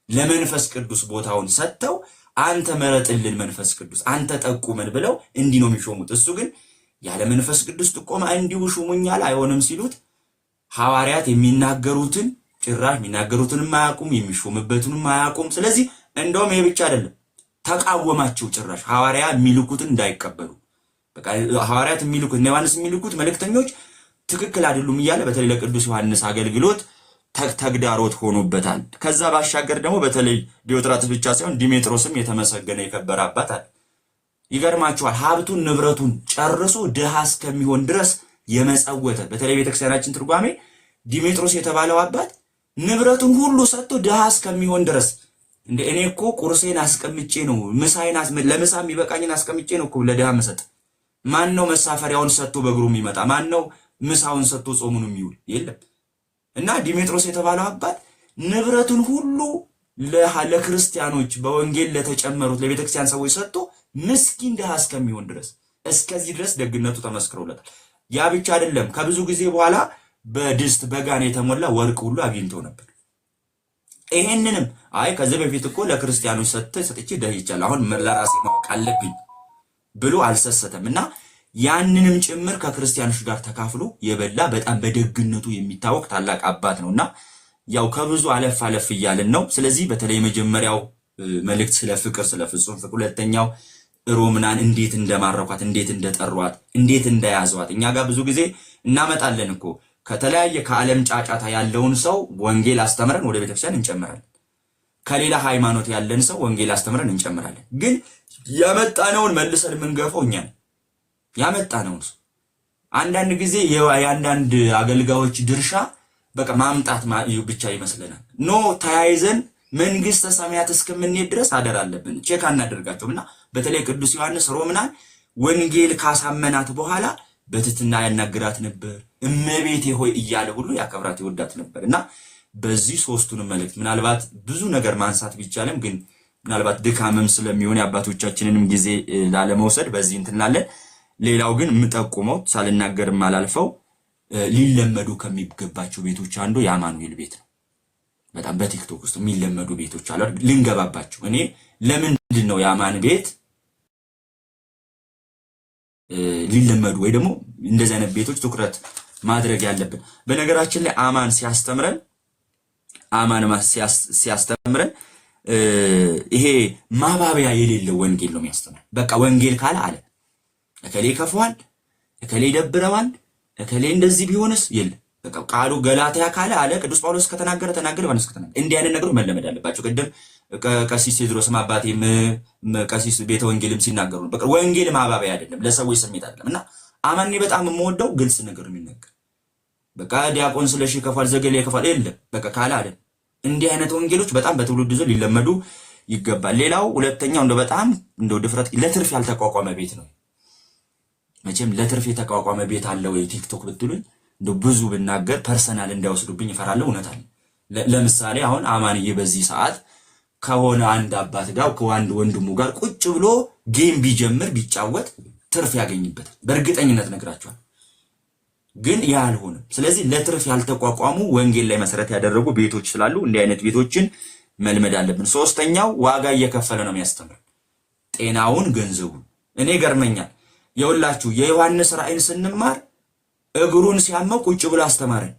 ለመንፈስ ቅዱስ ቦታውን ሰጥተው አንተ መረጥልን መንፈስ ቅዱስ አንተ ጠቁመን ብለው እንዲህ ነው የሚሾሙት። እሱ ግን ያለ መንፈስ ቅዱስ ጥቆማ እንዲሁ ሹሙኛል አይሆንም ሲሉት ሐዋርያት የሚናገሩትን ጭራሽ የሚናገሩትንም አያውቁም፣ የሚሾምበትንም አያውቁም። ስለዚህ እንደውም ይሄ ብቻ አይደለም ተቃወማቸው። ጭራሽ ሐዋርያ የሚልኩትን እንዳይቀበሉ በቃ ሐዋርያት የሚልኩት እነ ዮሐንስ የሚልኩት መልእክተኞች ትክክል አይደሉም እያለ በተለይ ለቅዱስ ዮሐንስ አገልግሎት ተግዳሮት ሆኖበታል። ከዛ ባሻገር ደግሞ በተለይ ዲዮጥራጥስ ብቻ ሳይሆን ዲሜጥሮስም የተመሰገነ የከበረ አባት አለ። ይገርማችኋል፣ ሀብቱን ንብረቱን ጨርሶ ድሃ እስከሚሆን ድረስ የመጸወተ በተለይ ቤተክርስቲያናችን ትርጓሜ ዲሜጥሮስ የተባለው አባት ንብረቱን ሁሉ ሰጥቶ ድሃ እስከሚሆን ድረስ እንደ እኔ እኮ ቁርሴን አስቀምጬ ነው ለምሳ የሚበቃኝን አስቀምጬ ነው እኮ ለድሃ መሰጥ። ማን ነው መሳፈሪያውን ሰጥቶ በእግሩ የሚመጣ? ማን ነው ምሳውን ሰጥቶ ጾሙን የሚውል? የለም። እና ዲሜጥሮስ የተባለው አባት ንብረቱን ሁሉ ለክርስቲያኖች በወንጌል ለተጨመሩት ለቤተክርስቲያን ሰዎች ሰጥቶ ምስኪን ድሃ እስከሚሆን ድረስ እስከዚህ ድረስ ደግነቱ ተመስክሮለታል። ያ ብቻ አይደለም። ከብዙ ጊዜ በኋላ በድስት በጋን የተሞላ ወርቅ ሁሉ አግኝቶ ነበር። ይሄንንም አይ ከዚህ በፊት እኮ ለክርስቲያኖች ሰጥቼ ደህይቻለሁ አሁን ለራሴ ማወቅ አለብኝ ብሎ አልሰሰተም። እና ያንንም ጭምር ከክርስቲያኖች ጋር ተካፍሎ የበላ በጣም በደግነቱ የሚታወቅ ታላቅ አባት ነውና ያው ከብዙ አለፍ እያልን ነው። ስለዚህ በተለይ የመጀመሪያው መልእክት ስለ ፍቅር ስለ ፍጹም ፍቅር፣ ሁለተኛው ሮምናን እንዴት እንደማረኳት እንዴት እንደጠሯት እንዴት እንደያዟት እኛ ጋር ብዙ ጊዜ እናመጣለን እኮ ከተለያየ ከዓለም ጫጫታ ያለውን ሰው ወንጌል አስተምረን ወደ ቤተክርስቲያን እንጨምራለን። ከሌላ ሃይማኖት ያለን ሰው ወንጌል አስተምረን እንጨምራለን። ግን ያመጣነውን መልሰን የምንገፈው እኛ ነን። ያመጣነውን ሰው አንዳንድ ጊዜ የአንዳንድ አገልጋዮች ድርሻ በቃ ማምጣት ብቻ ይመስለናል። ኖ ተያይዘን መንግስተ ሰማያት እስከምንሄድ ድረስ አደር አለብን። ቼክ አናደርጋቸውምና በተለይ ቅዱስ ዮሐንስ ሮምናን ወንጌል ካሳመናት በኋላ በትትና ያናግራት ነበር። እመቤቴ ሆይ እያለ ሁሉ ያከብራት ይወዳት ነበርና በዚህ ሶስቱንም መልእክት ምናልባት ብዙ ነገር ማንሳት ቢቻልም ግን ምናልባት ድካምም ስለሚሆን የአባቶቻችንንም ጊዜ ላለመውሰድ በዚህ እንትናለን። ሌላው ግን የምጠቁመው ሳልናገርም አላልፈው ሊለመዱ ከሚገባቸው ቤቶች አንዱ የአማኑኤል ቤት ነው። በጣም በቲክቶክ ውስጥ የሚለመዱ ቤቶች አሉ ልንገባባቸው። እኔ ለምንድን ነው የአማን ቤት ሊለመዱ ወይ ደግሞ እንደዚህ አይነት ቤቶች ትኩረት ማድረግ ያለብን? በነገራችን ላይ አማን ሲያስተምረን ይሄ ማባቢያ የሌለው ወንጌል ነው የሚያስተምረን። በቃ ወንጌል ካለ አለ እከሌ ከፈዋል፣ እከሌ ደብረዋል፣ እከሌ እንደዚህ ቢሆንስ የለም። በቃ ቃሉ ገላትያ ካለ አለ ቅዱስ ጳውሎስ ከተናገረ ዮሐንስ ከተናገረ እንዲህ አይነት ነገሮች መለመድ አለባቸው። ቅድም ቀሲስ ቴዎድሮስም አባቴም ቀሲስ ቤተ ወንጌልም ሲናገሩ በቃ ወንጌል ማባቢያ አይደለም፣ ለሰዎች ስሜት አይደለም። እና አማኔ በጣም የምወደው ግልጽ ነገር የሚነገር በቃ ዲያቆን ስለሺ ከፋል ዘገሌ ከፋል የለም። በቃ ካለ አለ እንዲህ አይነት ወንጌሎች በጣም በትውልድ ዘንድ ሊለመዱ ይገባል። ሌላው ሁለተኛው በጣም ድፍረት ለትርፍ ያልተቋቋመ ቤት ነው። መቼም ለትርፍ የተቋቋመ ቤት አለ ወይ ቲክቶክ ብትሉኝ ብዙ ብናገር ፐርሰናል እንዳይወስዱብኝ እፈራለሁ። እውነት አለ። ለምሳሌ አሁን አማንዬ በዚህ ሰዓት ከሆነ አንድ አባት ጋር ከአንድ ወንድሙ ጋር ቁጭ ብሎ ጌም ቢጀምር ቢጫወት ትርፍ ያገኝበታል። በእርግጠኝነት ነግራቸዋል። ግን ያ አልሆነም። ስለዚህ ለትርፍ ያልተቋቋሙ ወንጌል ላይ መሰረት ያደረጉ ቤቶች ስላሉ እንዲህ አይነት ቤቶችን መልመድ አለብን። ሶስተኛው ዋጋ እየከፈለ ነው የሚያስተምር ጤናውን፣ ገንዘቡን። እኔ ገርመኛል። የሁላችሁ የዮሐንስ ራእይን ስንማር እግሩን ሲያመው ቁጭ ብሎ አስተማረን።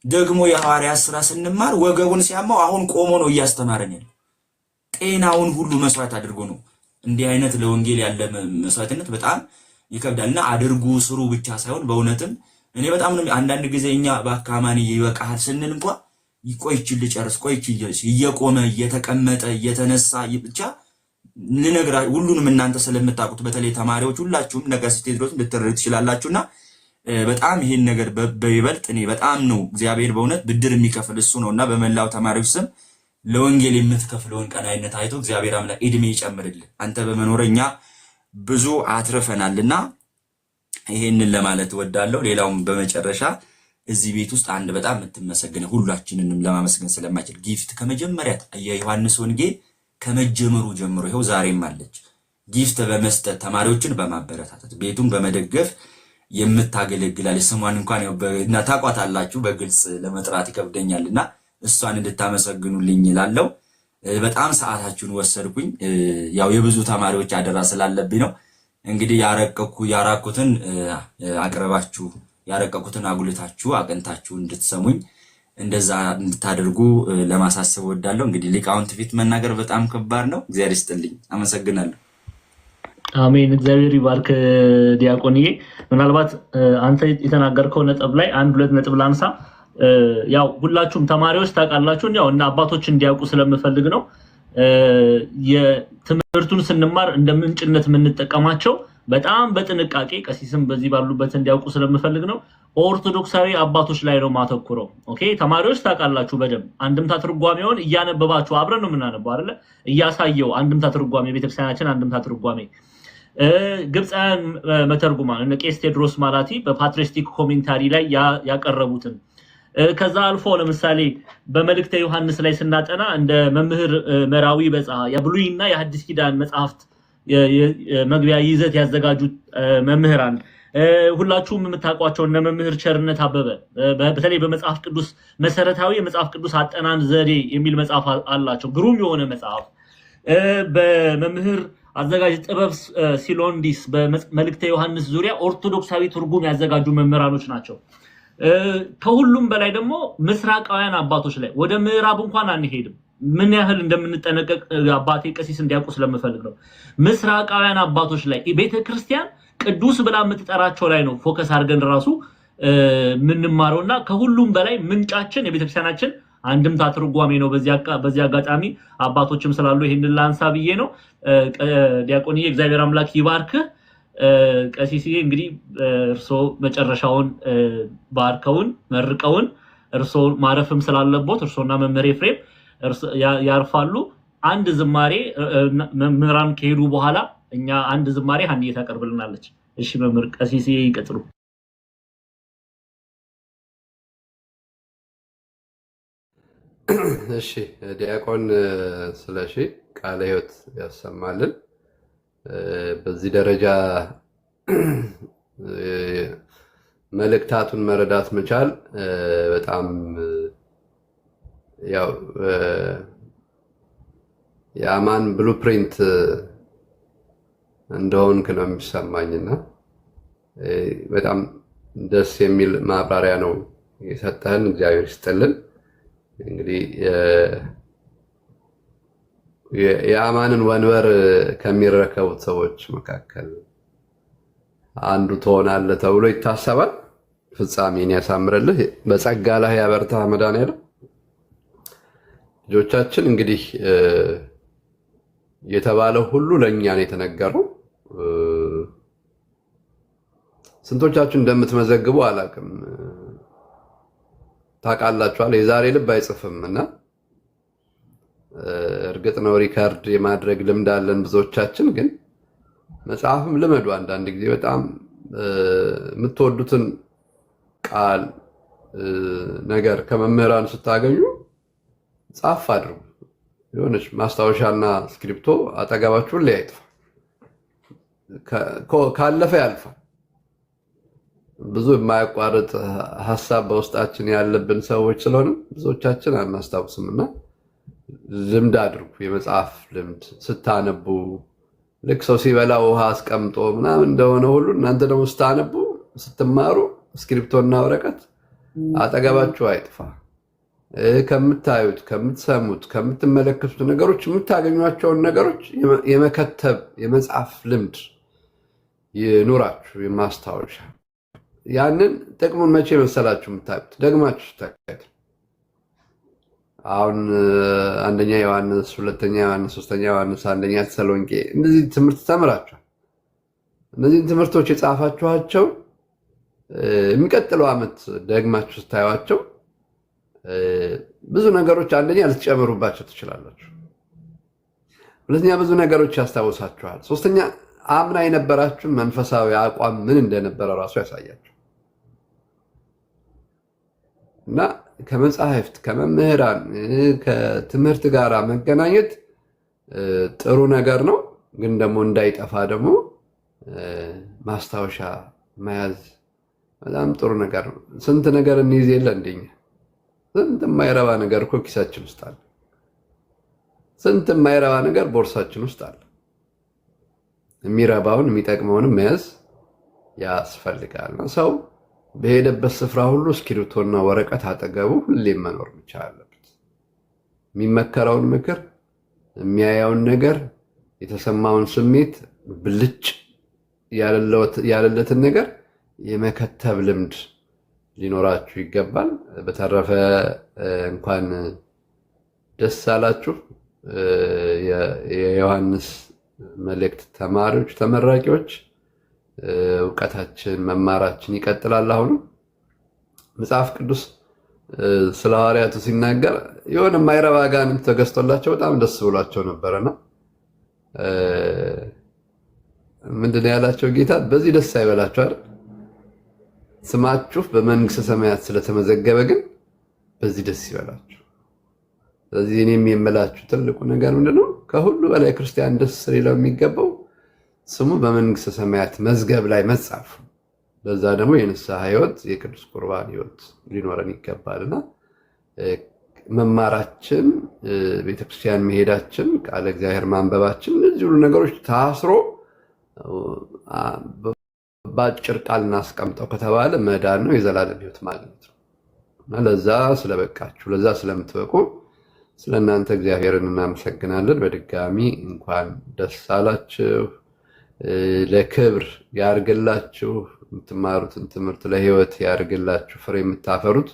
ደግሞ የሐዋርያት ሥራ ስንማር ወገቡን ሲያመው አሁን ቆሞ ነው እያስተማረን ያለው። ጤናውን ሁሉ መስዋዕት አድርጎ ነው። እንዲህ አይነት ለወንጌል ያለ መስዋዕትነት በጣም ይከብዳልና አድርጉ ስሩ ብቻ ሳይሆን በእውነትም እኔ በጣም ነው አንዳንድ ጊዜ እኛ በአካማኒ ይበቃል ስንል እንኳን ይቆይች ልጨርስ ቆይች እየቆመ እየተቀመጠ እየተነሳ ብቻ ልነግራ ሁሉንም እናንተ ስለምታውቁት በተለይ ተማሪዎች ሁላችሁም ነገስት ቴድሮስ ልትረዱ ትችላላችሁና በጣም ይሄን ነገር በይበልጥ እኔ በጣም ነው እግዚአብሔር በእውነት ብድር የሚከፍል እሱ ነውና በመላው ተማሪዎች ስም ለወንጌል የምትከፍለውን ቀናይነት አይቶ እግዚአብሔር አምላክ እድሜ ይጨምርልህ። አንተ በመኖረኛ ብዙ አትርፈናልና ይሄንን ለማለት ወዳለው። ሌላውም በመጨረሻ እዚህ ቤት ውስጥ አንድ በጣም የምትመሰገነው ሁላችንንም ለማመስገን ስለማይችል ጊፍት ከመጀመሪያ የዮሐንስ ወንጌል ከመጀመሩ ጀምሮ ይኸው ዛሬም አለች ጊፍት በመስጠት ተማሪዎችን በማበረታታት ቤቱን በመደገፍ የምታገለግላለች። ስሟን እንኳን እና ታቋታላችሁ በግልጽ ለመጥራት ይከብደኛልና እሷን እንድታመሰግኑልኝ እላለሁ። በጣም ሰዓታችሁን ወሰድኩኝ። ያው የብዙ ተማሪዎች አደራ ስላለብኝ ነው። እንግዲህ ያራኩትን አቅርባችሁ ያረቀቁትን አጉልታችሁ አቀንታችሁ እንድትሰሙኝ እንደዛ እንድታደርጉ ለማሳሰብ ወዳለሁ። እንግዲህ ሊቃውንት ፊት መናገር በጣም ከባድ ነው። እግዚአብሔር ይስጥልኝ። አመሰግናለሁ። አሜን። እግዚአብሔር ይባርክ ዲያቆንዬ። ምናልባት አንተ የተናገርከው ነጥብ ላይ አንድ ሁለት ነጥብ ላንሳ። ያው ሁላችሁም ተማሪዎች ታውቃላችሁ፣ ያው እና አባቶች እንዲያውቁ ስለምፈልግ ነው። የትምህርቱን ስንማር እንደ ምንጭነት የምንጠቀማቸው በጣም በጥንቃቄ ቀሲስም በዚህ ባሉበት እንዲያውቁ ስለምፈልግ ነው። ኦርቶዶክሳዊ አባቶች ላይ ነው ማተኩረው። ኦኬ ተማሪዎች ታውቃላችሁ በደንብ አንድምታ ትርጓሜውን እያነበባችሁ አብረን ነው የምናነበው አይደለ? እያሳየው አንድምታ ትርጓሜ ቤተክርስቲያናችን አንድምታ ትርጓሜ ግብፃውያን መተርጉማን እነ ቄስ ቴድሮስ ማላቲ በፓትሪስቲክ ኮሜንታሪ ላይ ያቀረቡትን ከዛ አልፎ ለምሳሌ በመልእክተ ዮሐንስ ላይ ስናጠና እንደ መምህር መራዊ በጻ የብሉይና የሐዲስ ኪዳን መጽሐፍት መግቢያ ይዘት ያዘጋጁት መምህራን ሁላችሁም የምታውቋቸው እነ መምህር ቸርነት አበበ በተለይ በመጽሐፍ ቅዱስ መሰረታዊ የመጽሐፍ ቅዱስ አጠናን ዘዴ የሚል መጽሐፍ አላቸው። ግሩም የሆነ መጽሐፍ በመምህር አዘጋጅ ጥበብ ሲሎንዲስ በመልእክተ ዮሐንስ ዙሪያ ኦርቶዶክሳዊ ትርጉም ያዘጋጁ መምህራኖች ናቸው። ከሁሉም በላይ ደግሞ ምስራቃውያን አባቶች ላይ ወደ ምዕራብ እንኳን አንሄድም። ምን ያህል እንደምንጠነቀቅ አባቴ ቀሲስ እንዲያውቁ ስለምፈልግ ነው። ምስራቃውያን አባቶች ላይ ቤተክርስቲያን ቅዱስ ብላ የምትጠራቸው ላይ ነው ፎከስ አድርገን ራሱ ምንማረውና ከሁሉም በላይ ምንጫችን የቤተክርስቲያናችን አንድምታ ትርጓሜ ነው። በዚህ አጋጣሚ አባቶችም ስላሉ ይሄንን ላንሳ ብዬ ነው። ዲያቆንዬ እግዚአብሔር አምላክ ይባርክ። ቀሲስዬ እንግዲህ እርሶ መጨረሻውን ባርከውን መርቀውን እርሶ ማረፍም ስላለቦት እርሶና መምህር ኤፍሬም ያርፋሉ። አንድ ዝማሬ መምህራን ከሄዱ በኋላ እኛ አንድ ዝማሬ ሀንዬ ታቀርብልናለች። እሺ መምህር ቀሲስዬ ይቀጥሉ። እሺ ዲያቆን ስለሺ ቃለ ሕይወት ያሰማልን። በዚህ ደረጃ መልእክታቱን መረዳት መቻል በጣም ያው የአማን ብሉፕሪንት እንደሆንክ ነው የሚሰማኝና በጣም ደስ የሚል ማብራሪያ ነው የሰጠህን። እግዚአብሔር ይስጥልን። እንግዲህ የአማንን ወንበር ከሚረከቡት ሰዎች መካከል አንዱ ትሆናለህ ተብሎ ይታሰባል። ፍጻሜን ያሳምርልህ፣ በጸጋ ላይ ያበርታህ መድኃኒዓለም። ልጆቻችን እንግዲህ የተባለው ሁሉ ለእኛ ነው የተነገረው። ስንቶቻችሁ እንደምትመዘግቡ አላውቅም። ታውቃላችኋል፣ የዛሬ ልብ አይጽፍም እና እርግጥ ነው ሪካርድ የማድረግ ልምድ አለን ብዙዎቻችን። ግን መጽሐፍም ልመዱ። አንዳንድ ጊዜ በጣም የምትወዱትን ቃል ነገር ከመምህራን ስታገኙ ጻፍ አድርጉ። የሆነች ማስታወሻና ስክሪፕቶ አጠገባችሁ ላይ አይጥፋ። ካለፈ ያልፋል። ብዙ የማያቋርጥ ሀሳብ በውስጣችን ያለብን ሰዎች ስለሆነ ብዙዎቻችን አናስታውስምና ልምድ አድርጉ። የመጽሐፍ ልምድ ስታነቡ ልክ ሰው ሲበላ ውሃ አስቀምጦ ምናምን እንደሆነ ሁሉ እናንተ ደግሞ ስታነቡ ስትማሩ ስክሪፕቶና ወረቀት አጠገባችሁ አይጥፋ። ከምታዩት፣ ከምትሰሙት፣ ከምትመለከቱት ነገሮች የምታገኟቸውን ነገሮች የመከተብ የመጽሐፍ ልምድ ይኑራችሁ። የማስታወሻ ያንን ጥቅሙን መቼ መሰላችሁ የምታዩት? ደግማችሁ ስታዩት። አሁን አንደኛ ዮሐንስ፣ ሁለተኛ ዮሐንስ፣ ሶስተኛ ዮሐንስ፣ አንደኛ ተሰሎንቄ እንደዚህ ትምህርት ተምራችኋል። እነዚህን ትምህርቶች የጻፋችኋቸው የሚቀጥለው ዓመት ደግማችሁ ስታዩቸው ብዙ ነገሮች አንደኛ ልትጨምሩባቸው ትችላላችሁ። ሁለተኛ ብዙ ነገሮች ያስታውሳችኋል። ሶስተኛ አምና የነበራችሁን መንፈሳዊ አቋም ምን እንደነበረ ራሱ ያሳያችሁ እና ከመጽሐፍት ከመምህራን ከትምህርት ጋር መገናኘት ጥሩ ነገር ነው። ግን ደግሞ እንዳይጠፋ ደግሞ ማስታወሻ መያዝ በጣም ጥሩ ነገር ነው። ስንት ነገር እንይዝ የለ እንደኛ ስንት የማይረባ ነገር እኮ ኪሳችን ውስጥ አለ። ስንት የማይረባ ነገር ቦርሳችን ውስጥ አለ። የሚረባውን የሚጠቅመውንም መያዝ ያስፈልጋል። ሰው በሄደበት ስፍራ ሁሉ እስክሪብቶና ወረቀት አጠገቡ ሁሌም መኖር ብቻ አለበት። የሚመከረውን ምክር፣ የሚያየውን ነገር፣ የተሰማውን ስሜት ብልጭ ያለለትን ነገር የመከተብ ልምድ ሊኖራችሁ ይገባል። በተረፈ እንኳን ደስ አላችሁ የዮሐንስ መልእክት ተማሪዎች፣ ተመራቂዎች። እውቀታችን መማራችን ይቀጥላል። አሁን መጽሐፍ ቅዱስ ስለ ሐዋርያቱ ሲናገር የሆነ የማይረባ አጋንንት ተገዝቶላቸው በጣም ደስ ብሏቸው ነበረና ምንድነው ያላቸው ጌታ? በዚህ ደስ አይበላችሁ አይደል? ስማችሁ በመንግስተ ሰማያት ስለተመዘገበ ግን በዚህ ደስ ይበላችሁ። ስለዚህ እኔም የምላችሁ ትልቁ ነገር ምንድነው? ከሁሉ በላይ ክርስቲያን ደስ ሊለው የሚገባው ስሙ በመንግስተ ሰማያት መዝገብ ላይ መጻፉ። በዛ ደግሞ የንስሐ ህይወት፣ የቅዱስ ቁርባን ህይወት ሊኖረን ይገባልና መማራችን፣ ቤተክርስቲያን መሄዳችን፣ ቃለ እግዚአብሔር ማንበባችን፣ እነዚህ ሁሉ ነገሮች ታስሮ በአጭር ቃል እናስቀምጠው ከተባለ መዳን ነው፣ የዘላለም ህይወት ማግኘት ነው። እና ለዛ ስለበቃችሁ፣ ለዛ ስለምትበቁ ስለ እናንተ እግዚአብሔርን እናመሰግናለን። በድጋሚ እንኳን ደስ አላችሁ። ለክብር ያርግላችሁ። የምትማሩትን ትምህርት ለህይወት ያርግላችሁ። ፍሬ የምታፈሩት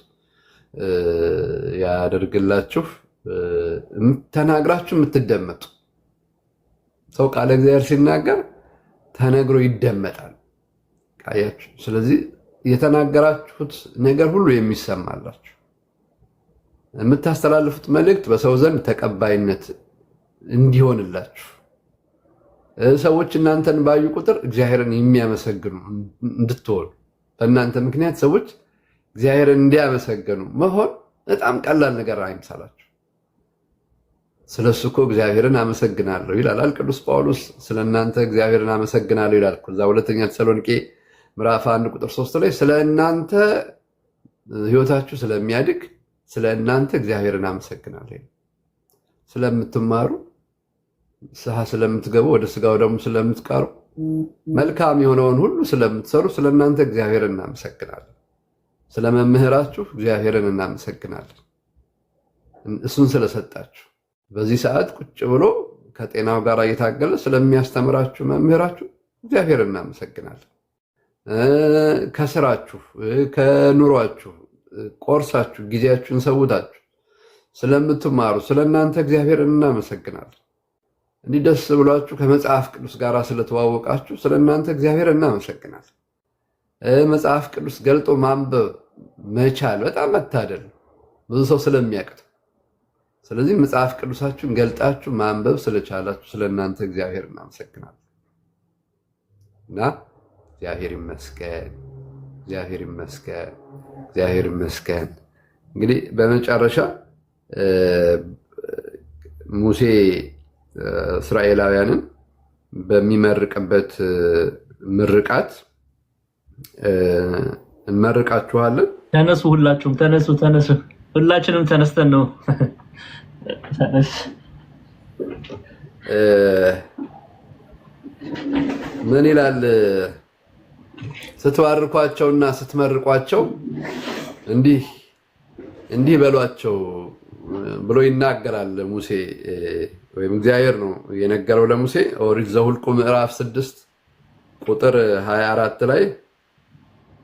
ያደርግላችሁ። ተናግራችሁ የምትደመጡ ሰው ቃለ እግዚአብሔር ሲናገር ተነግሮ ይደመጣል። ቃያችሁ። ስለዚህ የተናገራችሁት ነገር ሁሉ የሚሰማላችሁ፣ የምታስተላልፉት መልእክት በሰው ዘንድ ተቀባይነት እንዲሆንላችሁ፣ ሰዎች እናንተን ባዩ ቁጥር እግዚአብሔርን የሚያመሰግኑ እንድትሆኑ፣ በእናንተ ምክንያት ሰዎች እግዚአብሔርን እንዲያመሰግኑ መሆን በጣም ቀላል ነገር አይምሳላችሁ። ስለሱ እኮ እግዚአብሔርን አመሰግናለሁ ይላል ቅዱስ ጳውሎስ። ስለ እናንተ እግዚአብሔርን አመሰግናለሁ ይላል እዛ ሁለተኛ ተሰሎንቄ ምዕራፍ 1 ቁጥር 3 ላይ ስለ እናንተ ህይወታችሁ ስለሚያድግ ስለ እናንተ እግዚአብሔርን አመሰግናለሁ። ስለምትማሩ፣ ንስሐ ስለምትገቡ፣ ወደ ስጋው ደግሞ ስለምትቀሩ፣ መልካም የሆነውን ሁሉ ስለምትሰሩ ስለ እናንተ እግዚአብሔርን እናመሰግናለን። ስለ መምህራችሁ እግዚአብሔርን እናመሰግናለን፣ እሱን ስለሰጣችሁ። በዚህ ሰዓት ቁጭ ብሎ ከጤናው ጋር እየታገለ ስለሚያስተምራችሁ መምህራችሁ እግዚአብሔርን እናመሰግናለን። ከስራችሁ ከኑሯችሁ ቆርሳችሁ ጊዜያችሁን ሰውታችሁ ስለምትማሩ ስለ እናንተ እግዚአብሔርን እናመሰግናለን። እንዲህ ደስ ብሏችሁ ከመጽሐፍ ቅዱስ ጋር ስለተዋወቃችሁ ስለ እናንተ እግዚአብሔርን እናመሰግናለን። መጽሐፍ ቅዱስ ገልጦ ማንበብ መቻል በጣም መታደል ነው፣ ብዙ ሰው ስለሚያቅት። ስለዚህ መጽሐፍ ቅዱሳችሁን ገልጣችሁ ማንበብ ስለቻላችሁ ስለ እናንተ እግዚአብሔር እናመሰግናለን እና እግዚአብሔር ይመስገን። እግዚአብሔር ይመስገን፣ እግዚአብሔር ይመስገን። እንግዲህ በመጨረሻ ሙሴ እስራኤላውያንን በሚመርቅበት ምርቃት እንመርቃችኋለን። ተነሱ፣ ሁላችሁም ተነሱ፣ ተነሱ። ሁላችንም ተነስተን ነው ምን ይላል? ስትባርኳቸውና ስትመርቋቸው እንዲህ በሏቸው ብሎ ይናገራል ሙሴ፣ ወይም እግዚአብሔር ነው የነገረው ለሙሴ። ኦሪት ዘኍልቍ ምዕራፍ 6 ቁጥር 24 ላይ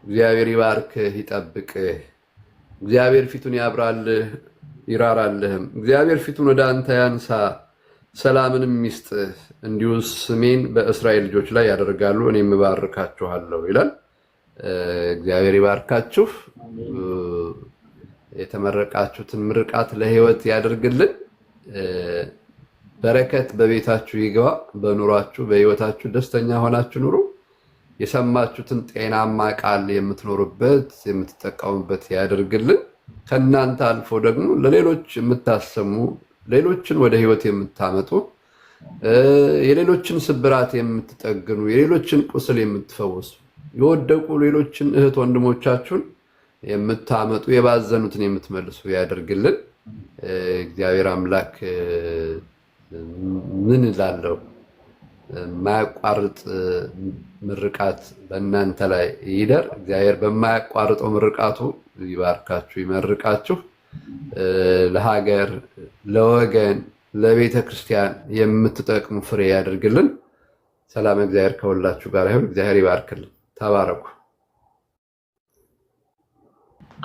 እግዚአብሔር ይባርክህ ይጠብቅህ፣ እግዚአብሔር ፊቱን ያብራልህ ይራራልህም፣ እግዚአብሔር ፊቱን ወደ አንተ ያንሳ ሰላምንም ይስጥህ፣ እንዲሁ ስሜን በእስራኤል ልጆች ላይ ያደርጋሉ እኔም እባርካችኋለሁ ይላል። እግዚአብሔር ይባርካችሁ። የተመረቃችሁትን ምርቃት ለሕይወት ያደርግልን። በረከት በቤታችሁ ይግባ። በኑሯችሁ በሕይወታችሁ ደስተኛ ሆናችሁ ኑሩ። የሰማችሁትን ጤናማ ቃል የምትኖሩበት የምትጠቀሙበት ያደርግልን። ከእናንተ አልፎ ደግሞ ለሌሎች የምታሰሙ ሌሎችን ወደ ሕይወት የምታመጡ የሌሎችን ስብራት የምትጠግኑ የሌሎችን ቁስል የምትፈውሱ የወደቁ ሌሎችን እህት ወንድሞቻችሁን የምታመጡ የባዘኑትን የምትመልሱ ያደርግልን። እግዚአብሔር አምላክ ምን እላለሁ? የማያቋርጥ ምርቃት በእናንተ ላይ ይደር። እግዚአብሔር በማያቋርጠው ምርቃቱ ይባርካችሁ ይመርቃችሁ። ለሀገር፣ ለወገን፣ ለቤተ ክርስቲያን የምትጠቅሙ ፍሬ ያደርግልን። ሰላም እግዚአብሔር ከሁላችሁ ጋር ይሁን። እግዚአብሔር ይባርክልን። ተባረኩ።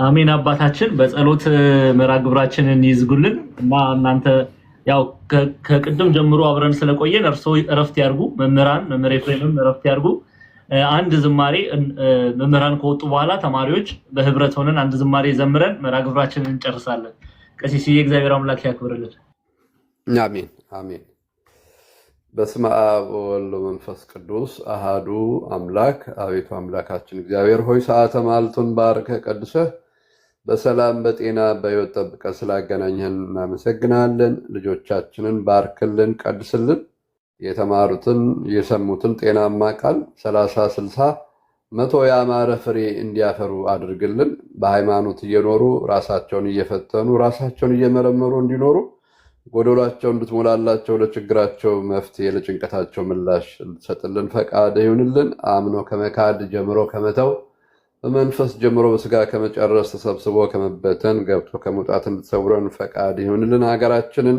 አሜን። አባታችን በጸሎት መርሐ ግብራችንን ይዝጉልን እና እናንተ ያው ከቅድም ጀምሮ አብረን ስለቆየን እርሶ እረፍት ያርጉ። መምህር ኤፍሬምም እረፍት ያርጉ። አንድ ዝማሬ መምህራን ከወጡ በኋላ ተማሪዎች በህብረት ሆነን አንድ ዝማሬ ዘምረን መርሐ ግብራችንን እንጨርሳለን። ቀሲስ እግዚአብሔር አምላክ ያክብርልን። አሜን አሜን። በስመ አብ ወወልድ ወመንፈስ ቅዱስ አሃዱ አምላክ። አቤቱ አምላካችን እግዚአብሔር ሆይ ሰዓተ ማልቱን ባርከህ ቀድሰህ በሰላም በጤና በሕይወት ጠብቀህ ስላገናኘን እናመሰግናለን። ልጆቻችንን ባርክልን፣ ቀድስልን። የተማሩትን የሰሙትን ጤናማ ቃል 30፣ 60፣ 100 ያማረ ፍሬ እንዲያፈሩ አድርግልን። በሃይማኖት እየኖሩ ራሳቸውን እየፈተኑ ራሳቸውን እየመረመሩ እንዲኖሩ ጎደሏቸው እንድትሞላላቸው ለችግራቸው መፍትሄ ለጭንቀታቸው ምላሽ እንድትሰጥልን ፈቃድ ይሁንልን። አምኖ ከመካድ ጀምሮ ከመተው በመንፈስ ጀምሮ በስጋ ከመጨረስ ተሰብስቦ ከመበተን ገብቶ ከመውጣት እንድትሰውረን ፈቃድ ይሁንልን። ሀገራችንን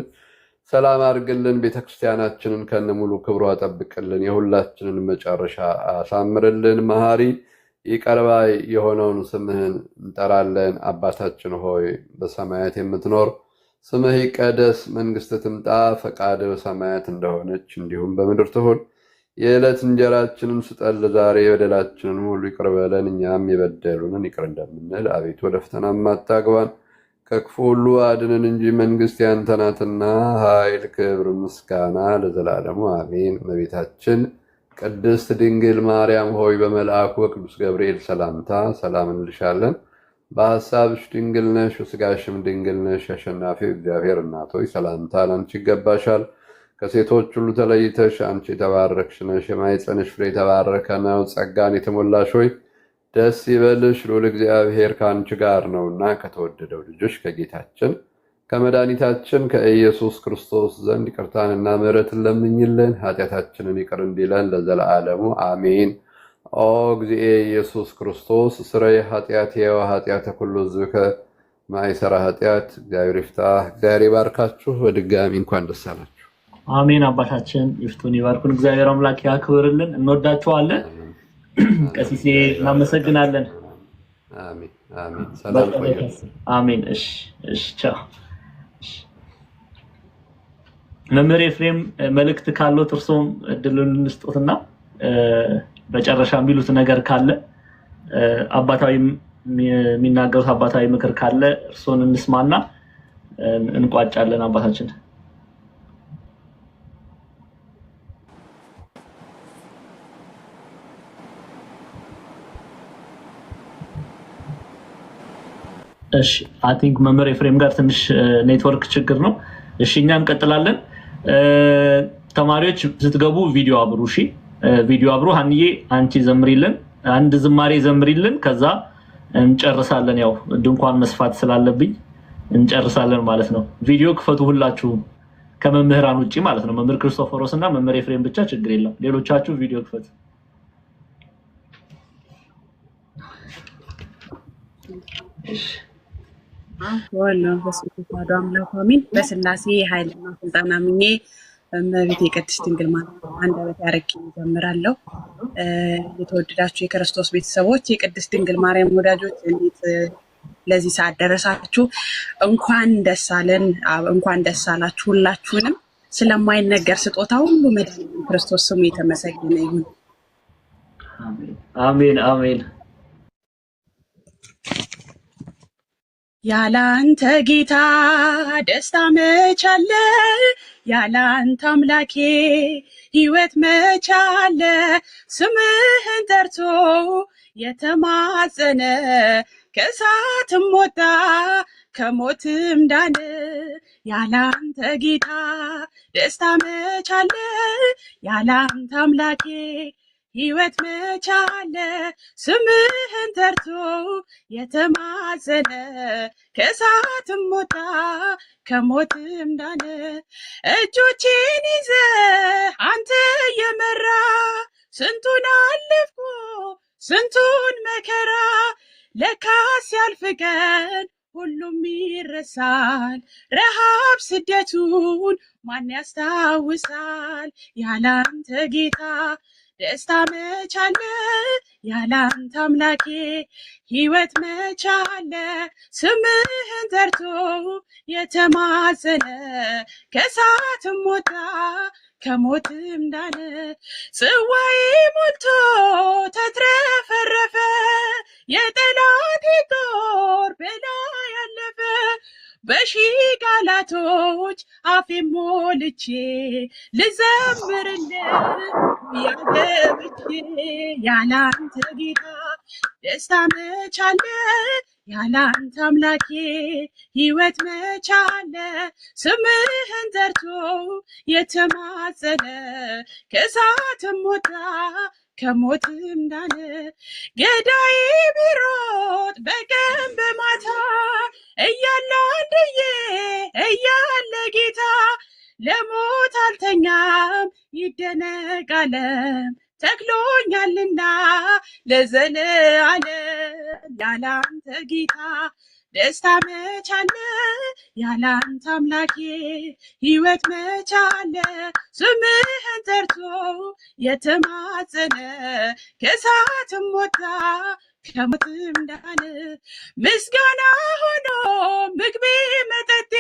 ሰላም አድርግልን። ቤተክርስቲያናችንን ከነሙሉ ክብሯ ጠብቅልን። የሁላችንን መጨረሻ አሳምርልን። መሐሪ ይቅር ባይ የሆነውን ስምህን እንጠራለን። አባታችን ሆይ በሰማያት የምትኖር ስምህ ይቀደስ፣ መንግሥትህ ትምጣ፣ ፈቃድህ በሰማያት እንደሆነች እንዲሁም በምድር ትሁን። የዕለት እንጀራችንን ስጠን ዛሬ፣ በደላችንን ሁሉ ይቅር በለን እኛም የበደሉንን ይቅር እንደምንል። አቤቱ ወደ ፈተና አታግባን ከክፉ ሁሉ አድነን እንጂ መንግሥት ያንተ ናትና፣ ኃይል፣ ክብር፣ ምስጋና ለዘላለሙ አሜን። እመቤታችን ቅድስት ድንግል ማርያም ሆይ በመልአኩ በቅዱስ ገብርኤል ሰላምታ ሰላም እንልሻለን። በሐሳብሽ ድንግል ነሽ፣ በሥጋሽም ድንግል ነሽ። አሸናፊው እግዚአብሔር እናት ሆይ ሰላምታ ላንቺ ይገባሻል። ከሴቶች ሁሉ ተለይተሽ አንቺ የተባረክሽ ነሽ፣ የማኅፀንሽ ፍሬ የተባረከ ነው። ጸጋን የተሞላሽ ሆይ ደስ ይበልሽ፣ ልዑል እግዚአብሔር ከአንቺ ጋር ነውና ከተወደደው ልጅሽ ከጌታችን ከመድኃኒታችን ከኢየሱስ ክርስቶስ ዘንድ ይቅርታንና ምሕረትን ለምኝልን ኃጢአታችንን ይቅር እንዲለን ለዘላለሙ አሜን። ኦ እግዚእ ኢየሱስ ክርስቶስ ስረይ ኃጢአቴ ወኃጢአተ ኩሉ ሕዝብከ ማይሰራ ኃጢአት። እግዚአብሔር ይፍታ። እግዚአብሔር ይባርካችሁ። በድጋሚ እንኳን ደስ አላችሁ። አሜን። አባታችን ይፍቱን ይባርኩን። እግዚአብሔር አምላክ ያክብርልን። እንወዳችኋለን። ቀሲሴ እናመሰግናለን። አሜን አሜን። ሰላም ቆዩ። አሜን። እሺ እሺ። ቻው። መምህር ኤፍሬም መልእክት ካለው እርሶም እድሉን እንስጦትና በጨረሻ የሚሉት ነገር ካለ አባታዊ የሚናገሩት አባታዊ ምክር ካለ እርሶን እንስማና እንቋጫለን። አባታችን እሺ አይ ቲንክ መምህር ኤፍሬም ጋር ትንሽ ኔትወርክ ችግር ነው። እሺ እኛ እንቀጥላለን። ተማሪዎች ስትገቡ ቪዲዮ አብሩ። እሺ ቪዲዮ አብሩ። ሀንዬ አንቺ ዘምሪልን፣ አንድ ዝማሬ ዘምሪልን፣ ከዛ እንጨርሳለን። ያው ድንኳን መስፋት ስላለብኝ እንጨርሳለን ማለት ነው። ቪዲዮ ክፈቱ ሁላችሁም ከመምህራን ውጪ ማለት ነው። መምህር ክርስቶፎሮስ እና መምህር ኤፍሬም ብቻ ችግር የለም። ሌሎቻችሁ ቪዲዮ ክፈቱ። ወላሂ በስብሐት አምላክ አሜን። በስላሴ ኃይልና ስልጣን አምኜ እመቤቴ ቅድስት ድንግል ማርያም አንደበት ያረኪ እጀምራለሁ። የተወደዳችሁ የክርስቶስ ቤተሰቦች፣ የቅድስት ድንግል ማርያም ወዳጆች እንዴት ለዚህ ሰዓት ደረሳችሁ? እንኳን ደስ አለን፣ እንኳን ደስ አላችሁ ሁላችሁንም። ስለማይነገር ስጦታ ሁሉ መድኃኒዓለም ክርስቶስ ስሙ የተመሰገነ ይሁን። አሜን አሜን። ያላንተ ጌታ ደስታ መች አለ? ያላንተ አምላኬ ሕይወት መች አለ? ስምህን ጠርቶ የተማጸነ ከእሳትም ወጣ ከሞትም ዳነ። ያላንተ ጌታ ደስታ መች አለ? ያላንተ አምላኬ ሕይወት መች አለ? ስምህን ጠርቶ የተማጸነ ከእሳትም ወጣ ከሞትም ዳነ። እጆቼን ይዘህ አንተ የመራ ስንቱን አለፍኩ ስንቱን መከራ። ለካስ ያልፍ ቀን ሁሉም ይረሳል፣ ረሃብ ስደቱን ማን ያስታውሳል? ያላንተ ጌታ ደስታ መች አለ? ያላንተ አምላኬ ሕይወት መች አለ? ስምህን ጠርቶ የተማጸነ ከእሳትም ወጣ ከሞትም ዳነ። ጽዋዬ ሞልቶ ተትረፈረፈ፣ የጠላቴ ጦር በላይ ያለፈ። በሺህ ቃላቶች አፌን ሞልቼ ልዘምርልህ ያገብቼ። ያላንተ ጌታ ደስታ መች አለ? ያላንተ አምላኬ ሕይወት መች አለ? ስምህን ጠርቶ የተማጸነ ከእሳትም ወጣ ከሞትም ዳነ። ገዳይ ቢሮጥ በቀን በማታ እያለ አንድዬ እያለ ጌታ ለሞት አልተኛም ይደነቅ ዓለም ተክሎኛልና ለዘለዓለም። ያላንተ ጌታ ደስታ መች አለ? ያላንተ አምላኬ ሕይወት መች አለ? ስምህን ጠርቶ የተማጸነ ከእሳትም ወጣ ከሞትም ዳነ። ምስጋና ሆኖ ምግቤ መጠጤ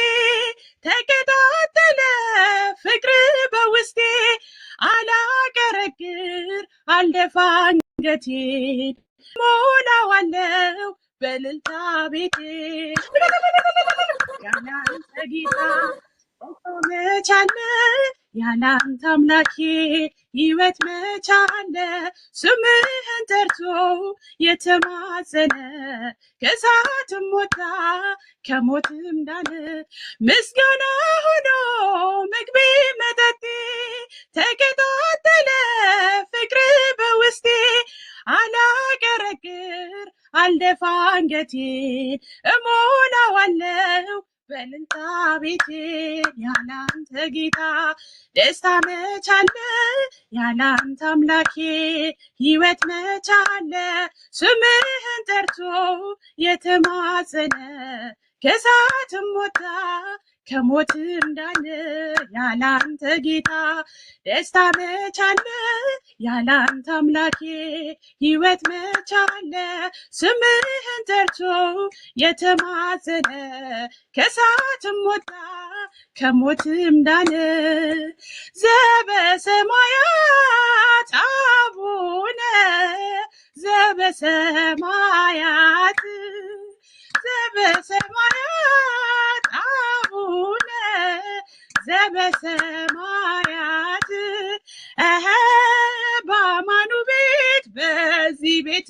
ተቀጣጠለ ፍቅር በውስጤ። አላቀረቅር አልደፋ አንገቴን ሞላዋለው በእልልታ ቤቴ። ያላንተ ጌታ መች አለ? ያላንተ አምላኬ ሕይወት መች አለ? ስምህን ጠርቶ የተማጸነ ከእሳትም ወጣ ከሞትም ዳነ። ምስጋና ሆኖ ምግቤ መጠጤ ተቀጣጠለ ፍቅር በውስጤ። አላቀረቅር አልደፋ አንገቴን እሞላዋለው በእልልታ ቤቴ። ያላንተ ጌታ ደስታ መች አለ? ያላንተ አምላኬ ሕይወት መች አለ? ስምህን ጠርቶ የተማጸነ ከእሳትም ወጣ ከሞትም ዳነ። ያላንተ ጌታ ደስታ መች አለ? ያላንተ አምላኬ ሕይወት መች አለ? ስምህን ጠርቶ የተማጸነ ከእሳትም ወጣ ከሞትም ዳነ። ዘበሰማያት አቡነ ዘበሰማያት ዘበሰማያት አቡነ ዘበሰማያት በአማኑ ቤት በዚህ ቤት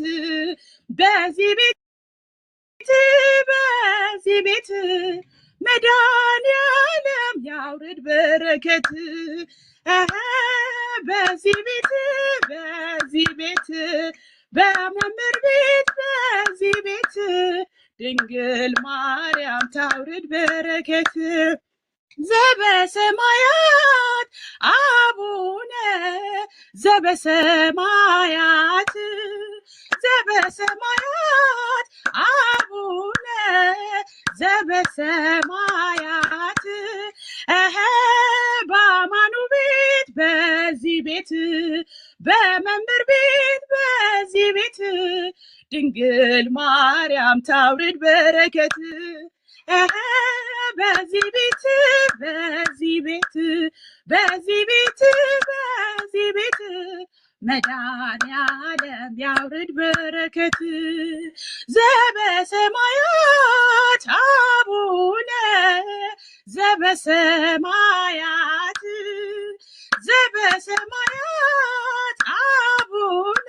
በዚህ ቤት መድኃኒዓለም ያውርድ በረከት በዚህ ቤት በመምህር ቤት በዚህ ቤት ድንግል ማርያም ታውርድ በረከት ዘበሰማያት አቡነ ዘበሰማያት አቡነ ዘበሰማያት በአማኑ ቤት በዚህ ቤት በመምህር ቤት በዚህ ቤት ድንግል ማርያም ታውርድ በረከት በዚህ ቤት መድኃኒዓለም ያውርድ በረከት ዘበሰማያት አቡነ ዘበሰማያት አቡነ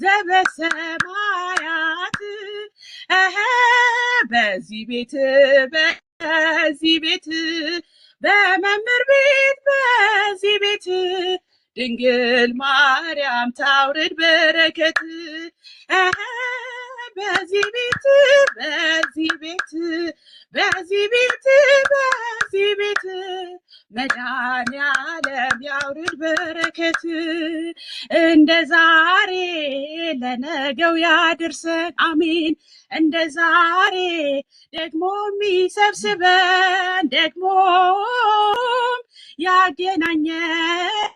ዘበሰማያት በዚህ ቤት በመምህር ቤት በዚህ ቤት ድንግል ማርያም ታውርድ በረከት በዚህ ቤት መድኃኒዓለም ያውርድ በረከት እንደ ዛሬ ለነገው ያድርሰን አሜን። እንደ ዛሬ ደግሞ የሚሰብስበን ደግሞም ያገናኘን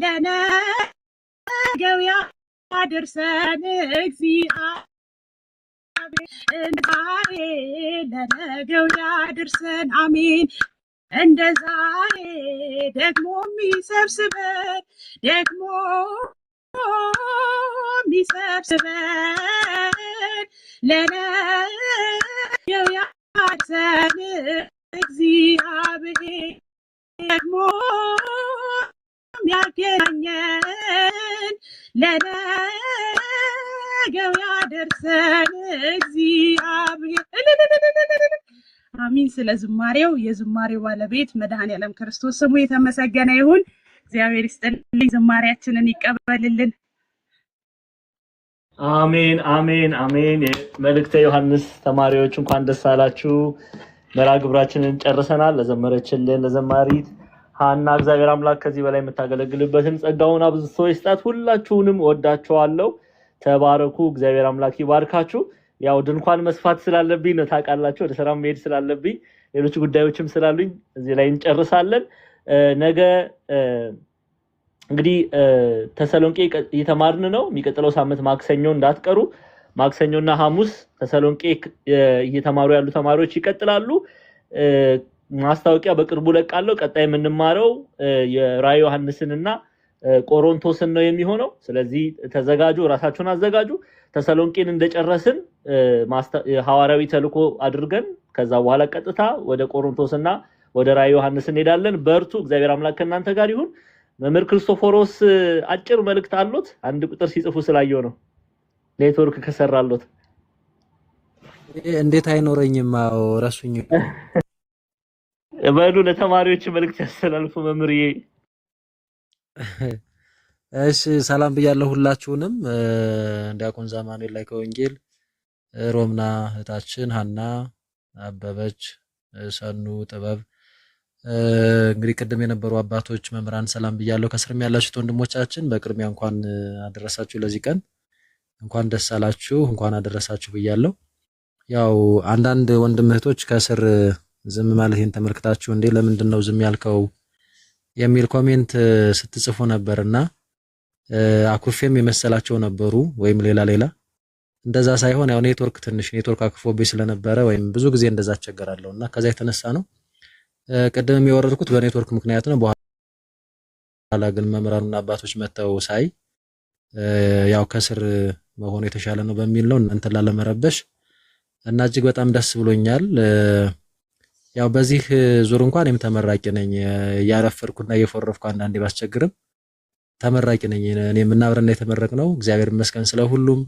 ለነገው ያድርሰን እግዚአብሔር ዛሬ ለነገው ያድርሰን አሜን። እንደ ዛሬ ደግሞ የሚሰብስበን ለነገው ያድርሰን እግዚአብሔር ደግሞ ያገናኘን ለነገው ያደርሰን እግዚአብሔር አሚን። ስለ ዝማሬው የዝማሬው ባለቤት መድኃኒዓለም ክርስቶስ ስሙ የተመሰገነ ይሁን። እግዚአብሔር ይስጥልኝ፣ ዝማሬያችንን ይቀበልልን። አሜን አሜን አሜን። መልእክተ ዮሐንስ ተማሪዎች እንኳን ደስ አላችሁ። መርሐ ግብራችንን ጨርሰናል። ለዘመረችልን ለዘማሪት ሀና እግዚአብሔር አምላክ ከዚህ በላይ የምታገለግልበትን ጸጋውን አብዝቶ ይስጣት። ሁላችሁንም ወዳችኋለሁ። ተባረኩ። እግዚአብሔር አምላክ ይባርካችሁ። ያው ድንኳን መስፋት ስላለብኝ ነው ታውቃላችሁ። ወደ ስራም መሄድ ስላለብኝ ሌሎች ጉዳዮችም ስላሉኝ እዚህ ላይ እንጨርሳለን። ነገ እንግዲህ ተሰሎንቄ እየተማርን ነው። የሚቀጥለው ሳምንት ማክሰኞ እንዳትቀሩ። ማክሰኞና ሐሙስ ተሰሎንቄ እየተማሩ ያሉ ተማሪዎች ይቀጥላሉ። ማስታወቂያ በቅርቡ ለቃለሁ። ቀጣይ የምንማረው የራዕየ ዮሐንስንና ቆሮንቶስን ነው የሚሆነው። ስለዚህ ተዘጋጁ፣ ራሳችሁን አዘጋጁ። ተሰሎንቄን እንደጨረስን ሐዋርያዊ ተልእኮ አድርገን ከዛ በኋላ ቀጥታ ወደ ቆሮንቶስና ወደ ራዕየ ዮሐንስ እንሄዳለን። በርቱ። እግዚአብሔር አምላክ ከእናንተ ጋር ይሁን። መምህር ክርስቶፎሮስ አጭር መልእክት አሉት። አንድ ቁጥር ሲጽፉ ስላየው ነው ኔትወርክ ከሰራሉት። እንዴት አይኖረኝም? አዎ ረሱኝ። በሉ ለተማሪዎች መልእክት ያስተላልፉ መምህርዬ። እሺ ሰላም ብያለሁ ሁላችሁንም። ዲያቆን ዛማኑኤል ላይ ከወንጌል ሮምና እህታችን ሀና አበበች ሰኑ ጥበብ እንግዲህ ቅድም የነበሩ አባቶች መምህራን ሰላም ብያለሁ። ከስርም ያላችሁት ወንድሞቻችን በቅድሚያ እንኳን አደረሳችሁ ለዚህ ቀን፣ እንኳን ደስ አላችሁ፣ እንኳን አደረሳችሁ ብያለሁ። ያው አንዳንድ ወንድም እህቶች ከስር ዝም ማለቴን ተመልክታችሁ እንዴ ለምንድን ነው ዝም ያልከው የሚል ኮሜንት ስትጽፉ ነበርና አኩርፌም የመሰላቸው ነበሩ ወይም ሌላ እንደዛ ሳይሆን ያው ኔትወርክ አክፎብኝ ስለነበረ ወይም ብዙ ጊዜ እንደዛ አስቸገራለሁና ከዛ የተነሳ ነው። ቀደም የወረድኩት በኔትወርክ ምክንያት ነው። በኋላ ግን መምህራንና አባቶች መተው ሳይ ያው ከስር መሆኑ የተሻለ ነው በሚል ነው እናንተን ላለመረበሽ እና እጅግ በጣም ደስ ብሎኛል። ያው በዚህ ዙር እንኳን እኔም ተመራቂ ነኝ። ያረፈርኩና እየፎረፍኩ አንዳንዴ ባስቸግርም ተመራቂ ነኝ። እኔም እና አብረን የተመረቅነው እግዚአብሔር ይመስገን ስለሁሉም።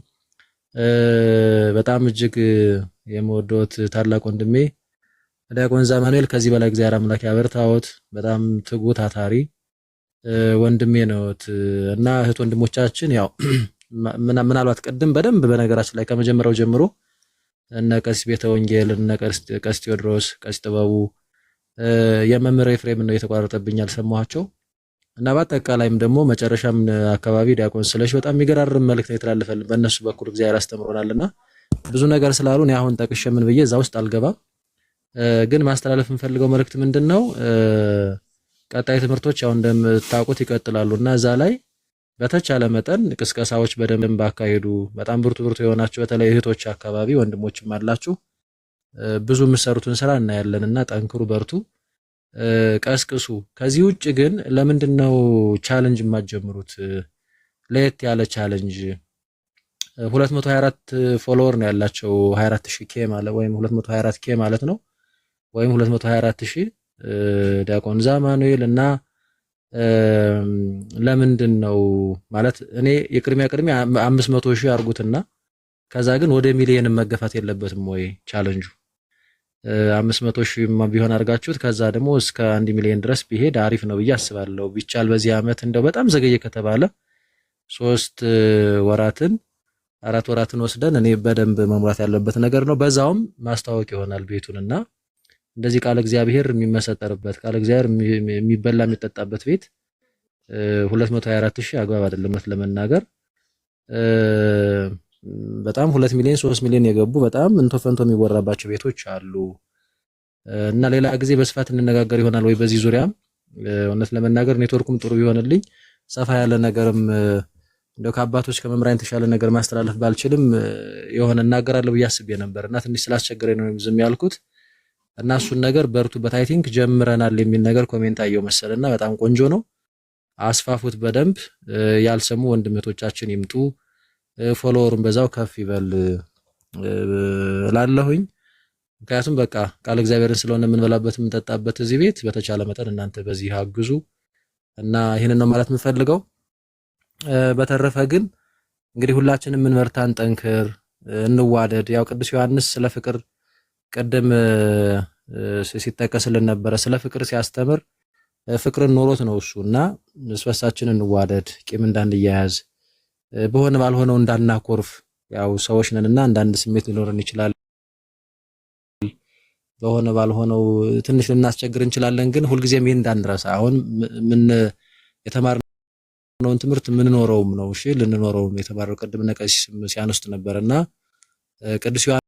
በጣም እጅግ የምወደውት ታላቅ ወንድሜ ዲያቆን ዛማኑኤል ከዚህ በላይ እግዚአብሔር አምላክ ያበርታዎት። በጣም ትጉ ታታሪ ወንድሜ ነዎት እና እህት ወንድሞቻችን ያው ምናልባት ቅድም በደንብ በነገራችን ላይ ከመጀመሪያው ጀምሮ እነ ቀሲስ ቤተ ወንጌል እነ ቀሲስ ቴዎድሮስ ቀሲስ ጥበቡ የመምህር ኤፍሬም ነው የተቋረጠብኝ አልሰማኋቸው እና በአጠቃላይም ደግሞ መጨረሻም አካባቢ ዲያቆን ስለሽ በጣም የሚገራርም መልእክት ነው የተላለፈልን በእነሱ በኩል እግዚአብሔር አስተምሮናልና ብዙ ነገር ስላሉን አሁን ጠቅሼ ምን ብዬ እዛ ውስጥ አልገባም። ግን ማስተላለፍ የምፈልገው መልእክት ምንድነው ቀጣይ ትምህርቶች ያው እንደምታውቁት ይቀጥላሉና እዛ ላይ በተቻለ መጠን ቅስቀሳዎች በደንብ አካሄዱ በጣም ብርቱ የሆናችሁ በተለይ እህቶች አካባቢ ወንድሞችም አላችሁ ብዙ የምትሰሩትን ስራ እናያለንና ጠንክሩ፣ በርቱ፣ ቀስቅሱ። ከዚህ ውጭ ግን ለምንድነው ቻሌንጅ የማትጀምሩት? ለየት ያለ ቻሌንጅ 224 ፎሎወር ነው ያላቸው 24000 ኬ ማለት ወይም 224 ኬ ማለት ነው ወይም 224000 ዲያቆን ዛማኑኤል እና ለምንድነው ማለት እኔ የቅድሚያ 500,000 አርጉትና ከዛ ግን ወደ ሚሊየን መገፋት የለበትም ወይ ቻሌንጁ 500,000 ቢሆን አርጋችሁት ከዛ ደግሞ እስከ 1 ሚሊዮን ድረስ ቢሄድ አሪፍ ነው ብዬ አስባለሁ። ቢቻል በዚህ አመት እንደው በጣም ዘገየ ከተባለ 3 ወራትን 4 ወራትን ወስደን እኔ በደንብ መሙላት ያለበት ነገር ነው። በዛውም ማስተዋወቅ ይሆናል ቤቱንና እንደዚህ ቃል እግዚአብሔር የሚመሰጠርበት ቃል እግዚአብሔር የሚበላ የሚጠጣበት ቤት 224,000 አግባብ አይደለም ለመናገር በጣም 2 ሚሊዮን 3 ሚሊዮን የገቡ በጣም እንቶፈንቶ የሚወራባቸው ቤቶች አሉ እና ሌላ ጊዜ በስፋት እንነጋገር ይሆናል ወይ በዚህ ዙሪያም እውነት ለመናገር ኔትወርኩም ጥሩ ይሆንልኝ ሰፋ ያለ ነገርም እንደው ከአባቶች ከመምራን ተሻለ ነገር ማስተላለፍ ባልችልም የሆነ እናገራለሁ ብያስብ የነበርና ትንሽ ስላስቸገረኝ ነው ዝም ያልኩት እና እሱን ነገር በርቱበት አይ ቲንክ ጀምረናል የሚል ነገር ኮሜንት አየው መሰለና በጣም ቆንጆ ነው። አስፋፉት በደንብ ያልሰሙ ወንድሞቻችን ይምጡ ፎሎወሩን በዛው ከፍ ይበል ላለሁኝ ምክንያቱም በቃ ቃል እግዚአብሔርን ስለሆነ የምንበላበት የምንጠጣበት እዚህ ቤት በተቻለ መጠን እናንተ በዚህ አግዙ እና ይሄንን ነው ማለት የምፈልገው። በተረፈ ግን እንግዲህ ሁላችንም እንበርታን ጠንክር እንዋደድ። ያው ቅዱስ ዮሐንስ ስለ ፍቅር ቀደም ሲጠቀስልን ነበር ስለ ፍቅር ሲያስተምር ፍቅርን ኖሮት ነው እሱና ስበሳችን እንዋደድ ቂም እንዳንያያዝ በሆነ ባልሆነው እንዳናኮርፍ ያው ሰዎች ነንና አንዳንድ ስሜት ሊኖርን ይችላል በሆነ ባልሆነው ትንሽ ልናስቸግር እንችላለን ግን ሁልጊዜም ይሄን እንዳንረሳ አሁን ምን የተማርነውን ትምህርት ምን ኖረውም ነው እሺ ልንኖረውም የተባረው ቅድም ነቀስ ሲያነስት ነበርና ቅዱስ